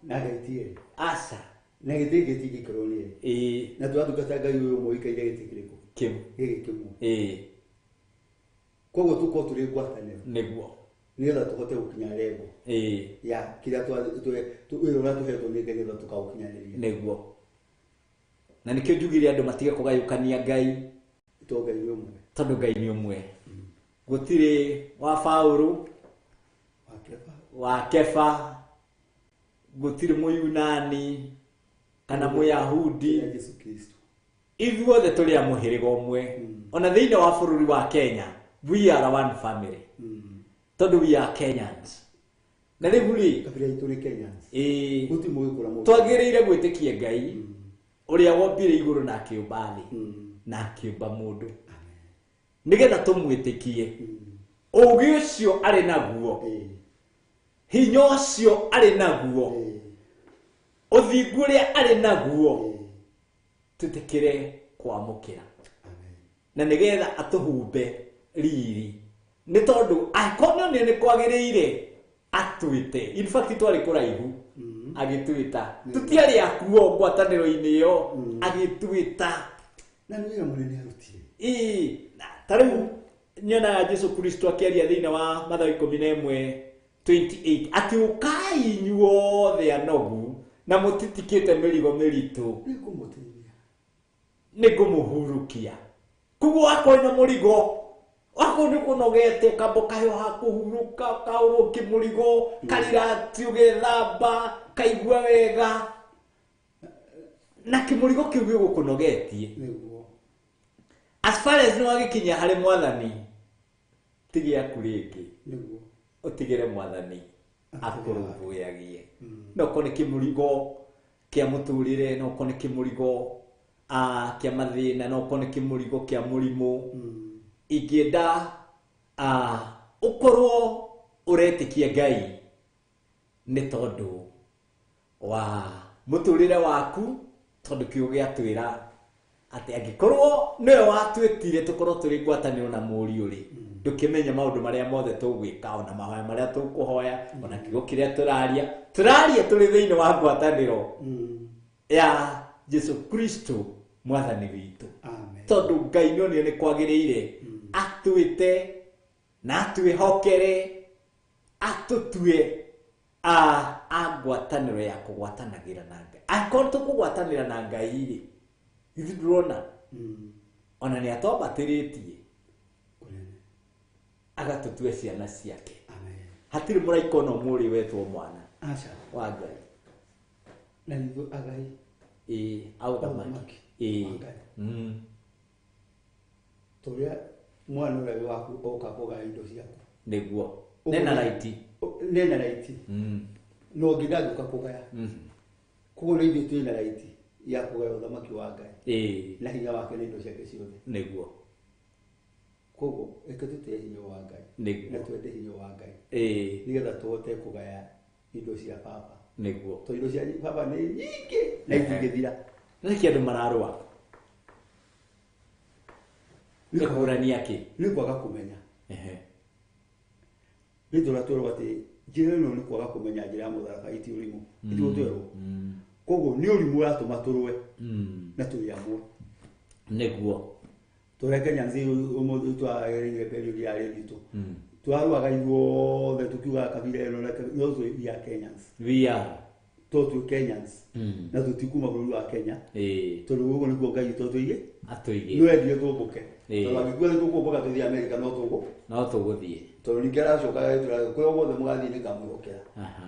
na Ngai ti erĩ aca na gĩtĩ gĩtigĩkorwo nĩ erĩ na twatungata Ngai ũyũ ũmwe ikaire gĩtĩ kĩrĩkũ gĩkĩ kĩmwe. Koguo tũkorwo tũrĩ ngwatanĩro nĩguo nĩgetha tũhote gũkinya lengo ya kĩrĩa wĩra ũrĩa tũhetwo nĩ Ngai nĩgetha tũkaũkinyanĩria nĩguo. Na nĩkĩo njugire andũ matige kũgayũkania Ngai tondũ Ngai nĩ ũmwe. Gũtirĩ wa Paũlũ wa Kefa gũtirĩ Mũyunani kana Mũyahudi ithuothe tũrĩ a mũhĩrĩga ũmwe. Ona thĩinĩ wa bũrũri wa Kenya we are one family tondũ we are Kenyans. Na rĩu rĩ twagĩrĩire gwĩtĩkia Ngai ũrĩa wombire igũrũ na akĩũmba thĩ na akĩũmba mũndũ nĩgetha tũmwĩtĩkie. Ũũgĩ ũcio arĩ naguo hinya ũcio arĩ naguo ũthingu ũrĩa arĩ naguo tũtĩkĩre kwamũkĩra na nĩgetha atũhumbe riri nĩ tondũ akonio nĩ kwagĩrĩire atwĩte. In fact twarĩ kũraihu agĩtwĩta tũtiarĩ akuo ngwatanĩro-inĩ ĩyo agĩtwĩta na nĩ mũnene arutire tarĩu nyonaga Jesũ Kristo akĩaria thĩinĩ wa Mathayo 11:28 atĩ ũkai inyuothe anogu na mũtitikĩte mĩrigo mĩritũ nĩ ngũmũhurũkia. Koguo wakorwo na mũrigo wako nĩ kũnogete ũkamba ũkaheha kũhurũka ũkaũrwo kĩmũrigo karirati ũgethamba kaigua wega na kĩmũrigo kĩu gĩgũkũnogetie. As far as nĩwagĩkinya harĩ Mwathani tigĩaku rĩngĩ ũtigĩre Mwathani akũrũmbũyagie. No ũkorwo nĩ kĩmũrigo kĩa mũtũrĩre, no ũkorwo nĩ kĩmũrigo kĩa mathĩna, no ũkorwo nĩ kĩmũrigo kĩa mũrimũ. Ingĩenda ũkorwo ũretĩkia Ngai nĩ tondũ wa mũtũrĩre waku, tondũ kĩo gĩatwĩra atĩ angĩkorwo nĩwe watwĩtire tũkorwo tũrĩ ngwatanĩro na mũriũ rĩ ndũkĩmenya maũndũ marĩa mothe tũgwĩka ona mahoya marĩa tũkũhoya ona kiugo kĩrĩa tũraria tũrĩ thĩinĩ wa ngwatanĩro ya Jesũ Kristo Mwathani witũ. Tondũ Ngai nĩonire nĩ kwagĩrĩire atwĩte na atwĩhokere atũtue a ngwatanĩro ya kũgwatanagĩra na Ngai. Akorwo tũkũgwatanĩra na Ngai rĩ, ithuĩ ndĩrona ona nĩ atwambatĩrĩtie agatũtua ciana ciake. Hatirĩ mũraika ona ũmwe ũrĩ wetwo mwana wa Ngai. Na nithu agai aũthamaki tũrĩa mwana ũrĩa waku oka kũgaya indo ciaku nĩguo nena raiti no ngĩndagĩũka kũgaya. Koguo nĩ ithuĩ twĩna raiti ya kũgaya ũthamaki wa Ngai na hinya wake na indo ciake ciothe nĩguo. Koguo reke tũtĩe hinya wa Ngai na twende hinya wa Ngai nĩgetha tũhote kũgaya indo cia baba nĩguo. tondũ indo cia baba nĩ nyingĩ na itingĩthira. Nĩkĩ andũ mararũa ĩkũrania kĩ? Nĩ kwaga kũmenya. Nĩ tũra twĩrwo atĩ njĩra ĩno nĩ kwaga kũmenya njĩra ya mũtharaba iti ũrimũ ithuĩ twĩrwo. Koguo nĩ ũrimũ ũratũma tũrũe na tũrĩ amwe nĩguo. Tũreke nyanzi ũmũthĩ twagereire period ya rĩritũ twarũaga ithuothe tũkiuga kabira ĩno no twĩ Kenyans. We are tũtũ Kenyans na tũtikuma bũrũri wa Kenya tondũ ũguo nĩguo Ngai tũtũige no endire tũmbũke tondũ angĩkuwa nĩ tũkũmbũka tũthiĩ Amerika no tũgũthiĩ tondũ ningĩ aracoka kũrĩa guothe mũgathiĩ nĩngamwĩhokera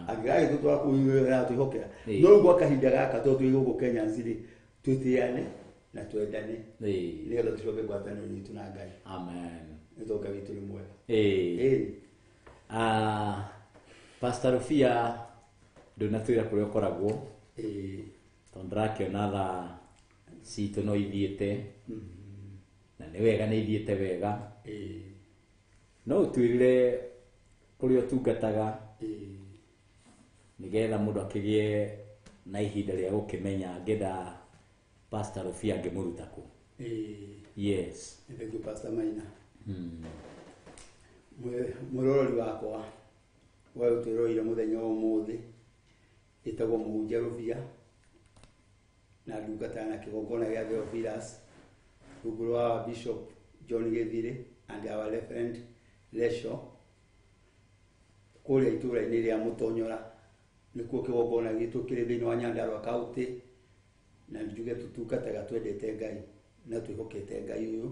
angĩgagĩtũtwara kũu aratwĩhokera no rĩu gwa kahinda gaka tondũ twĩ gũkũ Kenyans rĩ twĩtĩane na twendane nĩgetha tũcoke ngwatanĩro itũ na Ngai. Amen. Nĩ tondũ Ngai witũ nĩ mwega. Pastor Rufia ndũnatwĩra kũrĩa ũkoragwo tondũ ndĩrakĩona thaa citũ no ithiĩte na nĩ wega nĩ ithiĩte wega. No ũtwĩrire kũrĩa ũtungataga nĩgetha mũndũ akĩgĩe na ihinda rĩa gũkĩmenya ngĩenda Pastor Rufia angĩmũruta kũ? Yes. Thank you Pastor Maina. Mũrorori wakwa wa ũtũroire mũthenya ũmũthĩ ĩtagwo Mũhunjia Rufia na ndungata na kĩgongona gĩa Theophilus rungu rwa Bishop John Gĩthirĩ and our Reverend Lesho kũrĩa itũra-inĩ rĩa Mũtonyora nĩkuo kĩgongona gitũ kĩrĩ thĩinĩ wa Nyandarua County. Na njuge tutungataga twendete Ngai na twĩhokete Ngai ũyũ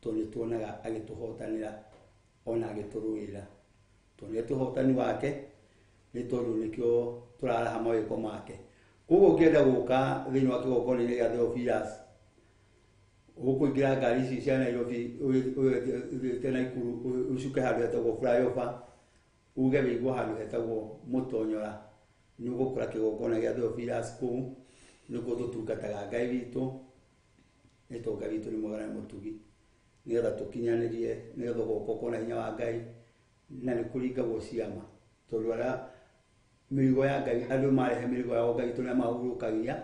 tondũ nĩtuonaga agĩtũhotanĩra ona agĩtũrũĩra tondũ nĩ tũhotani wake nĩ tondũ nĩkĩo tũraraha mawĩko make. Koguo ũngĩenda gũka thĩinĩ wa kĩgongona-inĩ gĩa Theophilus ũkũingĩra ngari ici cia Nairobi ũgĩte Naikuru ũcuke handũ hetagwo flyover uge wĩigua handũ hetagwo Mũtonyora nĩ ũgũkora kĩgongona gĩa Theophilus kũu nĩkuo tũtungataga Ngai witũ nĩ tondũ Ngai witũ nĩ mwega na mũtugi nĩgetha tũkinyanĩrie nĩgetha gũkũ kũona hinya wa Ngai na nĩ kũringagwo ciama tondũ arĩa mĩrigo ya Ngai andũ marehe mĩrigo yao Ngai witũ nĩ mahurũkagia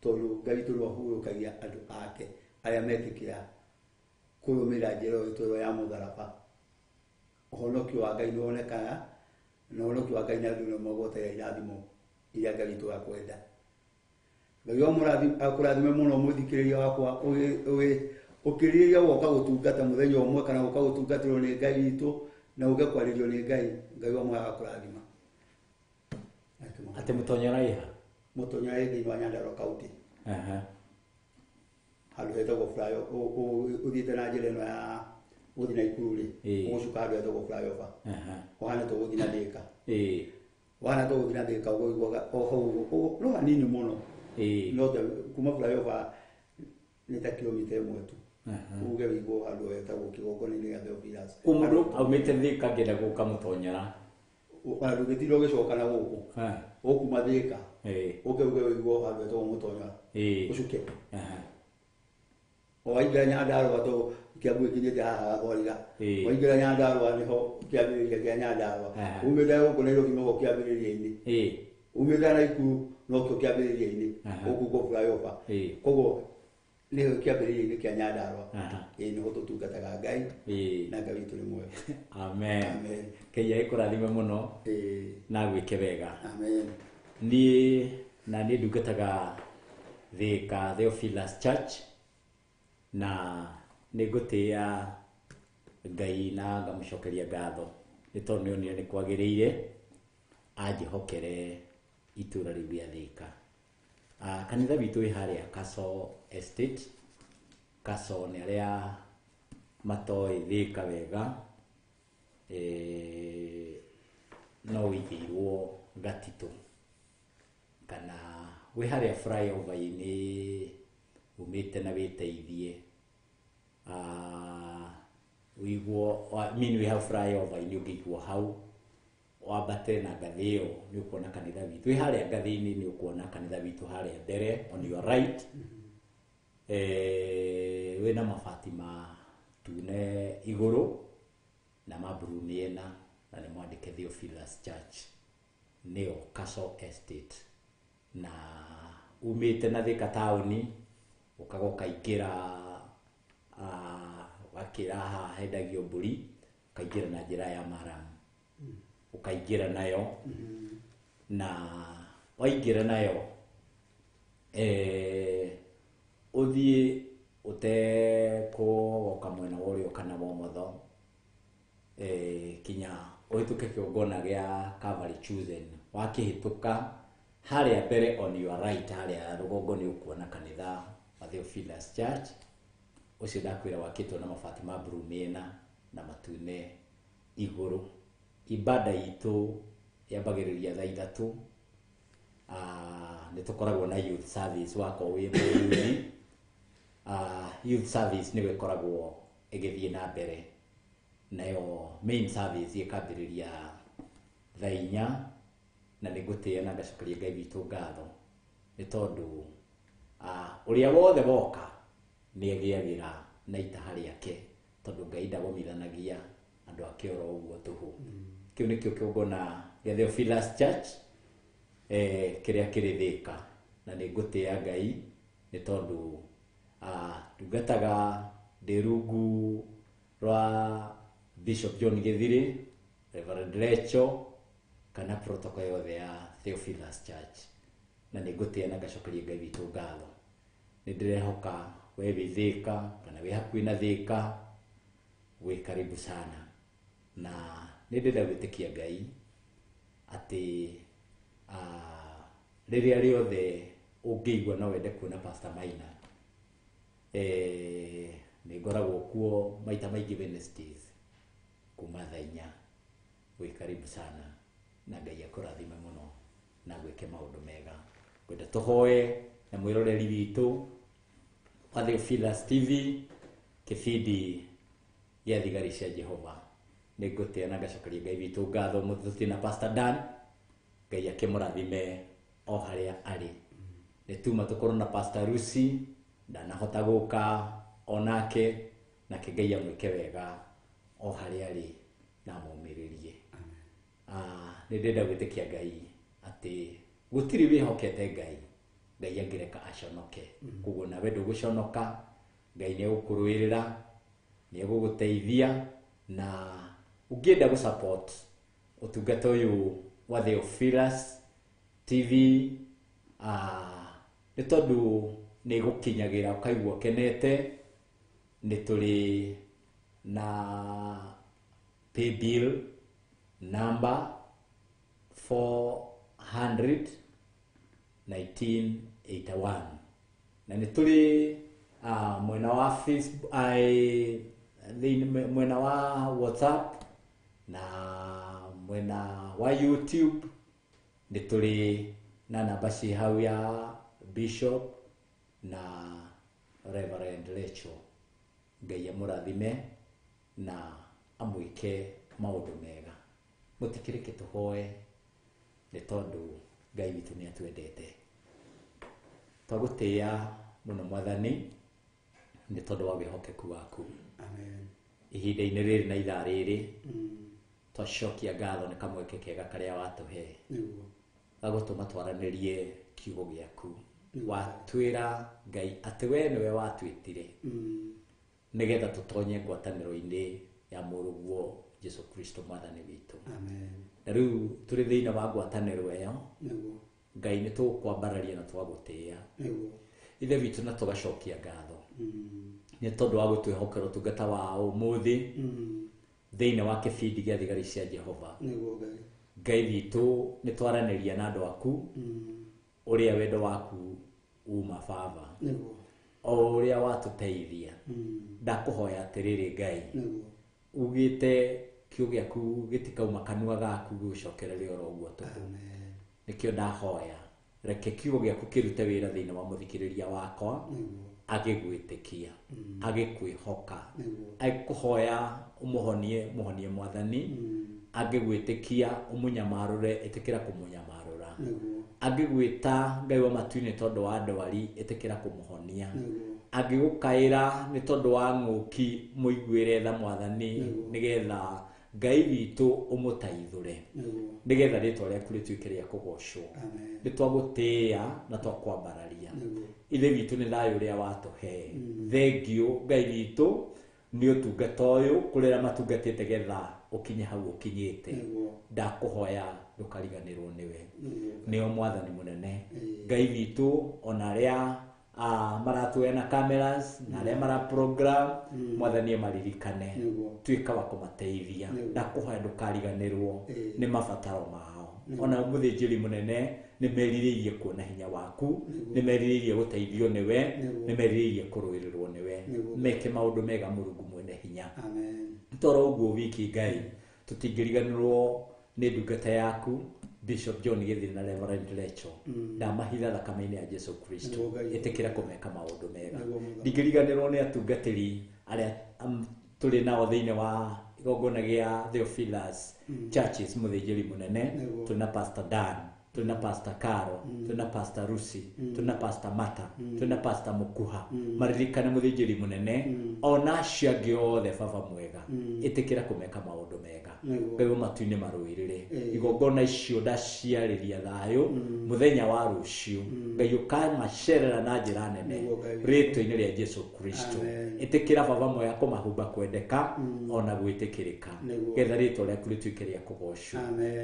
tondũ Ngai witũ nĩ ahurũkagia andũ ake arĩa metĩkĩra kũrũmĩrĩra njĩra ĩyo ya mũtharaba. Ũhonokio wa Ngai nĩ wonekaga na ũhonokio wa Ngai nĩ andũ nĩ magwataga irathimo iria Ngai witũ akwenda. Ngai akũrathime mũno mũthikĩrĩria wakwa ũkĩrĩrĩria woka gũtungata mũthenya ũmwe kana woka gũtungatĩrwo nĩ Ngai witũ na ũge kwarĩrio nĩ Ngai. Ngai wa mwega akũrathima. Atĩ Mũtonyora iha? Mũtonyora thĩinĩ wa Nyandarua County. Handũ hetagwo flyover ũthiĩte na njĩra ĩno ya gũthiĩ Naikuru rĩ ũgũcuka handũ hetagwo flyover ũhana ta ũgũthiĩ na Thĩka wahana ta ũgũthiĩ na Thĩka ũgũiguaga o hau no hanini mũno no kuma flyover nĩ ta kilomita ĩmwe tu uge wĩiguo handũ hetagwo kĩgongona-inĩ gĩa Theophilus. Mũndũ aumĩte Thĩka angĩenda gũka Mũtonyora ndũgĩtinda ũgĩcoka na gũkũ ũkuma Thĩka ũge wĩiguo handũ hetagwo Mũtonyora ũcuke waingĩra Nyandarua to Kiambu gĩkinyĩte haha Thwariga waingĩra Nyandarua nĩho kĩambĩrĩria kĩa Nyandarua umĩte gũkũ Nairobi nĩho kĩambĩrĩria-inĩ umĩte Naikuru nokĩo kĩambĩrĩria-inĩ ũguo flyover koguo nĩho kĩambĩrĩria-inĩ kĩa Nyandarua nĩho tũtungataga Ngai na Ngai witũ nĩ mwega. Amen. Ngai agĩkũrathime mũno na gwĩke wega. Amen. Niĩ na niĩ ndungataga Thĩka Theophilus Church na nĩngũtĩĩa Ngai na ngamũcokeria ngatho nĩ tondũ nĩonire nĩ kwagĩrĩire anjihokere itura riu ria Thika. Kanitha witũ wĩ harĩa Kaso Estate. Kaso nĩ arĩa matoĩ Thika wega, no wĩigĩirwo Gatitũ, kana wĩ harĩa flyover-inĩ umĩte na wĩteithie, wĩiguo wĩ hau flyover-inĩ ũngĩiguo hau wambate na ngathĩ ĩyo nĩ ũkuona kanitha witũ. Wĩ harĩa ngathĩ-inĩ nĩ ũkuona kanitha witũ harĩa mbere on your right. Wĩna mabati matune igũrũ na maburu mĩena, na nĩ mwandĩke Theophilus Church, nĩyo Kaso Estate. Na umĩte na Thika taũni ũkaga ũkaingĩra wakĩra haha hendagio mbũri, ũkaingĩra na njĩra ya Maramu, ũkaingĩra nayo, na waingĩra nayo ũthiĩ ũtekũgoka mwena wa ũrĩo kana wa ũmotho, kinya ũhĩtũke kĩongona gĩa Calvary Chosen. Wakĩhĩtũka harĩa mbere on your right harĩa rũgongo nĩ ũkuona kanitha wa Theophilus Church. Ũcio ndakwĩra wakĩtwo na mabati ma mburu mĩena na matune igũrũ. Ibada itũ yambagĩrĩria thaa 3. Nĩ tũkoragwo na youth service wakorwo wĩ mũyuthi. Youth service nĩyo ĩkoragwo ĩgĩthiĩ na mbere, nayo main service ĩkambĩrĩria thaa 4, na nĩ ngũtĩĩa na ngacokeria Ngai witũ ngatho nĩ tondũ ũrĩa wothe woka nĩ agĩagĩra na itaha rĩake, tondũ Ngai ndagomithanagia andũ ake oro ũguo tũhũ. Kĩu nĩkĩo kĩongona gĩa Theophilus Church kĩrĩa kĩrĩ Thika, na nĩ ngũtĩĩa Ngai nĩ tondũ ndungataga ndĩ rungu rwa Bishop John Gĩthirĩ, Reverend Lecho, kana protocol yothe ya Theophilus Church, na nĩ ngũtĩĩa na ngacokeria Ngai witũ ngatho. Nĩ ndĩrehoka we wĩ Thika kana wĩ hakuhĩ na Thika, wĩ karibu sana, na nĩ ndĩrenda gwĩtĩkia Ngai atĩ rĩrĩa rĩothe ũngĩigua no wende kuona Pastor Maina, nĩ ngoragwo kuo maita maingĩ Wednesdays kuma thaa 4. Wĩ karibu sana, na Ngai akũrathime mũno na gwĩke maũndũ mega. Ngwenda tũhoe na mwĩroreri witũ wa Theophilus TV, kĩbindi gĩa thigari cia Jehova. Nĩ ngũtĩĩa na ngacokeria Ngai witũ ngatho mũthuti na Pastor Dan, Ngai akĩmũrathime o harĩa arĩ. Nĩ tuma tũkorwo na Pastor Lucy, ndanahota gũka onake, nake Ngai amwĩke wega o harĩa arĩ na mũmĩrĩrie. Nĩ ndĩrenda gwĩtĩkia Ngai atĩ gũtirĩ wĩhokete Ngai, Ngai angĩreka aconoke. Koguo nawe ndũgũconoka, Ngai nĩ egũkũrũĩrĩra, nĩ egũgũteithia, na ũngĩenda gũsupport ũtungata ũyũ wa Theophilus TV, nĩ tondũ nĩ gũkinyagĩra ũkaigua ũkenete, nĩ tũrĩ na paybill number 400-1981, na nĩ tũrĩ mwena wa Facebook, mwena wa WhatsApp na mwena wa YouTube. Nĩ tũrĩ na namba ci hau ya Bishop na Reverend Lecho. Ngai amũrathime na amwĩke maũndũ mega. Mũtikĩrĩke tũhoe nĩ tondũ Ngai witũ nĩ atwendete. Twagũtĩĩa mũno Mwathani nĩ tondũ wa wĩhokeku waku. Amen. Ihinda-inĩ rĩrĩ na ithaa rĩrĩ twacokia ngatho nĩ kamweke kega karĩa watũhe ga gũtũma twaranĩrie kiugo gĩaku. Watwĩra Ngai atĩ we nĩwe watwĩtire nĩgetha tũtonye ngwatanĩro-inĩ ya mũrũguo Jesu Kristo Mwathani witũ. Amen. Na rĩu tũrĩ thĩinĩ wa ngwatanĩro ĩyo, Ngai nĩ tũkwambararia na twagũtĩĩa. Ithe witũ na tũgacokia ngatho nĩ tondũ wa gũtwĩhokera ũtungata wa ũmũthĩ thĩinĩ wa kĩbindi gĩa thigari cia Jehova. Ngai witũ nĩ twaranĩria na andũ aku ũrĩa wendo waku uma Baba o ũrĩa watũteithia ndakũhoya atĩrĩrĩ Ngai ugĩte kiugo gĩaku gĩtikauma kanua gaku gũcokereria oro ũguo tũhũ nĩkĩo ndahoya reke kiugo gĩaku kĩrute wĩra thĩinĩ wa mũthikĩrĩria wakwa agĩgwĩtĩkia agĩkwĩhoka agĩkũhoya ũmũhonie Mwathani agĩgwĩtĩkia ũmũnyamarũre ĩtĩkĩra kũmũnyamarũra agĩgwĩta Ngai wa matu-inĩ tondũ wa ndwari ĩtĩkĩra kũmũhonia agĩgũkaĩra nĩ tondũ wa ng'ũki mũiguĩre tha Mwathani nĩgetha Ngai witũ ũmũtaithũre nĩgetha rĩtwa rĩaku rĩtuĩke rĩa kũgocwo nĩ twagũtĩĩa na twakwambararia ithe witũ nĩ thayũ ũrĩa watũhe thengio Ngai witũ nĩ ũtungata ũyũ kũrĩa matungatĩte getha ũkinye hau ũkinyĩte ndakũhoya ndũkariganĩrwo nĩwe nĩo Mwathani mũnene Ngai witũ ona arĩa maratuoya na cameras na arĩa mara program Mwathani maririkane tuĩka wa kũmateithia ndakũhoya ndũkariganĩrwo nĩ mabataro mao ona mũthĩnjĩri mũnene nĩ merirĩirie kuona hinya waku nĩ merirĩirie gũteithio nĩwe nĩ merirĩirie kũrũĩrĩrwo nĩwe meke maũndũ mega Mũrungu mwene hinya toro ũguo wiki Ngai tũtingĩriganĩrwo nĩ ndungata yaku Bishop John Gĩthĩ na Reverend Rachel ndamahitha thakame-inĩ ya Jesu Kristo ĩtĩkĩra kũmeka maũndũ mega ndingĩriganĩrwo nĩ atungatĩri arĩa tũrĩ nao thĩinĩ wa igongona gĩa Theophilus Churches mũthĩnjĩri mũnene tũna Pastor Dan tuna Pastor Caro tuna Pastor Rusi tuna Pastor Mata tuna Pastor Mukuha maririkane mũthĩnjĩri mũnene ona acio angĩ othe Baba mwega ĩtĩkĩra kũmeka maũndũ mega Ngai wa matu-inĩ marũĩrĩre igongona icio ndaciarĩria thayũ mũthenya wa rũciũ Ngai ũkamacerera na njĩra nene rĩtwa-inĩ rĩa Jesu Kristo ĩtĩkĩra Baba mwega kũmahumba kwendeka ona gwĩtĩkĩrĩka getha rĩtwa rĩaku rĩtuĩke rĩa kũgocwo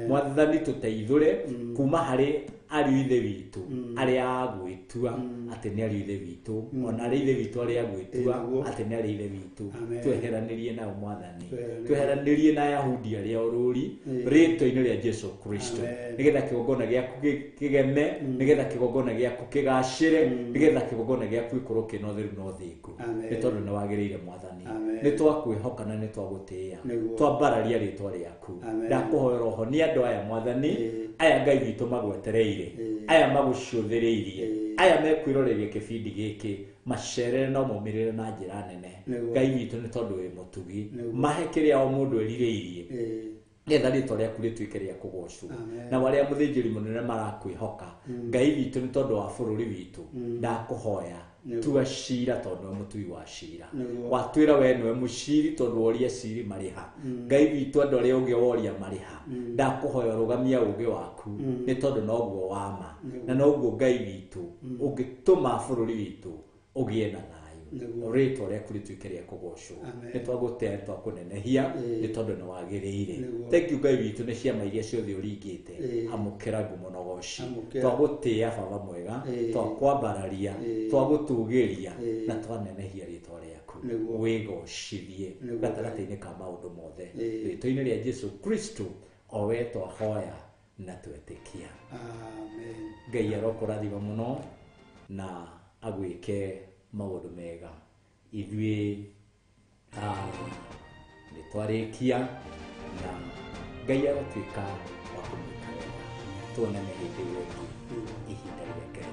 Mwathani tũteithũre kuma harĩ ariũ ithe witũ arĩa agwĩtua atĩ nĩ ariũ ithe witũ ona arĩa ithe witũ arĩa agwĩtua atĩ nĩ arĩa ithe witũ tweheranĩrie nao Mwathani tweheranĩrie na Ayahudi arĩa orũri rĩtwa-inĩ rĩa Jesu Kristo nĩgetha kĩgongona gĩaku kĩgeme nĩgetha kĩgongona gĩaku kĩgacĩre nĩgetha kĩgongona gĩaku gĩkorwo kĩna ũtheru na ũthingu nĩ tondũ nĩ wagĩrĩire Mwathani nĩ twakwĩhoka na nĩ twagũtĩĩa twambararia rĩtwa rĩaku ndakũhoera ũhonie andũ aya Mwathani aya Ngai witũ magwetereire aya magũcũthĩrĩirie aya mekwĩroreria kĩbindi gĩkĩ macerere no maumĩrĩre na njĩra nene Ngai witũ nĩ tondũ wĩ mũtugi mahe kĩrĩa o mũndũ erirĩirie getha rĩtwa rĩaku rĩtuĩke rĩa kũgocwo na arĩa mũthĩnjĩri mũnene marakwĩhoka Ngai witũ nĩ tondũ wa bũrũri witũ ndakũhoya tua cira tondũ nĩ mũtui wa cira watwĩra we nĩwe mũciri tondũ woria ciri marĩha Ngai witũ andũ arĩa ũngĩ woria marĩha ndakũhoya rũgamia ũũgĩ waku nĩ tondũ noguo wama na noguo Ngai witũ ũngĩtũma bũrũri witũ ũgĩe na thayũ rĩtwa rĩaku rĩtuĩke rĩa kũgocwo nĩ twagũtĩa nĩ twakũnenehia nĩ tondũ nĩ wagĩrĩire thank you Ngai witũ nĩ ciama iria ciothe ũringĩte amũkĩra ngumo na ũgooci twagũtĩa Baba mwega twakwambararia twagũtũgĩria na twanenehia rĩtwa rĩaku wĩgocithie gatagatĩ-inĩ ka maũndũ mothe rĩtwa-inĩ rĩa Jesu Kristo o we twahoya na twetĩkia Ngai arokũrathima mũno na agwĩke maũndũ mega ithuĩ nĩ twarĩkia na Ngai agatuĩka wa kũmwĩka wega tuonane hĩndĩ ĩyo ĩngĩ ihinda rĩa Ngai.